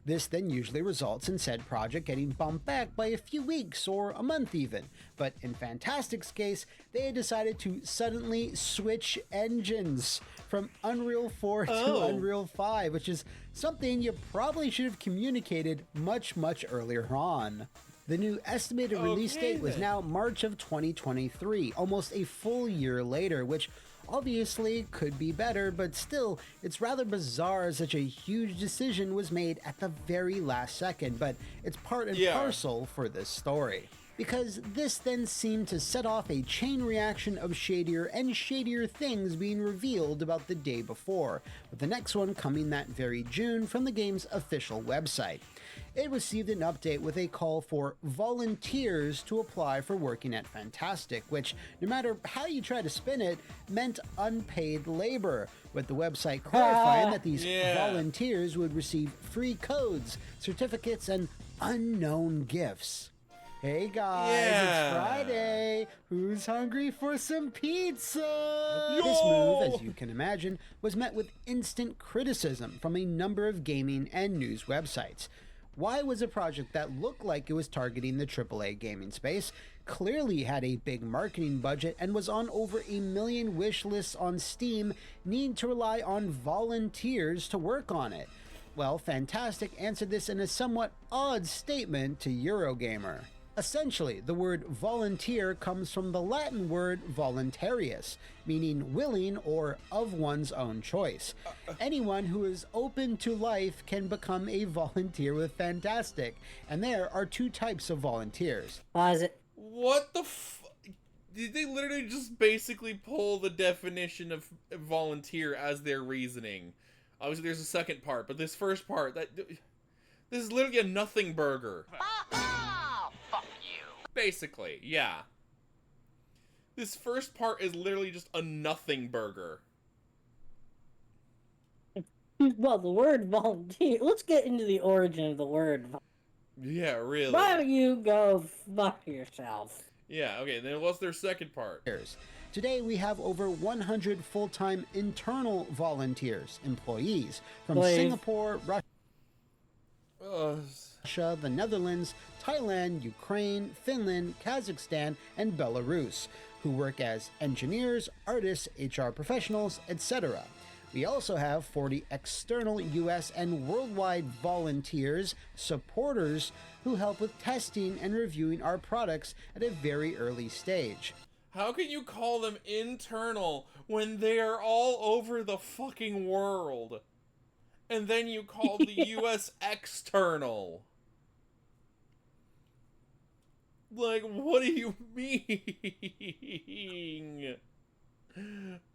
S4: This then usually results in said project getting bumped back by a few weeks or a month even, but in Fantastic's case, they had decided to suddenly switch engines from Unreal 4 to Unreal 5, which is something you probably should have communicated much earlier on. The new estimated release date was now March of 2023, almost a full year later, which obviously could be better, but still, it's rather bizarre such a huge decision was made at the very last second, but it's part and parcel for this story. because this then seemed to set off a chain reaction of shadier and shadier things being revealed about the day before, with the next one coming that very June from the game's official website. It received an update with a call for volunteers to apply for working at Fantastic, which, no matter how you try to spin it, meant unpaid labor, with the website clarifying that these volunteers would receive free codes, certificates, and unknown gifts. Hey guys, it's Friday. Who's hungry for some pizza? This move, as you can imagine, was met with instant criticism from a number of gaming and news websites. Why was a project that looked like it was targeting the AAA gaming space, clearly had a big marketing budget, and was on over 1 million wish lists on Steam, need to rely on volunteers to work on it? Well, Fantastic answered this in a somewhat odd statement to Eurogamer. Essentially, the word volunteer comes from the Latin word voluntarius, meaning willing or of one's own choice. Anyone who is open to life can become a volunteer with Fantastic, and there are 2 types of volunteers.
S2: Pause it.
S1: What the did they literally just basically pull the definition of volunteer as their reasoning? Obviously there's a second part, but this first part, this is literally a nothing burger. Basically, yeah. This first part is literally just a nothing burger.
S2: Well, the word volunteer, let's get into the origin of the word.
S1: Yeah, really.
S2: Why don't you go fuck yourself?
S1: Yeah, okay, then what's their second part?
S4: Today we have over 100 full-time internal volunteers, employees, from Singapore, Russia, the Netherlands, Thailand, Ukraine, Finland, Kazakhstan, and Belarus, who work as engineers, artists, HR professionals, etc. We also have 40 external US and worldwide volunteers, supporters, who help with testing and reviewing our products at a very early stage.
S1: How can you call them internal when they are all over the fucking world? And then you call the US external? Like, what do you mean?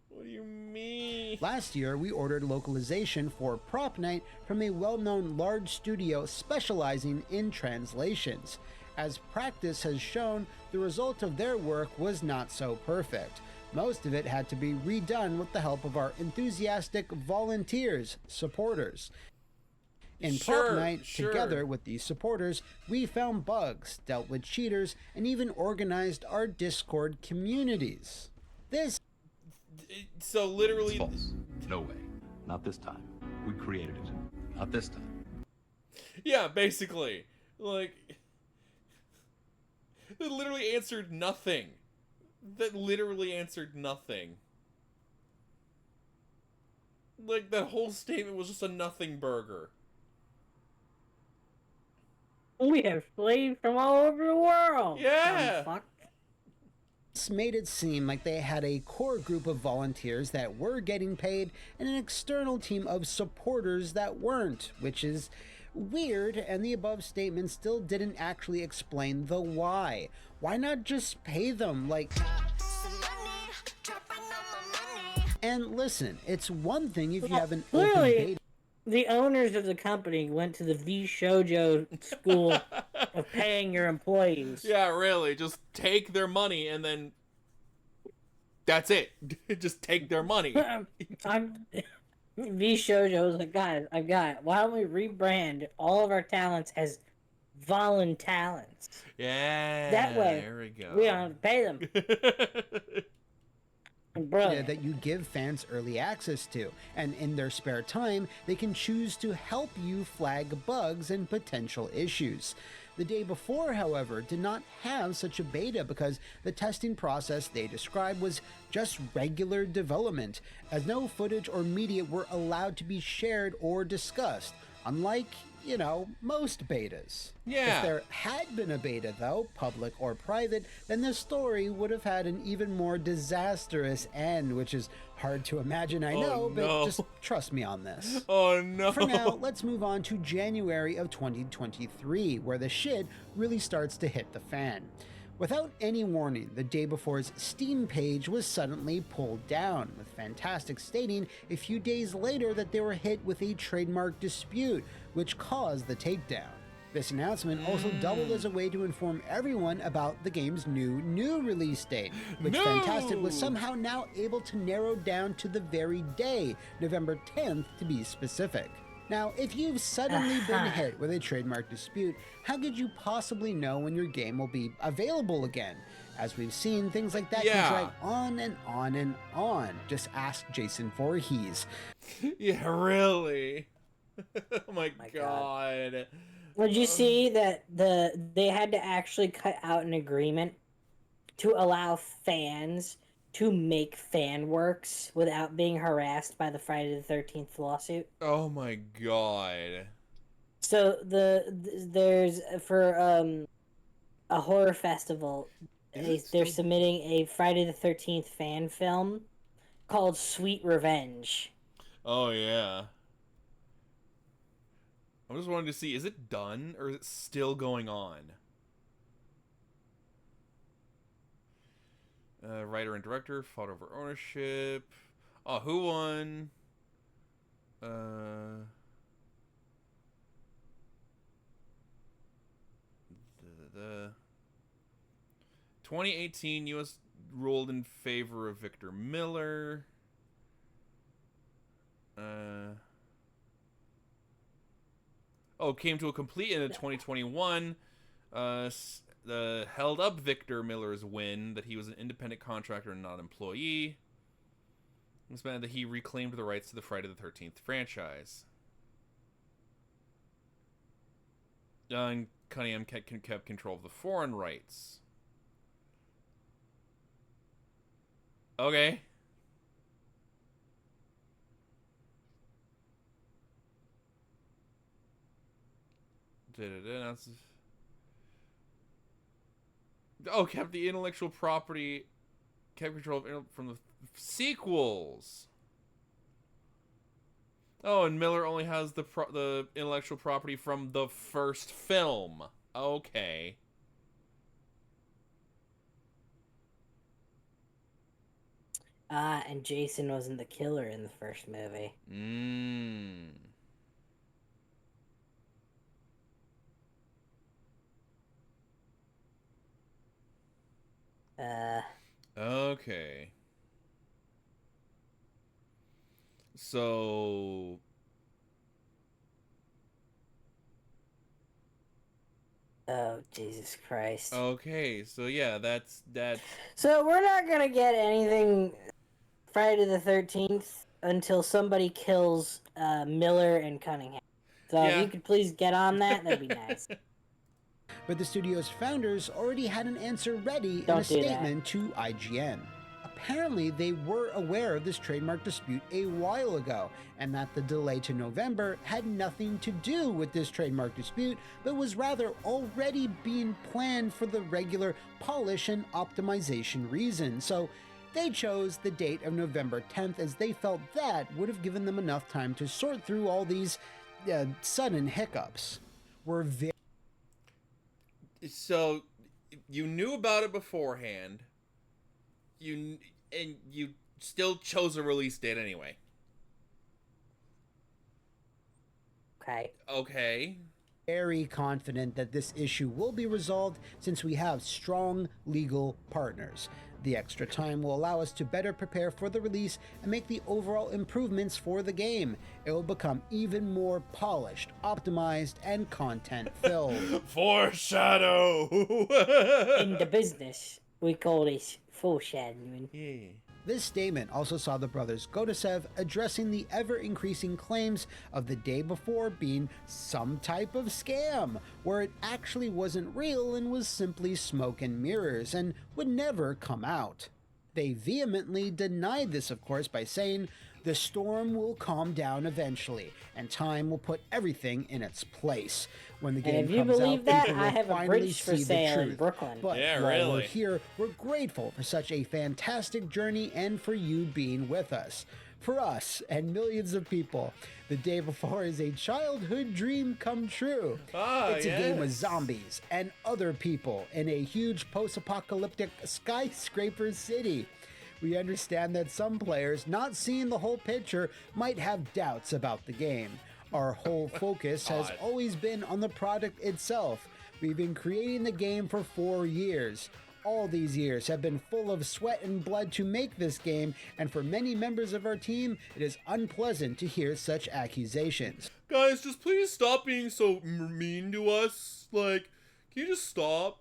S1: What do you mean?
S4: Last year, we ordered localization for Prop Night from a well-known large studio specializing in translations. As practice has shown, the result of their work was not so perfect. Most of it had to be redone with the help of our enthusiastic volunteers, supporters. In Prop Night, together with these supporters, we found bugs, dealt with cheaters, and even organized our Discord communities.
S1: So literally...
S5: It's false. No way. Not this time. We created it. Not this time.
S1: Yeah, basically. Like... That literally answered nothing. That literally answered nothing. Like, that whole statement was just a nothing burger.
S2: We have slaves from all over the world.
S1: Yeah.
S4: This made it seem like they had a core group of volunteers that were getting paid and an external team of supporters that weren't, which is weird, and the above statement still didn't actually explain the why. Why not just pay them, like... And listen, it's one thing if you have an open beta.
S2: The owners of the company went to the V-Shoujo school of paying your employees.
S1: Yeah, really. Just take their money and then... That's it. Just take their money.
S2: V-Shoujo was like, guys, I've got it. Why don't we rebrand all of our talents as Voluntalents?
S1: Yeah.
S2: That way,
S1: there we go.
S2: We don't have to pay them.
S4: That you give fans early access to, and in their spare time, they can choose to help you flag bugs and potential issues. The day before, however, did not have such a beta because the testing process they described was just regular development, as no footage or media were allowed to be shared or discussed, unlike
S11: you know, most betas.
S1: Yeah.
S11: If there had been a beta, though, public or private, then the story would have had an even more disastrous end, which is hard to imagine, I know, but just trust me on this.
S1: Oh no.
S11: For now, let's move on to January of 2023, where the shit really starts to hit the fan. Without any warning, the day before's Steam page was suddenly pulled down, with Fantastic stating a few days later that they were hit with a trademark dispute, which caused the takedown. This announcement also doubled as a way to inform everyone about the game's new release date, which Fantastic was somehow now able to narrow down to the very day, November 10th to be specific. Now, if you've suddenly been hit with a trademark dispute, how could you possibly know when your game will be available again? As we've seen, things like that can drag on and on and on. Just ask Jason Voorhees.
S1: Yeah, really? Oh my god.
S2: Would you see that they had to actually cut out an agreement to allow fans to make fan works without being harassed by the Friday the 13th lawsuit?
S1: Oh my god.
S2: So there's for a horror festival, they're submitting a Friday the 13th fan film called Sweet Revenge.
S1: Oh yeah. I'm just wanting to see, is it done or is it still going on? Writer and director fought over ownership. Oh, who won? 2018 U.S. ruled in favor of Victor Miller. Came to a complete end in 2021. The held up Victor Miller's win that he was an independent contractor and not an employee. This meant that he reclaimed the rights to the Friday the 13th franchise. And Cunningham kept control of the foreign rights. Okay. Kept the intellectual property, kept control of from the sequels. Oh, and Miller only has the intellectual property from the first film. Okay.
S2: And Jason wasn't the killer in the first movie.
S1: Okay. So...
S2: Oh, Jesus Christ.
S1: Okay, so yeah, that's...
S2: So we're not gonna get anything Friday the 13th until somebody kills Miller and Cunningham. So if you could please get on that, that'd be nice.
S11: But the studio's founders already had an answer ready in a statement to IGN. Apparently, they were aware of this trademark dispute a while ago, and that the delay to November had nothing to do with this trademark dispute, but was rather already being planned for the regular polish and optimization reason. So they chose the date of November 10th as they felt that would have given them enough time to sort through all these sudden hiccups.
S1: So, you knew about it beforehand. You still chose a release date anyway. Okay.
S11: Very confident that this issue will be resolved since we have strong legal partners. The extra time will allow us to better prepare for the release and make the overall improvements for the game. It will become even more polished, optimized, and content-filled.
S1: Foreshadow!
S2: In the business, we call this foreshadowing.
S1: Yeah.
S11: This statement also saw the brothers Godesev addressing the ever-increasing claims of the day before being some type of scam, where it actually wasn't real and was simply smoke and mirrors and would never come out. They vehemently denied this, of course, by saying, The storm will calm down eventually, and time will put everything in its place. When the game
S2: And if you
S11: comes
S2: believe
S11: out,
S2: that,
S11: people
S2: I
S11: will
S2: have a
S11: finally
S2: bridge for
S11: see the
S2: sale in
S11: truth.
S2: Brooklyn.
S11: But
S1: Yeah,
S11: while we're
S1: really.
S11: here, we're grateful for such a fantastic journey and for you being with us. For us and millions of people, the day before is a childhood dream come true. It's a game with zombies and other people in a huge post-apocalyptic skyscraper city. We understand that some players, not seeing the whole picture, might have doubts about the game. Our whole focus has always been on the product itself. We've been creating the game for 4 years. All these years have been full of sweat and blood to make this game, and for many members of our team, it is unpleasant to hear such accusations.
S1: Guys, just please stop being so mean to us. Like, can you just stop?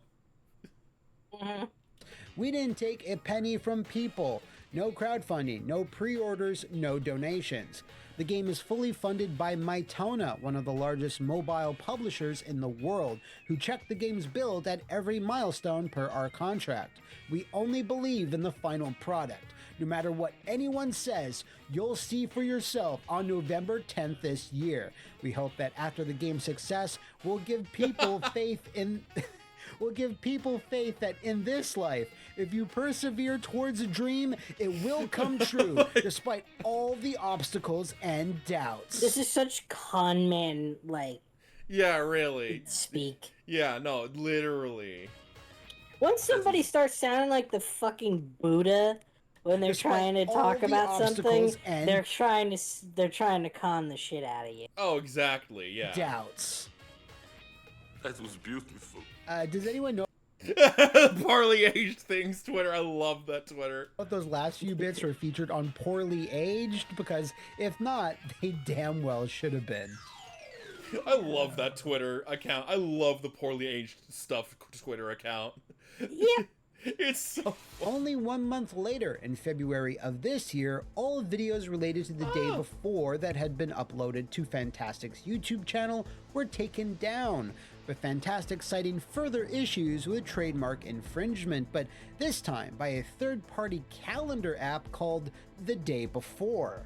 S11: We didn't take a penny from people. No crowdfunding, no pre-orders, no donations. The game is fully funded by Mytona, one of the largest mobile publishers in the world, who check the game's build at every milestone per our contract. We only believe in the final product. No matter what anyone says, you'll see for yourself on November 10th this year. We hope that after the game's success, we'll give people faith in... We'll give people faith that in this life, if you persevere towards a dream, it will come true, despite all the obstacles and doubts.
S2: This is such con man, like...
S1: Yeah, really.
S2: Speak.
S1: Yeah, no, literally.
S2: Once somebody starts sounding like the fucking Buddha when they're trying to talk about something, they're trying to con the shit out of you.
S1: Oh, exactly, yeah.
S11: Doubts.
S7: That was beautiful.
S11: Does anyone know
S1: Poorly aged things Twitter? I love that Twitter.
S11: what those last few bits were featured on Poorly Aged? Because if not, they damn well should have been.
S1: I love that Twitter account. I love the Poorly Aged Stuff Twitter account.
S2: Yeah.
S1: It's so
S11: Only 1 month later, in February of this year, all videos related to the day before that had been uploaded to Fantastic's YouTube channel were taken down, with Fantastic citing further issues with trademark infringement, but this time by a third-party calendar app called The Day Before.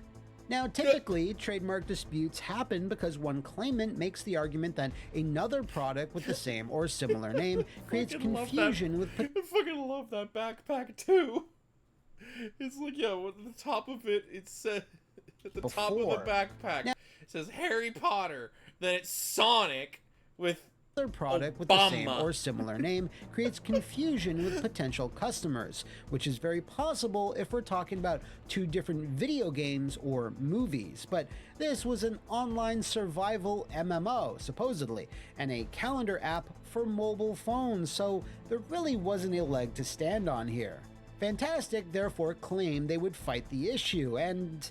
S11: Now, typically, trademark disputes happen because one claimant makes the argument that another product with the same or similar name creates confusion with...
S1: I fucking love that backpack, too. It's like, yeah, at the top of it, it says... At the top of the backpack, it says Harry Potter. Then it's Sonic with...
S11: Other product with the same or similar name creates confusion with potential customers, which is very possible if we're talking about two different video games or movies. But this was an online survival MMO, supposedly, and a calendar app for mobile phones, so there really wasn't a leg to stand on here. Fantastic therefore claimed they would fight the issue, and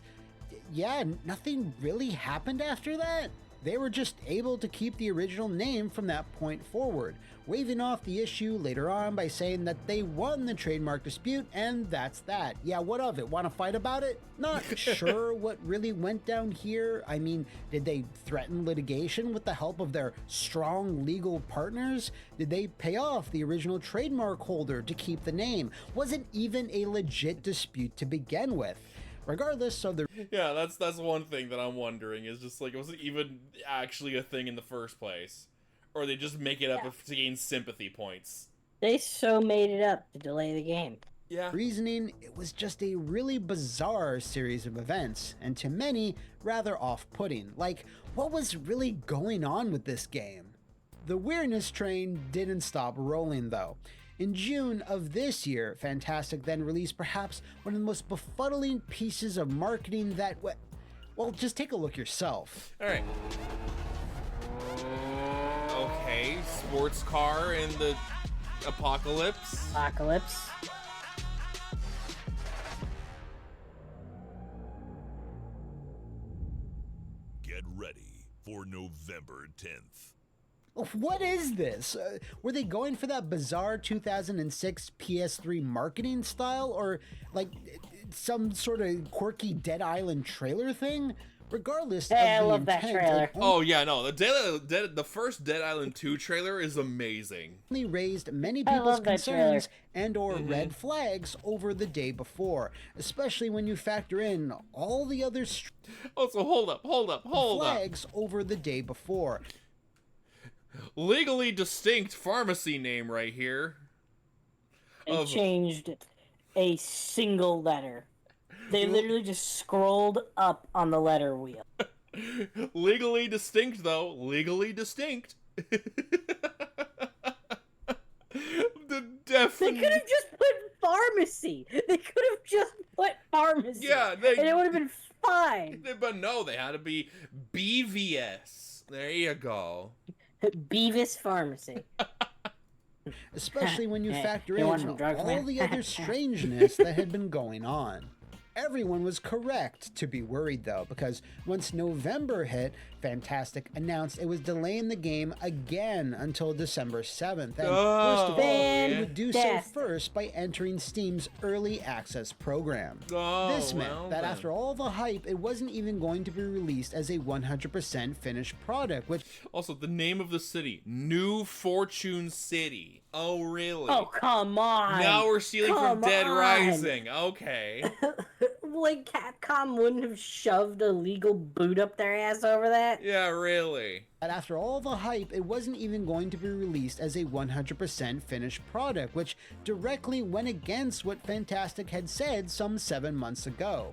S11: yeah, nothing really happened after that. They were just able to keep the original name from that point forward, waving off the issue later on by saying that they won the trademark dispute and that's that. Yeah, what of it? Want to fight about it? Not sure what really went down here. I mean, did they threaten litigation with the help of their strong legal partners? Did they pay off the original trademark holder to keep the name? Was it even a legit dispute to begin with? Regardless of the...
S1: Yeah, that's one thing that I'm wondering, is just like, was it even actually a thing in the first place? Or they just make it up to gain sympathy points?
S2: They so made it up to delay the game.
S1: Yeah.
S11: Reasoning, it was just a really bizarre series of events, and to many, rather off-putting. Like, what was really going on with this game? The weirdness train didn't stop rolling, though. In June of this year, Fantastic then released perhaps one of the most befuddling pieces of marketing that... Well, just take a look yourself.
S1: Alright. Okay, sports car in the apocalypse.
S12: Get ready for November 10th.
S11: What is this? Were they going for that bizarre 2006 PS3 marketing style, or like some sort of quirky Dead Island trailer thing? Regardless
S2: Hey, I
S11: of the
S2: love that
S11: intent,
S2: trailer.
S11: it
S1: Oh yeah, no, the first Dead Island 2 trailer is amazing.
S11: only raised many
S2: I
S11: people's
S2: love that
S11: concerns
S2: trailer.
S11: and or red flags over the day before, especially when you factor in all the other
S1: Also, hold up.
S11: flags over the day before.
S1: Legally distinct pharmacy name right here.
S2: They changed a single letter. They literally just scrolled up on the letter wheel.
S1: Legally distinct, though. Legally distinct.
S2: They could have just put pharmacy. They could have just put pharmacy.
S1: Yeah,
S2: and it would have been fine.
S1: But no, they had to be BVS. There you go.
S2: Beavis Pharmacy.
S11: Especially when you factor
S2: You
S11: in
S2: want some drugs,
S11: all
S2: man?
S11: the other strangeness that had been going on. Everyone was correct to be worried, though, because once November hit, Fantastic announced it was delaying the game again until December 7th. And first of all, it would do so first by entering Steam's Early Access program. This meant that after all the hype, it wasn't even going to be released as a 100% finished product, which...
S1: Also, the name of the city, New Fortune City. Oh, really?
S2: Oh, come on.
S1: Now we're stealing from Dead Rising. Okay.
S2: Like, Capcom wouldn't have shoved a legal boot up their ass over that?
S1: Yeah, really.
S11: And after all the hype, it wasn't even going to be released as a 100% finished product, which directly went against what Fantastic had said some 7 months ago.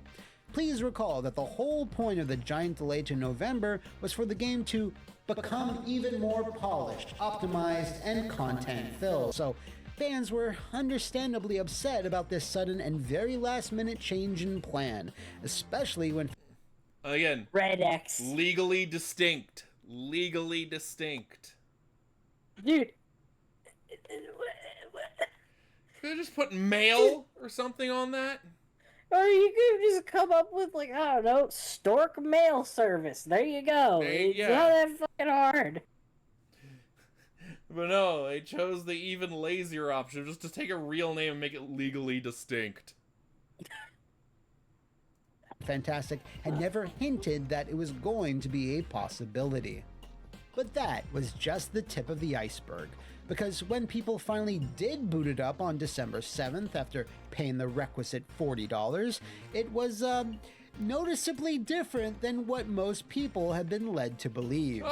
S11: Please recall that the whole point of the giant delay to November was for the game to become even more polished, optimized, and content-filled. So fans were understandably upset about this sudden and very last-minute change in plan, especially when...
S1: Again,
S2: Red X.
S1: Legally distinct. Legally distinct.
S2: Dude.
S1: Could I just put mail or something on that?
S2: Or you could just come up with, like, I don't know, Stork Mail Service. There you go. It's not that fucking hard.
S1: But no, they chose the even lazier option, just to take a real name and make it legally distinct.
S11: Fantastic had never hinted that it was going to be a possibility. But that was just the tip of the iceberg, because when people finally did boot it up on December 7th after paying the requisite $40, it was noticeably different than what most people had been led to believe.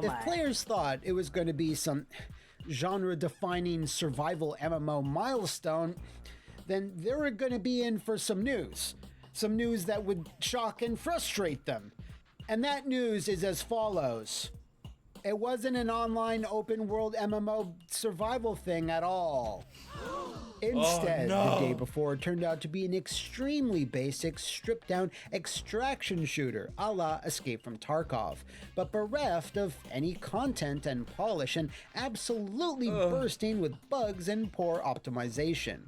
S11: If players thought it was going to be some genre-defining survival MMO milestone, then they were going to be in for some news. Some news that would shock and frustrate them. And that news is as follows. It wasn't an online open-world MMO survival thing at all. Instead, the day before turned out to be an extremely basic, stripped-down extraction shooter, a la Escape from Tarkov, but bereft of any content and polish and absolutely bursting with bugs and poor optimization.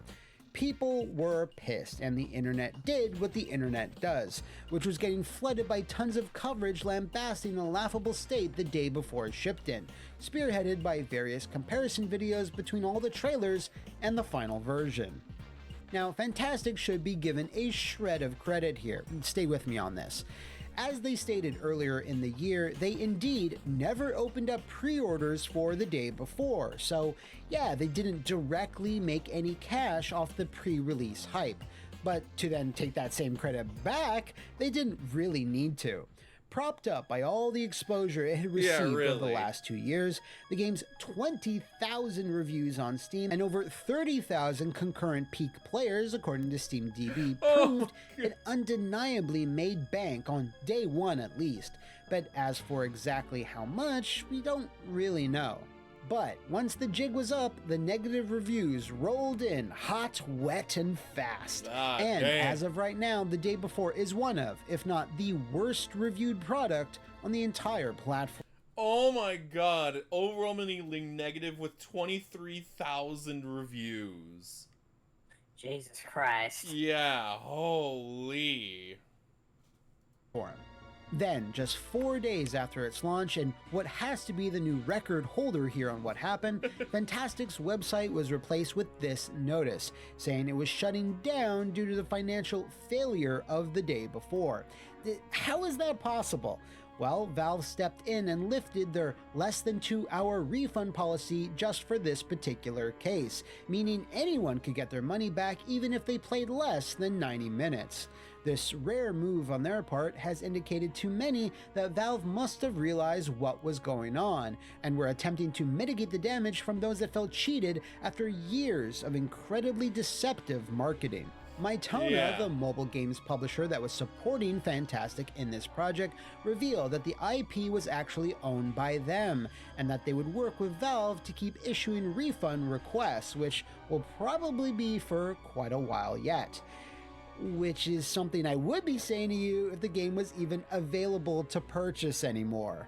S11: People were pissed, and the internet did what the internet does, which was getting flooded by tons of coverage lambasting the laughable state the day before it shipped in, spearheaded by various comparison videos between all the trailers and the final version. Now, Fantastic should be given a shred of credit here. Stay with me on this. As they stated earlier in the year, they indeed never opened up pre-orders for the day before, so yeah, they didn't directly make any cash off the pre-release hype. But to then take that same credit back, they didn't really need to. Propped up by all the exposure it had received over the last 2 years, the game's 20,000 reviews on Steam and over 30,000 concurrent peak players, according to SteamDB, proved it undeniably made bank on day one at least. But as for exactly how much, we don't really know. But once the jig was up, the negative reviews rolled in hot, wet, and fast. As of right now, the day before is one of, if not the worst reviewed product on the entire platform.
S1: Oh my god, overwhelmingly negative with 23,000 reviews.
S2: Jesus Christ.
S1: Yeah, holy.
S11: Then, just 4 days after its launch, and what has to be the new record holder here on what happened, Fantastic's website was replaced with this notice, saying it was shutting down due to the financial failure of the day before. How is that possible? Well, Valve stepped in and lifted their less than 2-hour refund policy just for this particular case, meaning anyone could get their money back even if they played less than 90 minutes. This rare move on their part has indicated to many that Valve must have realized what was going on, and were attempting to mitigate the damage from those that felt cheated after years of incredibly deceptive marketing. Mytona, the mobile games publisher that was supporting Fantastic in this project, revealed that the IP was actually owned by them, and that they would work with Valve to keep issuing refund requests, which will probably be for quite a while yet. Which is something I would be saying to you if the game was even available to purchase anymore.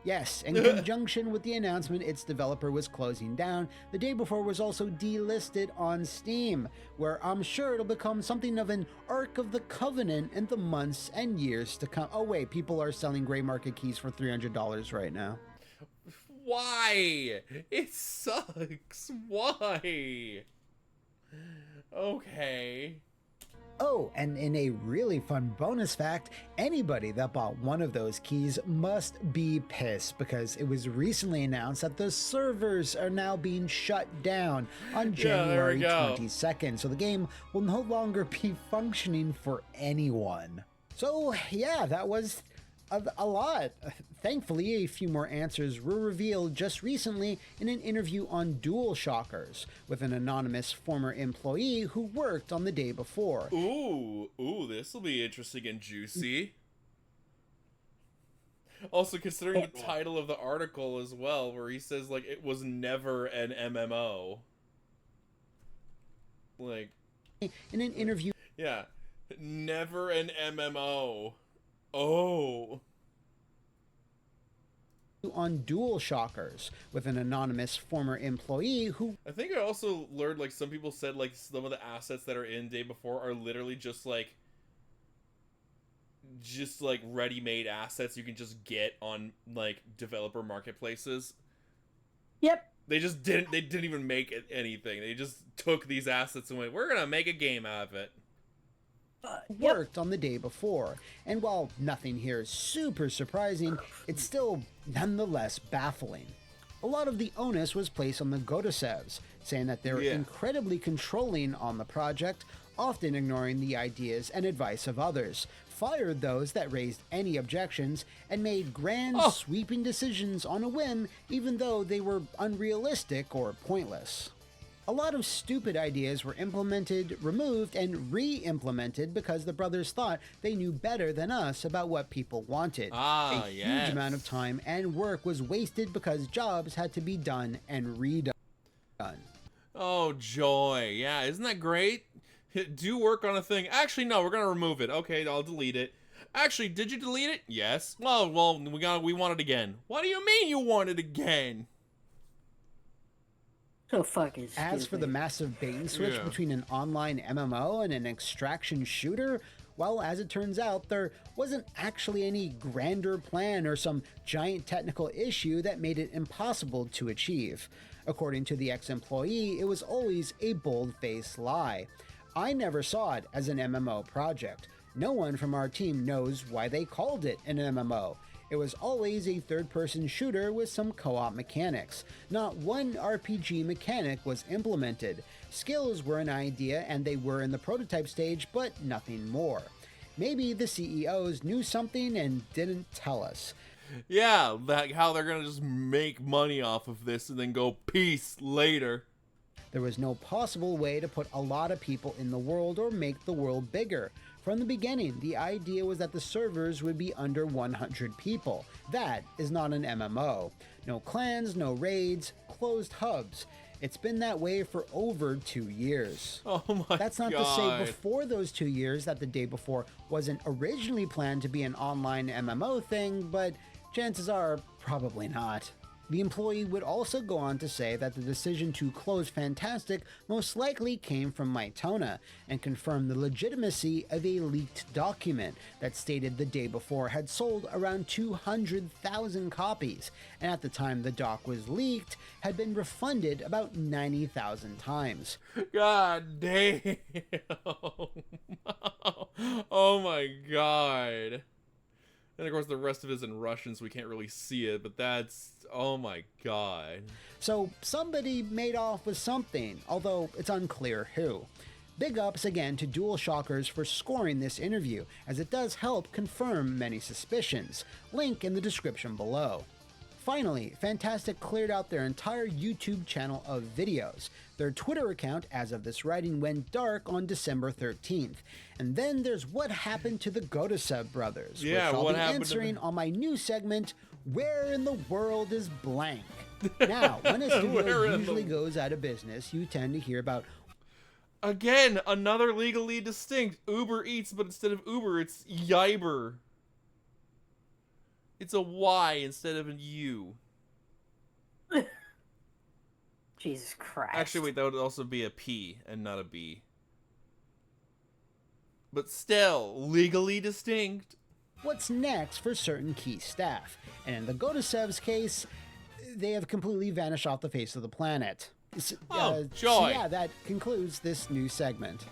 S11: Yes, in conjunction with the announcement its developer was closing down, the day before was also delisted on Steam, where I'm sure it'll become something of an Ark of the Covenant in the months and years to come. Oh wait, people are selling gray market keys for $300 right now.
S1: Why? It sucks. Why? Okay.
S11: Oh, and in a really fun bonus fact, anybody that bought one of those keys must be pissed, because it was recently announced that the servers are now being shut down on January 22nd, so the game will no longer be functioning for anyone. So yeah, that was a lot. Thankfully, a few more answers were revealed just recently in an interview on DualShockers with an anonymous former employee who worked on the day before.
S1: Ooh, this will be interesting and juicy. Also, considering the title of the article as well, where he says, like, it was never an MMO. Like...
S11: in an interview...
S1: Yeah. Never an MMO. Oh.
S11: On DualShockers with an anonymous former employee who...
S1: I think I also learned, like, some people said, like, some of the assets that are in Day Before are literally just ready-made assets you can just get on, like, developer marketplaces.
S2: Yep.
S1: They didn't even make anything. They just took these assets and went, we're gonna make a game out of it.
S11: Worked on the day before, and while nothing here is super surprising, it's still nonetheless baffling. A lot of the onus was placed on the Godosevs, saying that they're incredibly controlling on the project, often ignoring the ideas and advice of others, fired those that raised any objections, and made grand sweeping decisions on a whim even though they were unrealistic or pointless. A lot of stupid ideas were implemented, removed, and re-implemented because the brothers thought they knew better than us about what people wanted. A huge amount of time and work was wasted because jobs had to be done and redone.
S1: Oh, joy. Yeah, isn't that great? Do work on a thing. Actually, no, we're gonna remove it. Okay, I'll delete it. Actually, did you delete it? Yes. Well, we want it again. What do you mean you want it again?
S2: So fucking stupid.
S11: As for the massive bait and switch between an online MMO and an extraction shooter, well, as it turns out, there wasn't actually any grander plan or some giant technical issue that made it impossible to achieve. According to the ex-employee, it was always a bold-faced lie. I never saw it as an MMO project. No one from our team knows why they called it an MMO. It was always a third-person shooter with some co-op mechanics. Not one RPG mechanic was implemented. Skills were an idea and they were in the prototype stage, but nothing more. Maybe the CEOs knew something and didn't tell us.
S1: Yeah, how they're gonna just make money off of this and then go peace later.
S11: There was no possible way to put a lot of people in the world or make the world bigger. From the beginning, the idea was that the servers would be under 100 people. That is not an MMO. No clans, no raids, closed hubs. It's been that way for over 2 years.
S1: Oh my god.
S11: That's not to say before those 2 years that the day before wasn't originally planned to be an online MMO thing, but chances are probably not. The employee would also go on to say that the decision to close Fantastic most likely came from Mytona, and confirmed the legitimacy of a leaked document that stated the day before had sold around 200,000 copies, and at the time the doc was leaked, had been refunded about 90,000 times.
S1: God damn. Oh my god. And of course the rest of it is in Russian, so we can't really see it, but that's... oh my god.
S11: So somebody made off with something, although it's unclear who. Big ups again to DualShockers for scoring this interview, as it does help confirm many suspicions. Link in the description below. Finally, Fantastic cleared out their entire YouTube channel of videos. Their Twitter account, as of this writing, went dark on December 13th. And then there's what happened to the Godaseb brothers,
S1: yeah,
S11: which I'll
S1: what
S11: be
S1: happened
S11: answering on my new segment, Where in the World is Blank? Now, when a studio usually goes out of business, you tend to hear about...
S1: Again, another legally distinct Uber Eats, but instead of Uber, it's Yiber. It's a Y instead of a U.
S2: Jesus Christ.
S1: Actually, wait, that would also be a P and not a B. But still, legally distinct.
S11: What's next for certain key staff? And in the Godasev's case, they have completely vanished off the face of the planet.
S1: Joy!
S11: So yeah, that concludes this new segment.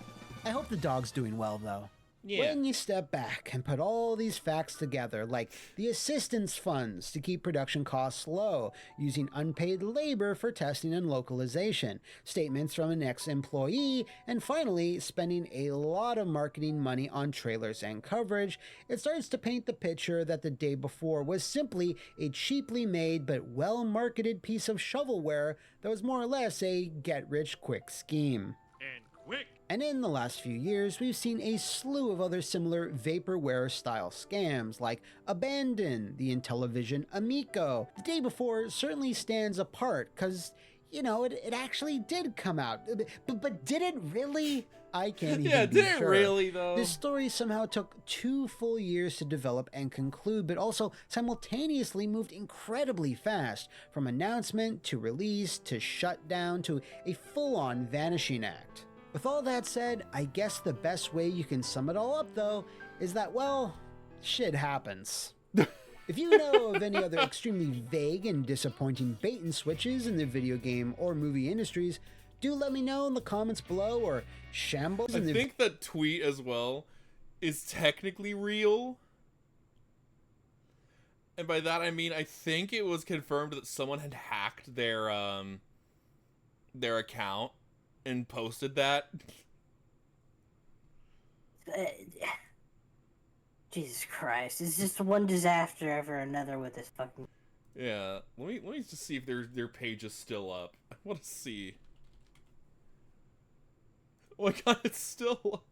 S11: I hope the dog's doing well, though.
S1: Yeah.
S11: When you step back and put all these facts together, like the assistance funds to keep production costs low, using unpaid labor for testing and localization, statements from an ex-employee, and finally, spending a lot of marketing money on trailers and coverage, it starts to paint the picture that the day before was simply a cheaply made but well-marketed piece of shovelware that was more or less a get-rich-quick scheme.
S7: And quick.
S11: And in the last few years, we've seen a slew of other similar vaporware-style scams, like Abandon, the Intellivision Amico. The day before certainly stands apart, because, you know, it actually did come out. But did it really? I can't even be sure.
S1: Yeah, did it really, though?
S11: This story somehow took 2 full years to develop and conclude, but also simultaneously moved incredibly fast, from announcement to release to shutdown to a full-on vanishing act. With all that said, I guess the best way you can sum it all up, though, is that, well, shit happens. If you know of any other extremely vague and disappointing bait and switches in the video game or movie industries, do let me know in the comments below, or shambles in the...
S1: I think that tweet as well is technically real. And by that I mean, I think it was confirmed that someone had hacked their account and posted that.
S2: Jesus Christ! It's just one disaster after another with this fucking.
S1: Yeah, let me just see if their page is still up. I want to see. Oh my god, it's still up.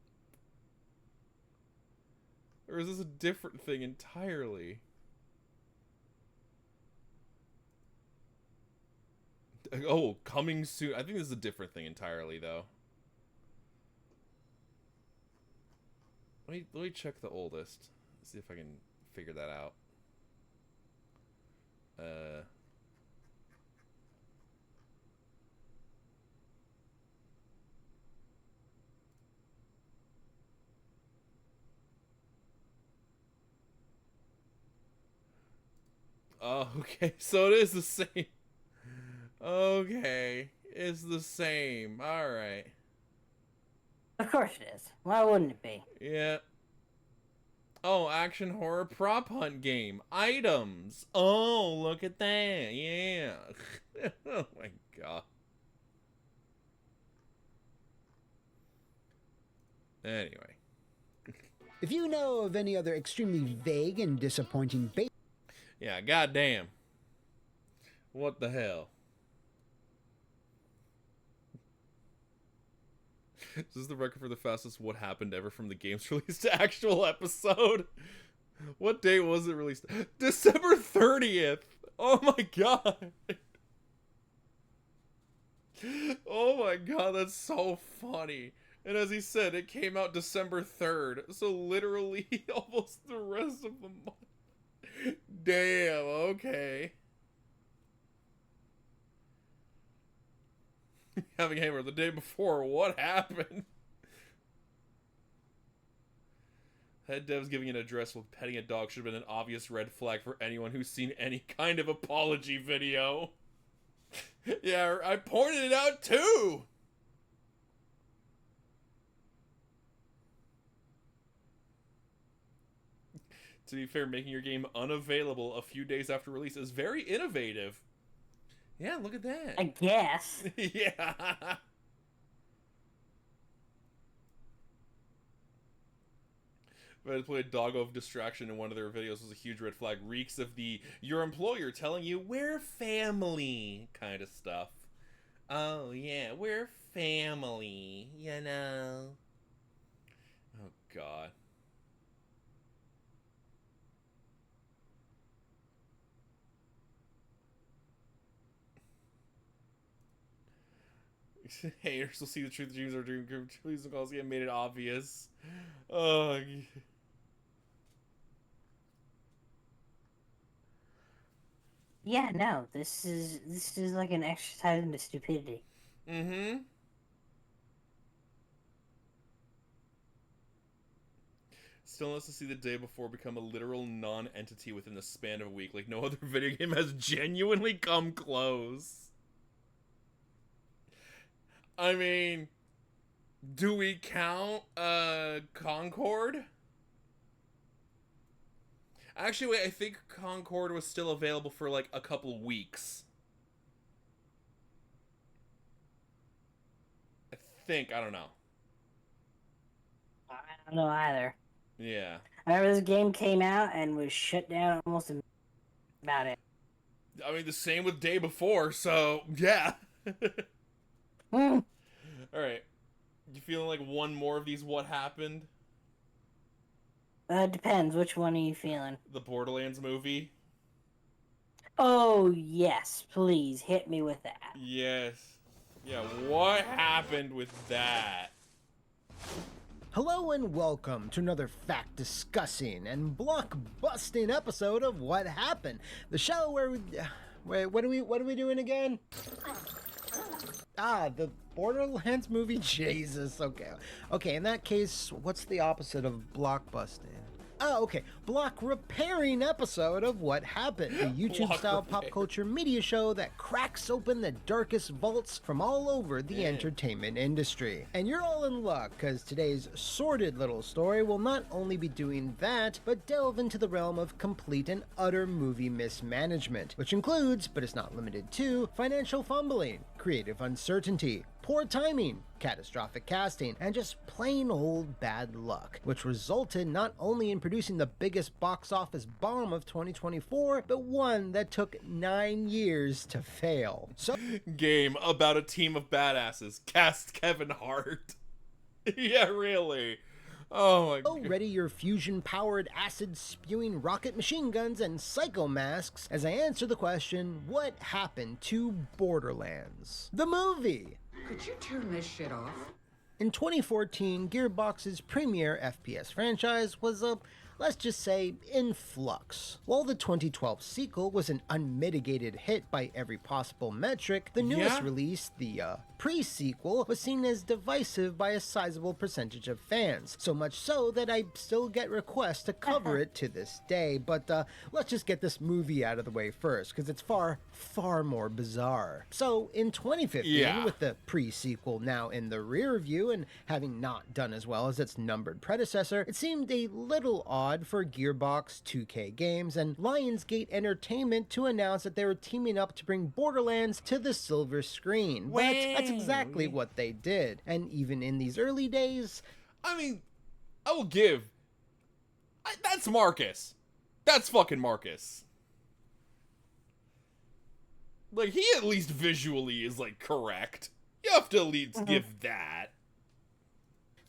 S1: Or is this a different thing entirely? Oh, coming soon. I think this is a different thing entirely, though. Let me check the oldest. See if I can figure that out. Oh, okay. So it is the same. Okay, it's the same. All right.
S2: Of course it is. Why wouldn't it be?
S1: Yeah. Oh, action horror prop hunt game. Items. Oh, look at that. Yeah. Oh my god. Anyway.
S11: If you know of any other extremely vague and disappointing bait...
S1: Yeah, goddamn. What the hell? Is this the record for the fastest what happened ever from the game's release to actual episode? What date was it released? December 30th! Oh my god! Oh my god, that's so funny. And as he said, it came out December 3rd. So literally almost the rest of the month. Damn, okay. Having hammer the day before, what happened? Head devs giving an address while petting a dog should have been an obvious red flag for anyone who's seen any kind of apology video. Yeah, I pointed it out too! To be fair, making your game unavailable a few days after release is very innovative. Yeah, look at that.
S2: I guess.
S1: Yeah. But to play a dog of distraction in one of their videos was a huge red flag. Reeks of the your employer telling you we're family kind of stuff. Oh yeah, we're family, you know. Oh god. Haters will see the truth. Dreams are dream group. Please don't call us. Get made it obvious. Oh.
S2: Yeah, no, this is like an exercise into stupidity.
S1: Mm-hmm. Still wants to see the day before become a literal non-entity within the span of a week. Like no other video game has genuinely come close. I mean, do we count Concord? Actually, wait, I think Concord was still available for like a couple weeks. I don't know.
S2: I don't know either.
S1: Yeah.
S2: I remember this game came out and was shut down almost about it.
S1: I mean, the same with day before, so yeah. Alright. You feeling like one more of these what happened?
S2: Depends. Which one are you feeling?
S1: The Borderlands movie?
S2: Oh, yes. Please, hit me with that.
S1: Yes. Yeah, what happened with that?
S4: Hello and welcome to another fact-discussing and block-busting episode of What Happened, the show where we... Wait, what are we doing again? The Borderlands movie? Jesus, okay, in that case, what's the opposite of blockbusting? Oh, okay. Block repairing episode of What Happened, a YouTube-style pop culture media show that cracks open the darkest vaults from all over the entertainment industry. And you're all in luck, because today's sordid little story will not only be doing that, but delve into the realm of complete and utter movie mismanagement, which includes, but is not limited to, financial fumbling, creative uncertainty, poor timing, catastrophic casting, and just plain old bad luck, which resulted not only in producing the biggest box office bomb of 2024, but one that took 9 years to fail. So,
S1: game about a team of badasses. Cast Kevin Hart. Yeah, really. Oh my god.
S4: Ready your fusion-powered, acid-spewing rocket machine guns and psycho masks as I answer the question, what happened to Borderlands? The movie!
S13: Could you turn this shit off?
S4: In 2014, Gearbox's premier FPS franchise was let's just say, in flux. While the 2012 sequel was an unmitigated hit by every possible metric, the newest release, the pre-sequel, was seen as divisive by a sizable percentage of fans. So much so that I still get requests to cover it to this day, but let's just get this movie out of the way first, because it's far, far more bizarre. So, in 2015, with the pre-sequel now in the rear view and having not done as well as its numbered predecessor, it seemed a little odd for Gearbox, 2K Games, and Lionsgate Entertainment to announce that they were teaming up to bring Borderlands to the silver screen. But that's exactly what they did. And even in these early days...
S1: I mean, I will give... that's Marcus. That's fucking Marcus. Like, he at least visually is, like, correct. You have to at least give that.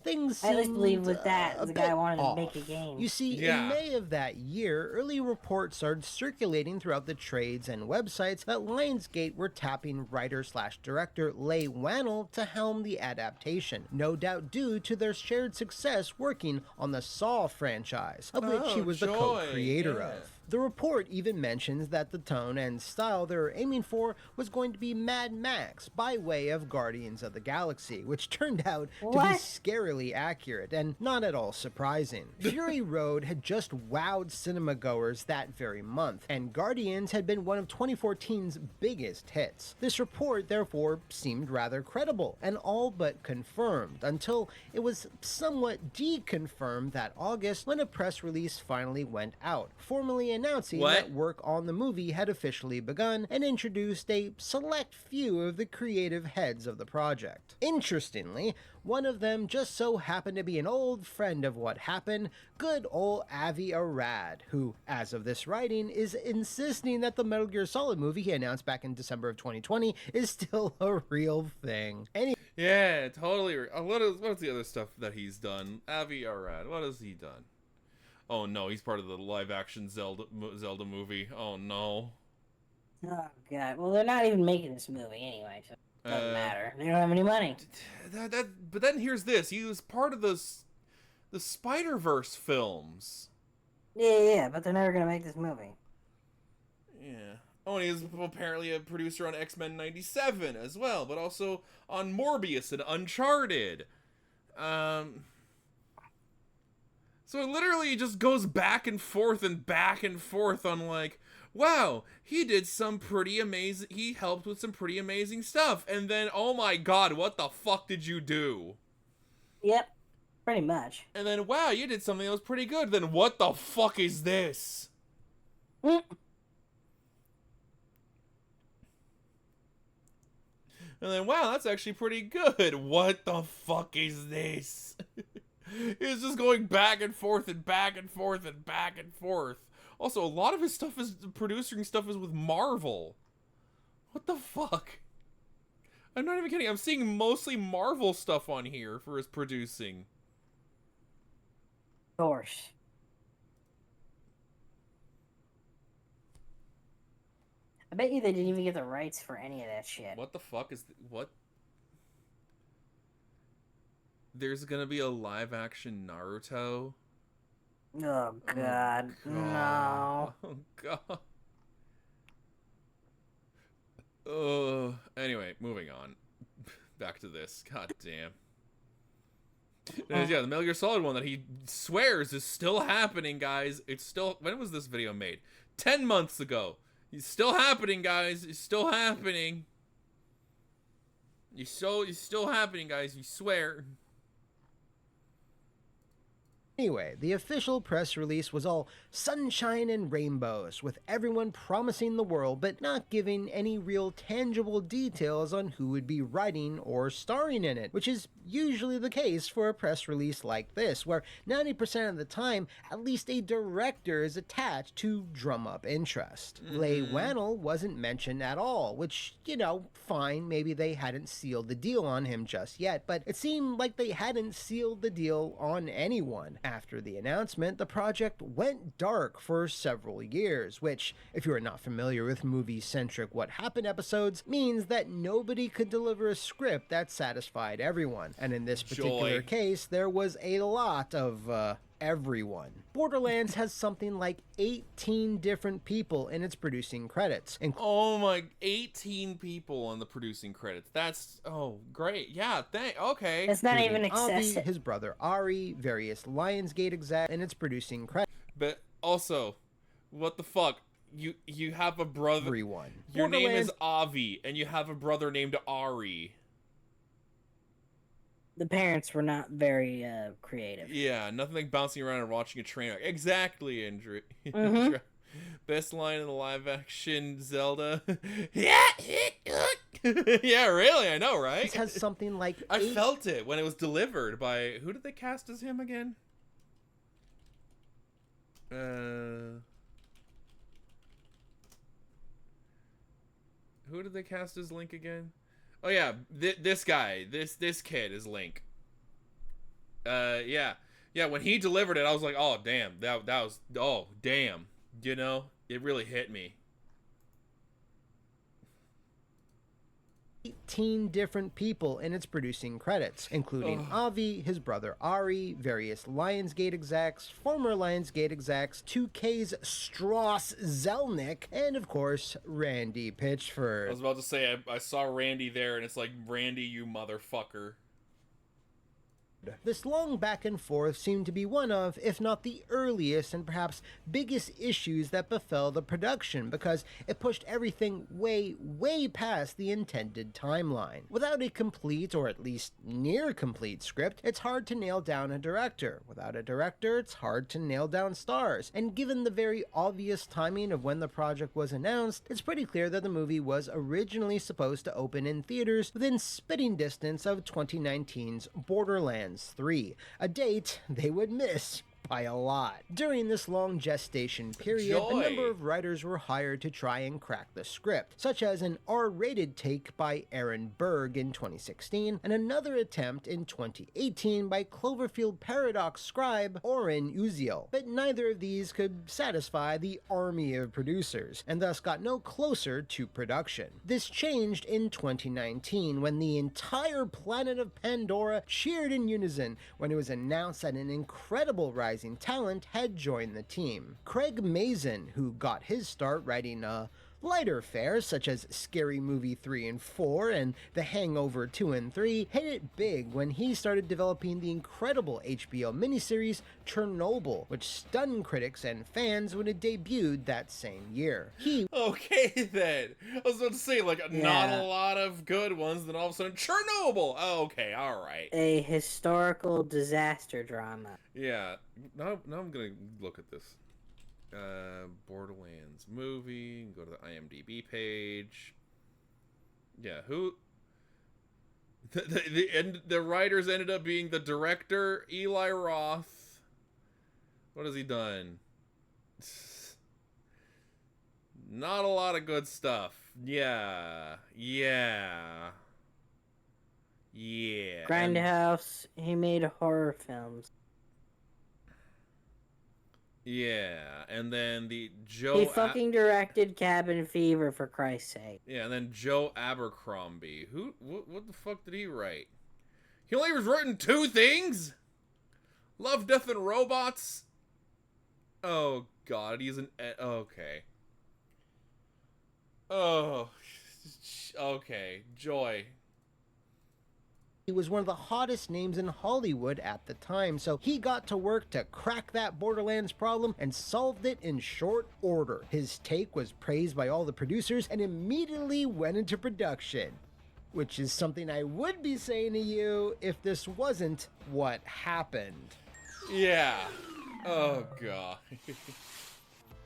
S4: Things
S2: I at least believe with that, the guy wanted
S4: off.
S2: to make a game.
S4: You see, in May of that year, early reports started circulating throughout the trades and websites that Lionsgate were tapping writer/director Leigh Whannell to helm the adaptation, no doubt due to their shared success working on the Saw franchise, of which he was the co-creator of. The report even mentions that the tone and style they're aiming for was going to be Mad Max by way of Guardians of the Galaxy, which turned out to be scarily accurate and not at all surprising. Fury Road had just wowed cinema goers that very month, and Guardians had been one of 2014's biggest hits. This report therefore seemed rather credible and all but confirmed, until it was somewhat deconfirmed that August when a press release finally went out, formally announcing that work on the movie had officially begun and introduced a select few of the creative heads of the project. Interestingly, one of them just so happened to be an old friend of what happened, good old Avi Arad, who, as of this writing, is insisting that the Metal Gear Solid movie he announced back in December of 2020 is still a real thing.
S1: Yeah, totally. What's the other stuff that he's done? Avi Arad, what has he done? Oh no, he's part of the live-action Zelda movie. Oh no.
S2: Oh god. Well, they're not even making this movie anyway, so it doesn't matter. They don't have any money.
S1: But then here's this. He was part of the Spider-Verse films.
S2: Yeah, but they're never gonna make this movie.
S1: Yeah. Oh, and he's apparently a producer on X-Men 97 as well, but also on Morbius and Uncharted. So it literally just goes back and forth on like, wow, he did some pretty amazing, he helped with some pretty amazing stuff. And then, oh my god, what the fuck did you do?
S2: Yep, pretty much.
S1: And then, wow, you did something that was pretty good. Then what the fuck is this? And then, wow, that's actually pretty good. What the fuck is this? It's just going back and forth and back and forth and back and forth. Also, a lot of his stuff is producing stuff is with Marvel. What the fuck? I'm not even kidding. I'm seeing mostly Marvel stuff on here for his producing.
S2: Of course. I bet you they didn't even get the rights for any of that shit.
S1: What the fuck is what? There's gonna be a live-action Naruto.
S2: Oh god, no.
S1: Oh god. Anyway, moving on. Back to this. God damn. Yeah, the Metal Gear Solid one that he swears is still happening, guys. It's still. When was this video made? 10 months ago. It's still happening, guys. It's still happening. It's still happening, guys. You swear.
S4: Anyway, the official press release was all sunshine and rainbows, with everyone promising the world but not giving any real tangible details on who would be writing or starring in it, which is usually the case for a press release like this, where 90% of the time, at least a director is attached to drum up interest. Leigh Whannell wasn't mentioned at all, which, you know, fine, maybe they hadn't sealed the deal on him just yet, but it seemed like they hadn't sealed the deal on anyone. After the announcement, the project went dark for several years, which, if you are not familiar with movie-centric What Happened episodes, means that nobody could deliver a script that satisfied everyone. And in this particular case, there was a lot of, everyone. Borderlands has something like 18 different people in its producing credits.
S1: Oh my, 18 people on the producing credits. That's, oh, great. Yeah, okay.
S2: It's not even excessive.
S4: Avi, his brother Ari, various Lionsgate execs in its producing credits.
S1: But also, what the fuck? You have a brother.
S4: Everyone.
S1: Your name is Avi, and you have a brother named Ari.
S2: The parents were not very creative.
S1: Yeah, nothing like bouncing around and watching a train wreck. Exactly, Andrew. Best line in the live-action Zelda. Yeah, really, I know, right?
S4: It has something like
S1: I felt it when it was delivered by... Who did they cast as him again? Who did they cast as Link again? Oh yeah, this guy, this kid is Link. Yeah, when he delivered it, I was like, oh damn, that was, oh damn, you know, it really hit me.
S4: 18 different people in its producing credits, including Avi, his brother Ari, various Lionsgate execs, former Lionsgate execs, 2K's Strauss Zelnick, and of course, Randy Pitchford.
S1: I was about to say, I saw Randy there, and it's like, Randy, you motherfucker.
S4: This long back and forth seemed to be one of, if not the earliest and perhaps biggest issues that befell the production, because it pushed everything way, way past the intended timeline. Without a complete, or at least near complete script, it's hard to nail down a director. Without a director, it's hard to nail down stars. And given the very obvious timing of when the project was announced, it's pretty clear that the movie was originally supposed to open in theaters within spitting distance of 2019's Borderlands 3, a date they would miss by a lot. During this long gestation period, a number of writers were hired to try and crack the script, such as an R-rated take by Aaron Berg in 2016, and another attempt in 2018 by Cloverfield Paradox scribe Oren Uziel. But neither of these could satisfy the army of producers, and thus got no closer to production. This changed in 2019, when the entire planet of Pandora cheered in unison when it was announced that an incredible rising talent had joined the team. Craig Mazin, who got his start writing lighter fare such as Scary Movie 3 and 4 and The Hangover 2 and 3, hit it big when he started developing the incredible HBO miniseries Chernobyl, which stunned critics and fans when it debuted that same year.
S1: Okay then. I was about to say, like, not a lot of good ones, then all of a sudden, Chernobyl! Oh, okay, alright.
S2: A historical disaster drama.
S1: Yeah, now I'm gonna look at this. Borderlands movie, go to the IMDb page. Yeah, who... The writers ended up being the director, Eli Roth. What has he done? Not a lot of good stuff. Yeah.
S2: Grindhouse, he made horror films.
S1: Yeah, and then
S2: He fucking directed Cabin Fever, for Christ's sake.
S1: Yeah, and then Joe Abercrombie. What the fuck did he write? He only was written 2 things? Love, Death, and Robots? Oh, God, he's an... Okay. Oh, okay, Joy.
S4: He was one of the hottest names in Hollywood at the time, so he got to work to crack that Borderlands problem and solved it in short order. His take was praised by all the producers and immediately went into production, which is something I would be saying to you if this wasn't what happened.
S1: Yeah. Oh, God.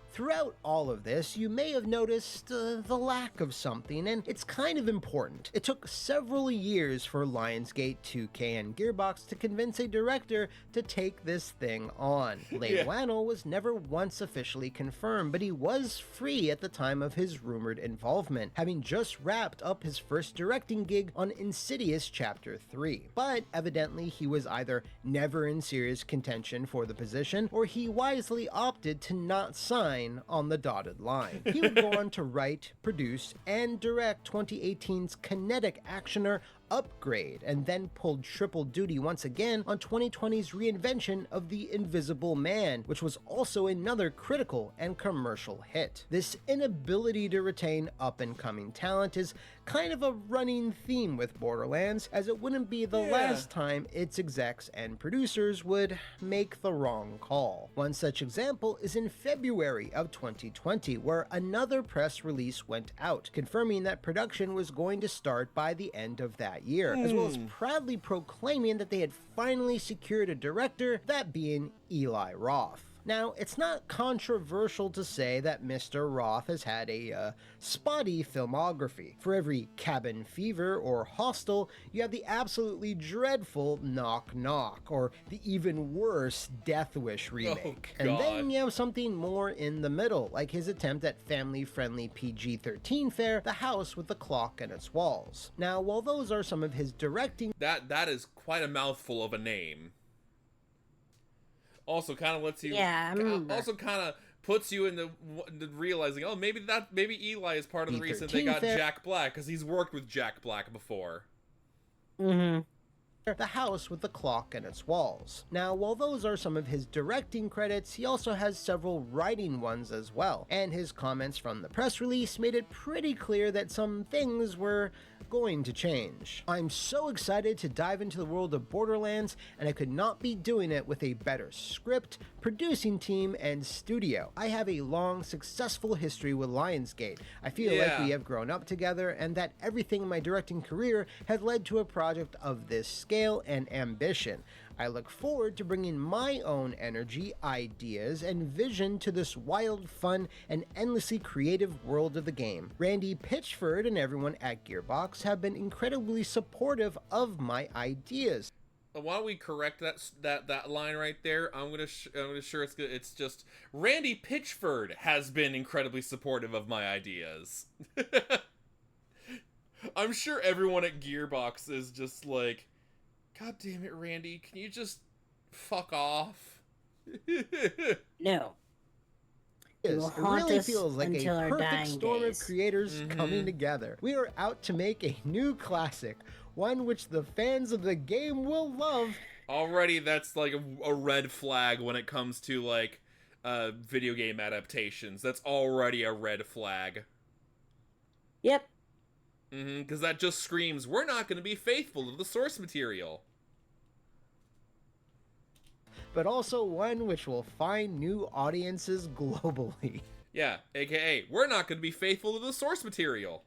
S4: Throughout all of this, you may have noticed the lack of something, and it's kind of important. It took several years for Lionsgate, 2K, and Gearbox to convince a director to take this thing on. Leigh Whannell was never once officially confirmed, but he was free at the time of his rumored involvement, having just wrapped up his first directing gig on Insidious Chapter 3. But evidently he was either never in serious contention for the position, or he wisely opted to not sign on the dotted line. He would go on to write, produce, and direct 2018's kinetic actioner Upgrade, and then pulled triple duty once again on 2020's reinvention of The Invisible Man, which was also another critical and commercial hit. This inability to retain up-and-coming talent is kind of a running theme with Borderlands, as it wouldn't be the last time its execs and producers would make the wrong call. One such example is in February of 2020, where another press release went out, confirming that production was going to start by the end of that year, as well as proudly proclaiming that they had finally secured a director, that being Eli Roth. Now, it's not controversial to say that Mr. Roth has had a spotty filmography. For every Cabin Fever or Hostel, you have the absolutely dreadful Knock Knock, or the even worse Death Wish remake. And then you have something more in the middle, like his attempt at family-friendly PG-13 fare, The House with the Clock and Its Walls. Now, while those are some of his directing...
S1: That is quite a mouthful of a name. Also kind of lets you...
S2: Yeah, I remember.
S1: Also kind of puts you in the realizing, oh, maybe Eli is part of the reason they got Jack Black, because he's worked with Jack Black before.
S2: Mm-hmm.
S4: The house with the clock and its walls. Now, while those are some of his directing credits, he also has several writing ones as well, and his comments from the press release made it pretty clear that some things were going to change. I'm so excited to dive into the world of Borderlands, and I could not be doing it with a better script, producing team, and studio. I have a long, successful history with Lionsgate. I feel like we have grown up together, and that everything in my directing career has led to a project of this scale and ambition. I look forward to bringing my own energy, ideas, and vision to this wild, fun, and endlessly creative world of the game. Randy Pitchford and everyone at Gearbox have been incredibly supportive of my ideas.
S1: Why don't we correct that line right there? I'm gonna sure it's good. It's just Randy Pitchford has been incredibly supportive of my ideas. I'm sure everyone at Gearbox is just like, God damn it, Randy, can you just fuck off?
S2: No.
S4: It really feels like a perfect storm of creators coming together. We are out to make a new classic, one which the fans of the game will love.
S1: Already, that's like a red flag when it comes to like video game adaptations. That's already a red flag.
S2: Yep.
S1: Because that just screams, we're not going to be faithful to the source material.
S4: But also one which will find new audiences globally.
S1: Yeah, aka, we're not going to be faithful to the source material.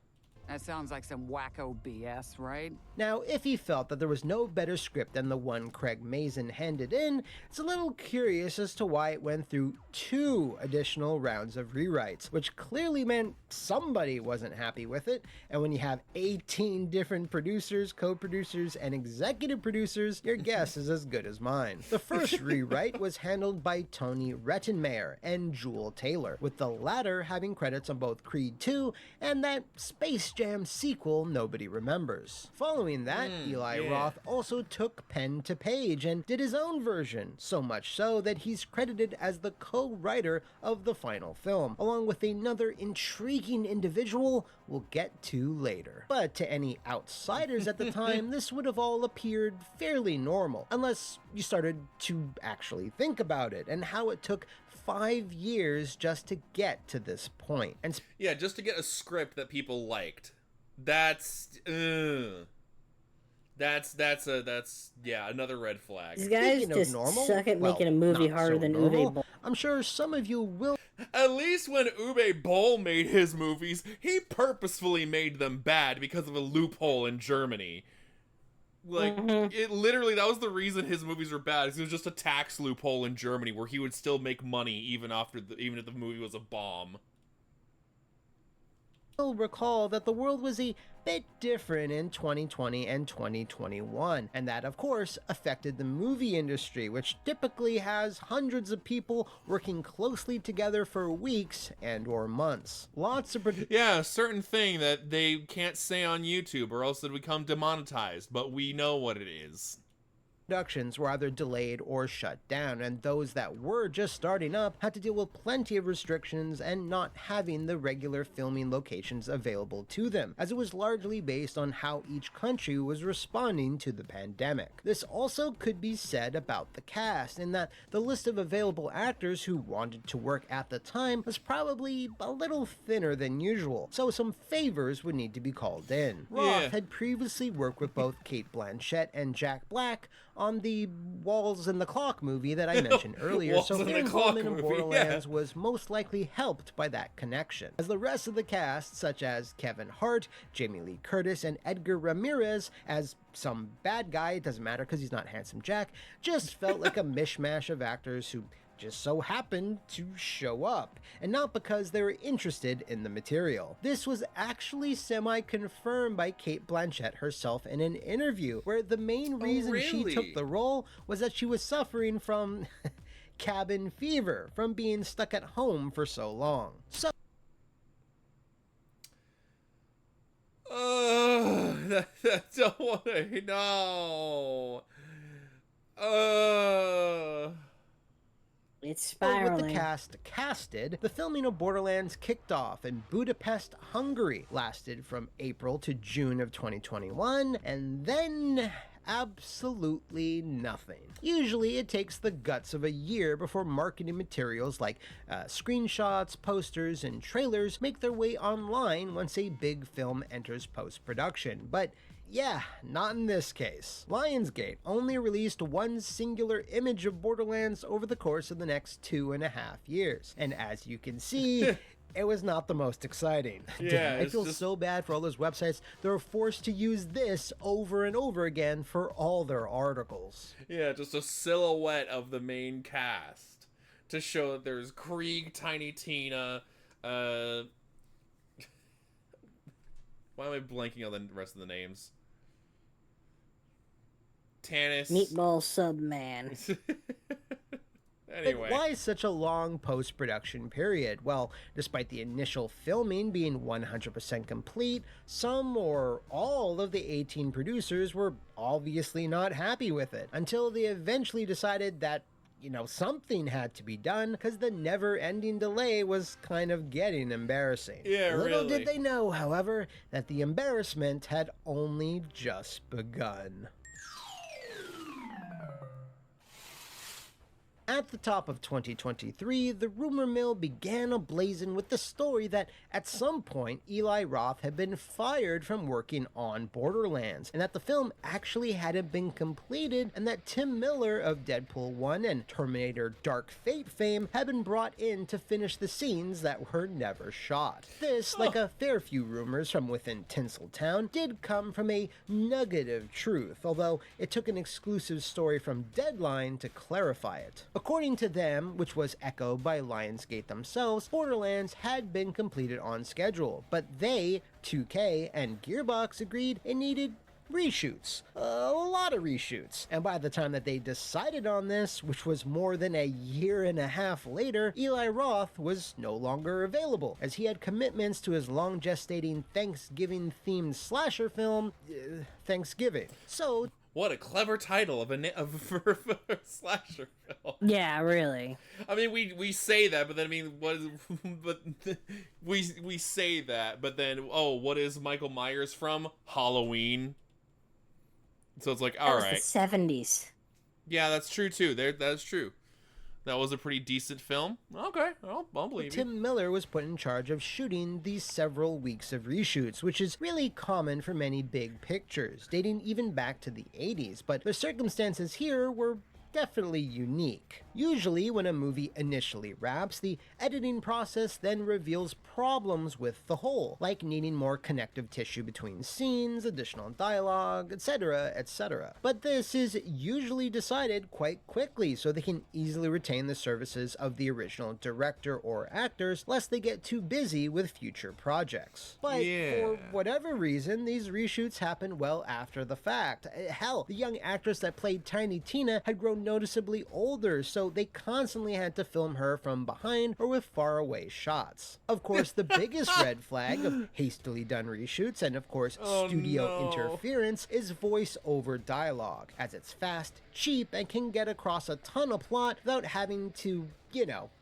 S13: That sounds like some wacko BS, right?
S4: Now, if he felt that there was no better script than the one Craig Mazin handed in, it's a little curious as to why it went through 2 additional rounds of rewrites, which clearly meant somebody wasn't happy with it, and when you have 18 different producers, co-producers, and executive producers, your guess is as good as mine. The first rewrite was handled by Tony Rettenmeier and Jewel Taylor, with the latter having credits on both Creed 2 and that Space Jam sequel nobody remembers. Following that, Eli Roth also took pen to page and did his own version, so much so that he's credited as the co-writer of the final film, along with another intriguing individual we'll get to later. But to any outsiders at the time, this would have all appeared fairly normal, unless you started to actually think about it and how it took 5 years just to get to this point. And
S1: yeah, just to get a script that people liked. That's another red flag.
S2: These guys just suck at making a movie harder than Uwe Boll.
S4: I'm sure some of you will.
S1: At least when Uwe Boll made his movies, he purposefully made them bad because of a loophole in Germany. Like, it literally, that was the reason his movies were bad. It was just a tax loophole in Germany where he would still make money even if the movie was a bomb.
S4: You'll recall that the world was a bit different in 2020 and 2021, and that of course affected the movie industry, which typically has hundreds of people working closely together for weeks and or months. Lots of
S1: a certain thing that they can't say on YouTube or else it would become demonetized, but we know what it is.
S4: Productions were either delayed or shut down, and those that were just starting up had to deal with plenty of restrictions and not having the regular filming locations available to them, as it was largely based on how each country was responding to the pandemic. This also could be said about the cast, in that the list of available actors who wanted to work at the time was probably a little thinner than usual, so some favors would need to be called in. Roth had previously worked with both Cate Blanchett and Jack Black on the Walls and the Clock movie that I mentioned earlier, so their involvement in Borderlands was most likely helped by that connection. As the rest of the cast, such as Kevin Hart, Jamie Lee Curtis, and Edgar Ramirez as some bad guy, it doesn't matter because he's not Handsome Jack, just felt like a mishmash of actors who just so happened to show up, and not because they were interested in the material. This was actually semi-confirmed by Cate Blanchett herself in an interview, where the main reason she took the role was that she was suffering from cabin fever from being stuck at home for so long. So
S1: I don't want to know.
S2: It's
S4: But
S2: spiraling.
S4: with the cast casted, the filming of Borderlands kicked off in Budapest, Hungary, lasted from April to June of 2021, and then absolutely nothing. Usually it takes the guts of a year before marketing materials like screenshots, posters, and trailers make their way online once a big film enters post-production, but yeah, not in this case. Lionsgate only released one singular image of Borderlands over the course of the next 2.5 years, and as you can see, it was not the most exciting.
S1: Yeah,
S4: I feel so bad for all those websites that are forced to use this over and over again for all their articles.
S1: Yeah, just a silhouette of the main cast to show that there's Krieg, Tiny Tina, why am I blanking on the rest of the names? Tannis.
S2: Meatball Subman.
S1: Anyway.
S4: But why such a long post-production period? Well, despite the initial filming being 100% complete, some or all of the 18 producers were obviously not happy with it, until they eventually decided that, something had to be done, because the never-ending delay was kind of getting embarrassing.
S1: Yeah,
S4: Little
S1: really.
S4: did they know, however, that the embarrassment had only just begun. At the top of 2023, the rumor mill began ablazing with the story that at some point Eli Roth had been fired from working on Borderlands, and that the film actually hadn't been completed, and that Tim Miller of Deadpool 1 and Terminator Dark Fate fame had been brought in to finish the scenes that were never shot. This, like a fair few rumors from within Tinseltown, did come from a nugget of truth, although it took an exclusive story from Deadline to clarify it. According to them, which was echoed by Lionsgate themselves, Borderlands had been completed on schedule, but they, 2K, and Gearbox agreed it needed reshoots. A lot of reshoots. And by the time that they decided on this, which was more than a year and a half later, Eli Roth was no longer available, as he had commitments to his long-gestating Thanksgiving-themed slasher film, Thanksgiving. So,
S1: what a clever title for a slasher film.
S2: Yeah, really.
S1: I mean, we say that, but then we say that, but then what is Michael Myers from? Halloween. So it's like, all right.
S2: The 70s.
S1: Yeah, that's true too. That's true. That was a pretty decent film. Okay, I'll believe you.
S4: Tim Miller was put in charge of shooting these several weeks of reshoots, which is really common for many big pictures, dating even back to the 80s, but the circumstances here were definitely unique. Usually, when a movie initially wraps, the editing process then reveals problems with the whole, like needing more connective tissue between scenes, additional dialogue, etc., etc. But this is usually decided quite quickly, so they can easily retain the services of the original director or actors, lest they get too busy with future projects. But for whatever reason, these reshoots happen well after the fact. Hell, the young actress that played Tiny Tina had grown noticeably older, so they constantly had to film her from behind or with faraway shots. Of course, the biggest red flag of hastily done reshoots and of course studio interference is voice-over dialogue, as it's fast, cheap, and can get across a ton of plot without having to,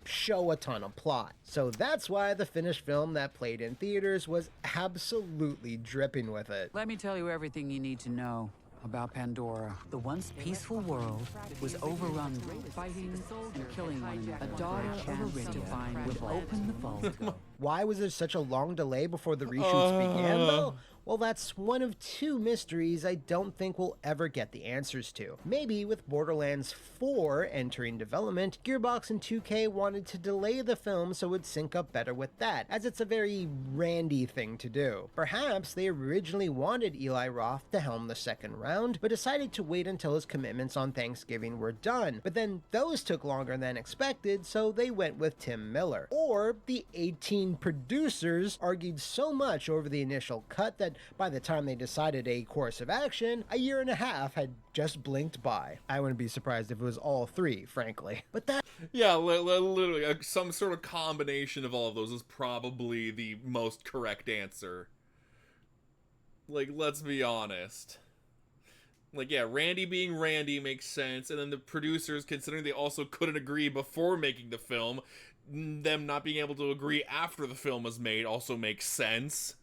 S4: show a ton of plot. So that's why the finished film that played in theaters was absolutely dripping with it.
S13: Let me tell you everything you need to know about Pandora. The once peaceful world was overrun with fighting and killing one another. A daughter of Arinda would open the vault.
S4: Why was there such a long delay before the reshoots began, though? Well, that's one of two mysteries I don't think we'll ever get the answers to. Maybe with Borderlands 4 entering development, Gearbox and 2K wanted to delay the film so it would sync up better with that, as it's a very Randy thing to do. Perhaps they originally wanted Eli Roth to helm the second round, but decided to wait until his commitments on Thanksgiving were done. But then those took longer than expected, so they went with Tim Miller. Or the 18 producers argued so much over the initial cut that by the time they decided a course of action, a year and a half had just blinked by. I wouldn't be surprised if it was all three, frankly. But that...
S1: Yeah, literally, some sort of combination of all of those is probably the most correct answer. Like, let's be honest. Like, yeah, Randy being Randy makes sense, and then the producers, considering they also couldn't agree before making the film, them not being able to agree after the film was made also makes sense.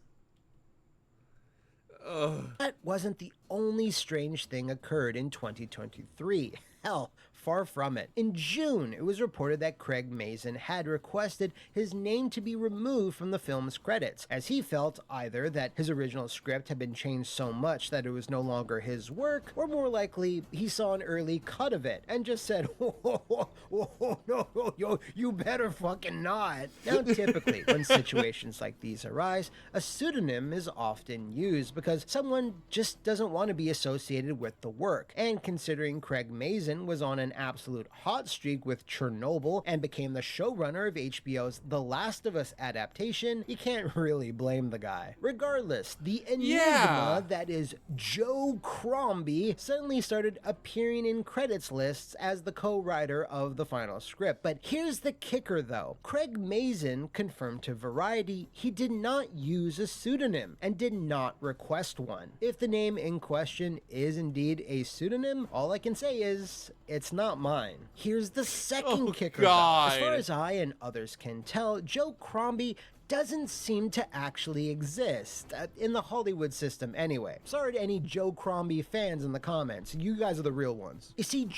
S1: Ugh.
S4: That wasn't the only strange thing occurred in 2023. Hell, far from it. In June, it was reported that Craig Mazin had requested his name to be removed from the film's credits, as he felt either that his original script had been changed so much that it was no longer his work, or more likely, he saw an early cut of it and just said, no, yo, you better fucking not. Now, typically, when situations like these arise, a pseudonym is often used because someone just doesn't want to be associated with the work, and considering Craig Mazin was on an absolute hot streak with Chernobyl and became the showrunner of HBO's The Last of Us adaptation, you can't really blame the guy. Regardless, the enigma that is Joe Crombie suddenly started appearing in credits lists as the co-writer of the final script. But here's the kicker though. Craig Mazin confirmed to Variety he did not use a pseudonym and did not request one. If the name in question is indeed a pseudonym, all I can say is it's not mine. Here's the second kicker though. As far as I and others can tell, Joe Crombie doesn't seem to actually exist, in the Hollywood system anyway. Sorry to any Joe Crombie fans in the comments, you guys are the real ones. You see,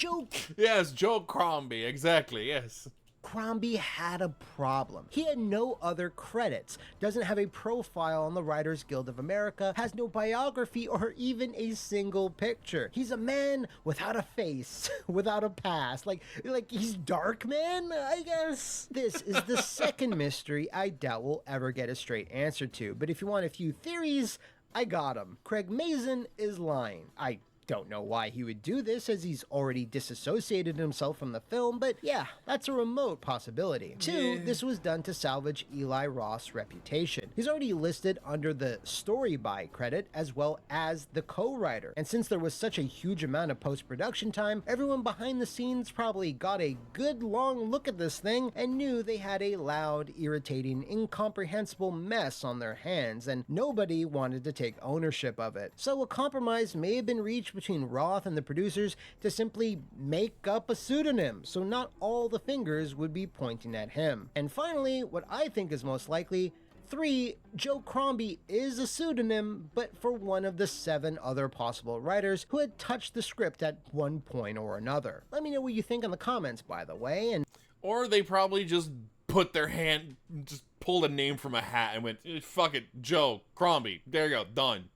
S1: Yes, Joe Crombie, exactly, yes.
S4: Crombie had a problem. He had no other credits, doesn't have a profile on the Writers Guild of America, has no biography or even a single picture. He's a man without a face, without a past. Like he's dark, man, I guess. This is the second mystery I doubt we'll ever get a straight answer to, but if you want a few theories, I got them. Craig Mazin is lying. I don't know why he would do this, as he's already disassociated himself from the film, but yeah, that's a remote possibility. Two, this was done to salvage Eli Roth's reputation. He's already listed under the story by credit as well as the co-writer, and since there was such a huge amount of post-production time, everyone behind the scenes probably got a good long look at this thing and knew they had a loud, irritating, incomprehensible mess on their hands, and nobody wanted to take ownership of it. So a compromise may have been reached between Roth and the producers to simply make up a pseudonym, so not all the fingers would be pointing at him. And finally, what I think is most likely, 3, Joe Crombie is a pseudonym, but for one of the 7 other possible writers who had touched the script at one point or another. Let me know what you think in the comments, by the way, and...
S1: Or they probably just put their hand, just pulled a name from a hat and went, fuck it, Joe Crombie, there you go, done.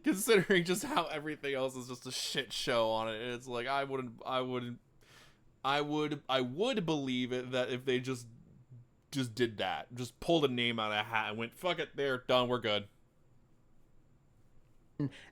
S1: Considering just how everything else is just a shit show on it, it's like I would believe it that if they just did that, just pulled a name out of a hat and went, fuck it, there, done, we're good.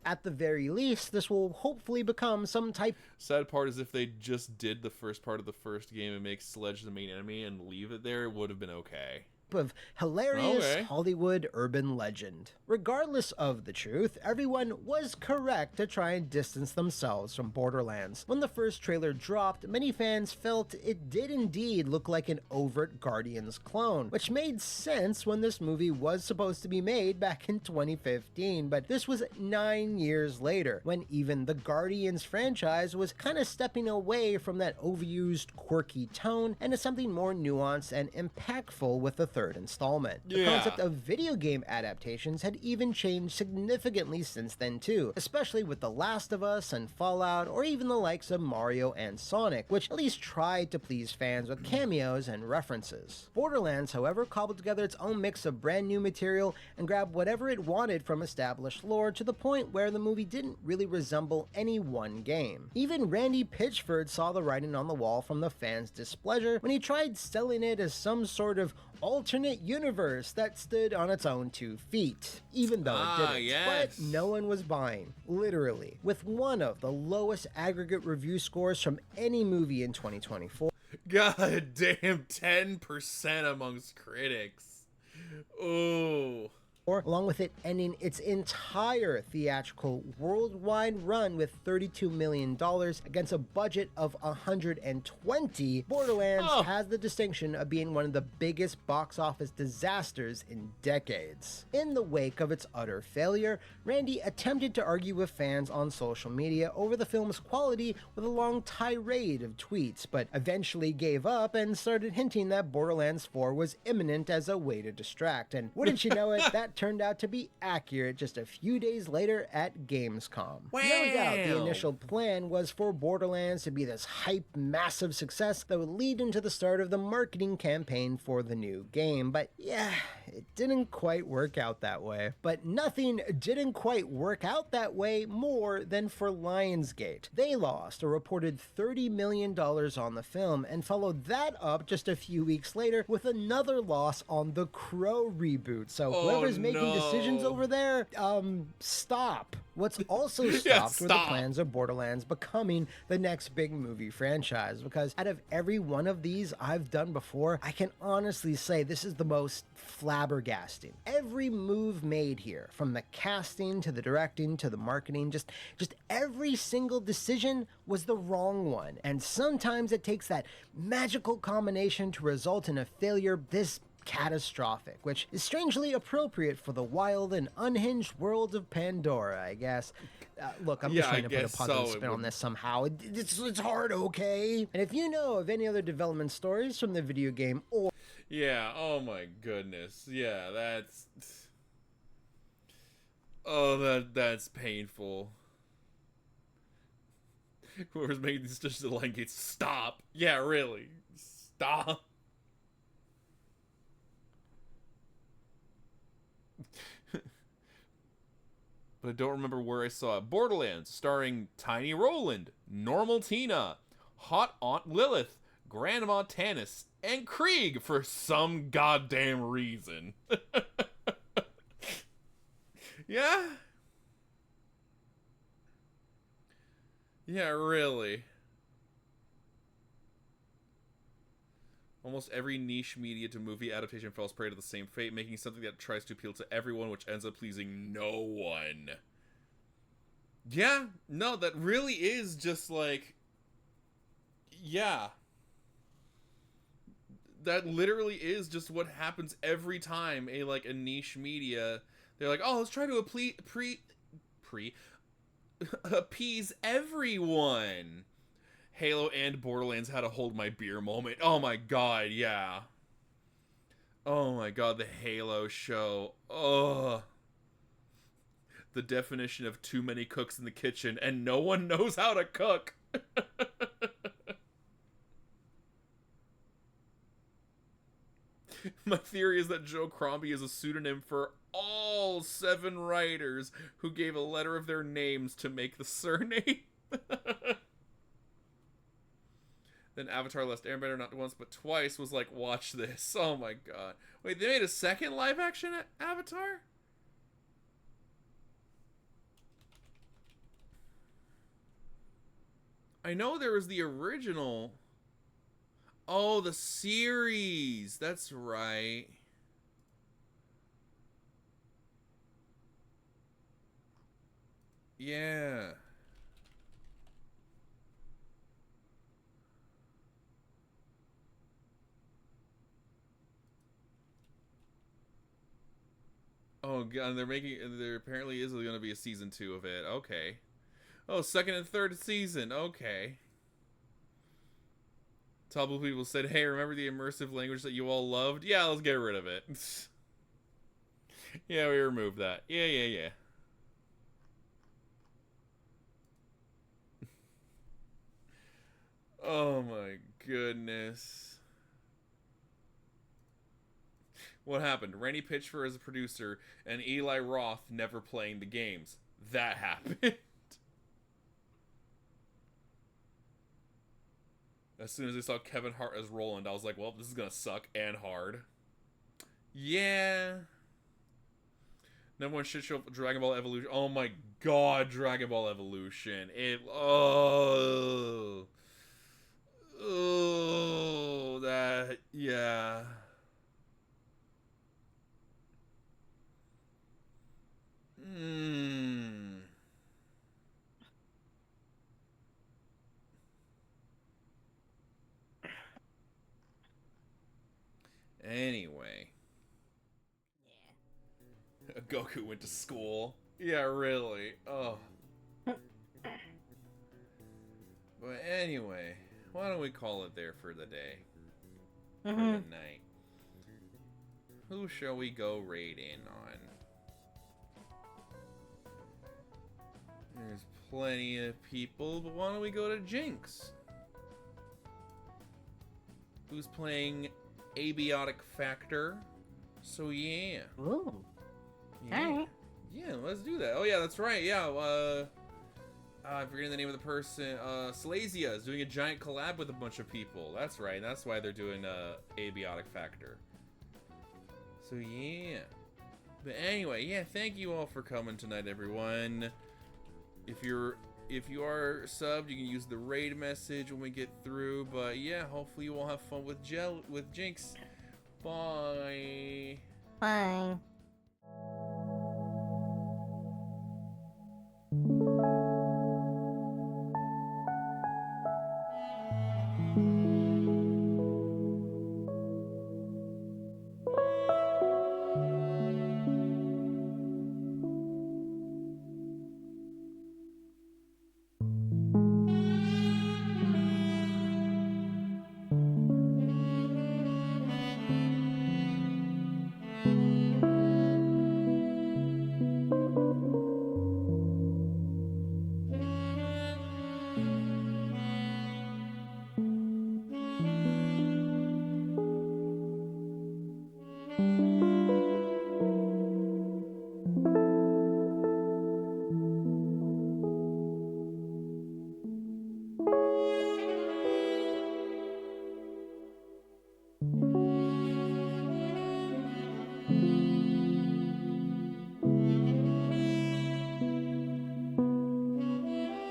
S4: At the very least, this will hopefully become some type...
S1: Sad part is if they just did the first part of the first game and make Sledge the main enemy and leave it there, it would have been okay.
S4: Of hilarious Hollywood urban legend. Regardless of the truth, everyone was correct to try and distance themselves from Borderlands. When the first trailer dropped, many fans felt it did indeed look like an overt Guardians clone, which made sense when this movie was supposed to be made back in 2015, but this was 9 years later, when even the Guardians franchise was kind of stepping away from that overused, quirky tone and to something more nuanced and impactful with the third installment. The concept of video game adaptations had even changed significantly since then too, especially with The Last of Us and Fallout, or even the likes of Mario and Sonic, which at least tried to please fans with cameos and references. Borderlands, however, cobbled together its own mix of brand new material and grabbed whatever it wanted from established lore to the point where the movie didn't really resemble any one game. Even Randy Pitchford saw the writing on the wall from the fans' displeasure when he tried selling it as some sort of alternate universe that stood on its own 2 feet, even though it didn't. But no one was buying, literally, with one of the lowest aggregate review scores from any movie in 2024.
S1: God damn, 10% amongst critics. Ooh.
S4: along with it ending its entire theatrical worldwide run with $32 million against a budget of $120, Borderlands has the distinction of being one of the biggest box office disasters in decades. In the wake of its utter failure, Randy attempted to argue with fans on social media over the film's quality with a long tirade of tweets, but eventually gave up and started hinting that Borderlands 4 was imminent as a way to distract. And wouldn't you know it, that turned out to be accurate just a few days later at Gamescom.
S1: Wow.
S4: No doubt the initial plan was for Borderlands to be this hype, massive success that would lead into the start of the marketing campaign for the new game, but yeah, it didn't quite work out that way. But nothing didn't quite work out that way more than for Lionsgate. They lost a reported $30 million on the film and followed that up just a few weeks later with another loss on the Crow reboot. So whoever's making decisions over there, stop. What's also stopped were the plans of Borderlands becoming the next big movie franchise, because out of every one of these I've done before, I can honestly say this is the most flabbergasting. Every move made here, from the casting to the directing to the marketing, just every single decision was the wrong one. And sometimes it takes that magical combination to result in a failure this catastrophic, which is strangely appropriate for the wild and unhinged world of Pandora, I guess. Look, I'm just trying to put a positive spin on this somehow. It's hard, okay? And if you know of any other development stories from the video game or...
S1: Yeah, oh my goodness. Yeah, that's... Oh, that's painful. Whoever's making these decisions at Lionsgate, stop. Yeah, really. Stop. But I don't remember where I saw it. Borderlands, starring Tiny Roland, Normal Tina, Hot Aunt Lilith, Grandma Tanis, and Krieg for some goddamn reason. Yeah? Yeah, really. Almost every niche media to movie adaptation falls prey to the same fate, making something that tries to appeal to everyone, which ends up pleasing no one. Yeah, no, that really is just like... Yeah. That literally is just what happens every time a niche media... They're like, oh, let's try to appease everyone. Halo and Borderlands had a hold my beer moment. Oh my god, yeah. Oh my god, the Halo show. Ugh. The definition of too many cooks in the kitchen and no one knows how to cook. My theory is that Joe Crombie is a pseudonym for all 7 writers who gave a letter of their names to make the surname. Then Avatar Last Airbender, not once but twice, was like, watch this. Oh my god. Wait, they made a second live action Avatar? I know there was the original. Oh, the series. That's right. Yeah. Oh god, there apparently is going to be a season 2 of it. Okay. Oh, second and third season. Okay. Taboo people said, hey, remember the immersive language that you all loved? Yeah, let's get rid of it. Yeah, we removed that. Yeah. Oh my goodness. What happened? Randy Pitchford as a producer and Eli Roth never playing the games. That happened. As soon as I saw Kevin Hart as Roland, I was like, well, this is gonna suck and hard. Yeah. Number 1 shit show, Dragon Ball Evolution. Oh my god, Dragon Ball Evolution. Oh, that, yeah. Anyway. Yeah. Goku went to school. Yeah, really. Oh. But anyway, why don't we call it there for the day? For the night. Who shall we go raid in on? There's plenty of people, but why don't we go to Jinx? Who's playing Abiotic Factor? So yeah.
S2: Ooh.
S1: Yeah.
S2: Alright.
S1: Yeah, let's do that. Oh yeah, that's right. Yeah, I'm forgetting the name of the person. Slazia is doing a giant collab with a bunch of people. That's right. That's why they're doing Abiotic Factor. So yeah. But anyway, yeah, thank you all for coming tonight, everyone. If you are subbed, you can use the raid message when we get through. But yeah, hopefully you all have fun with Jinx. Bye.
S2: Bye.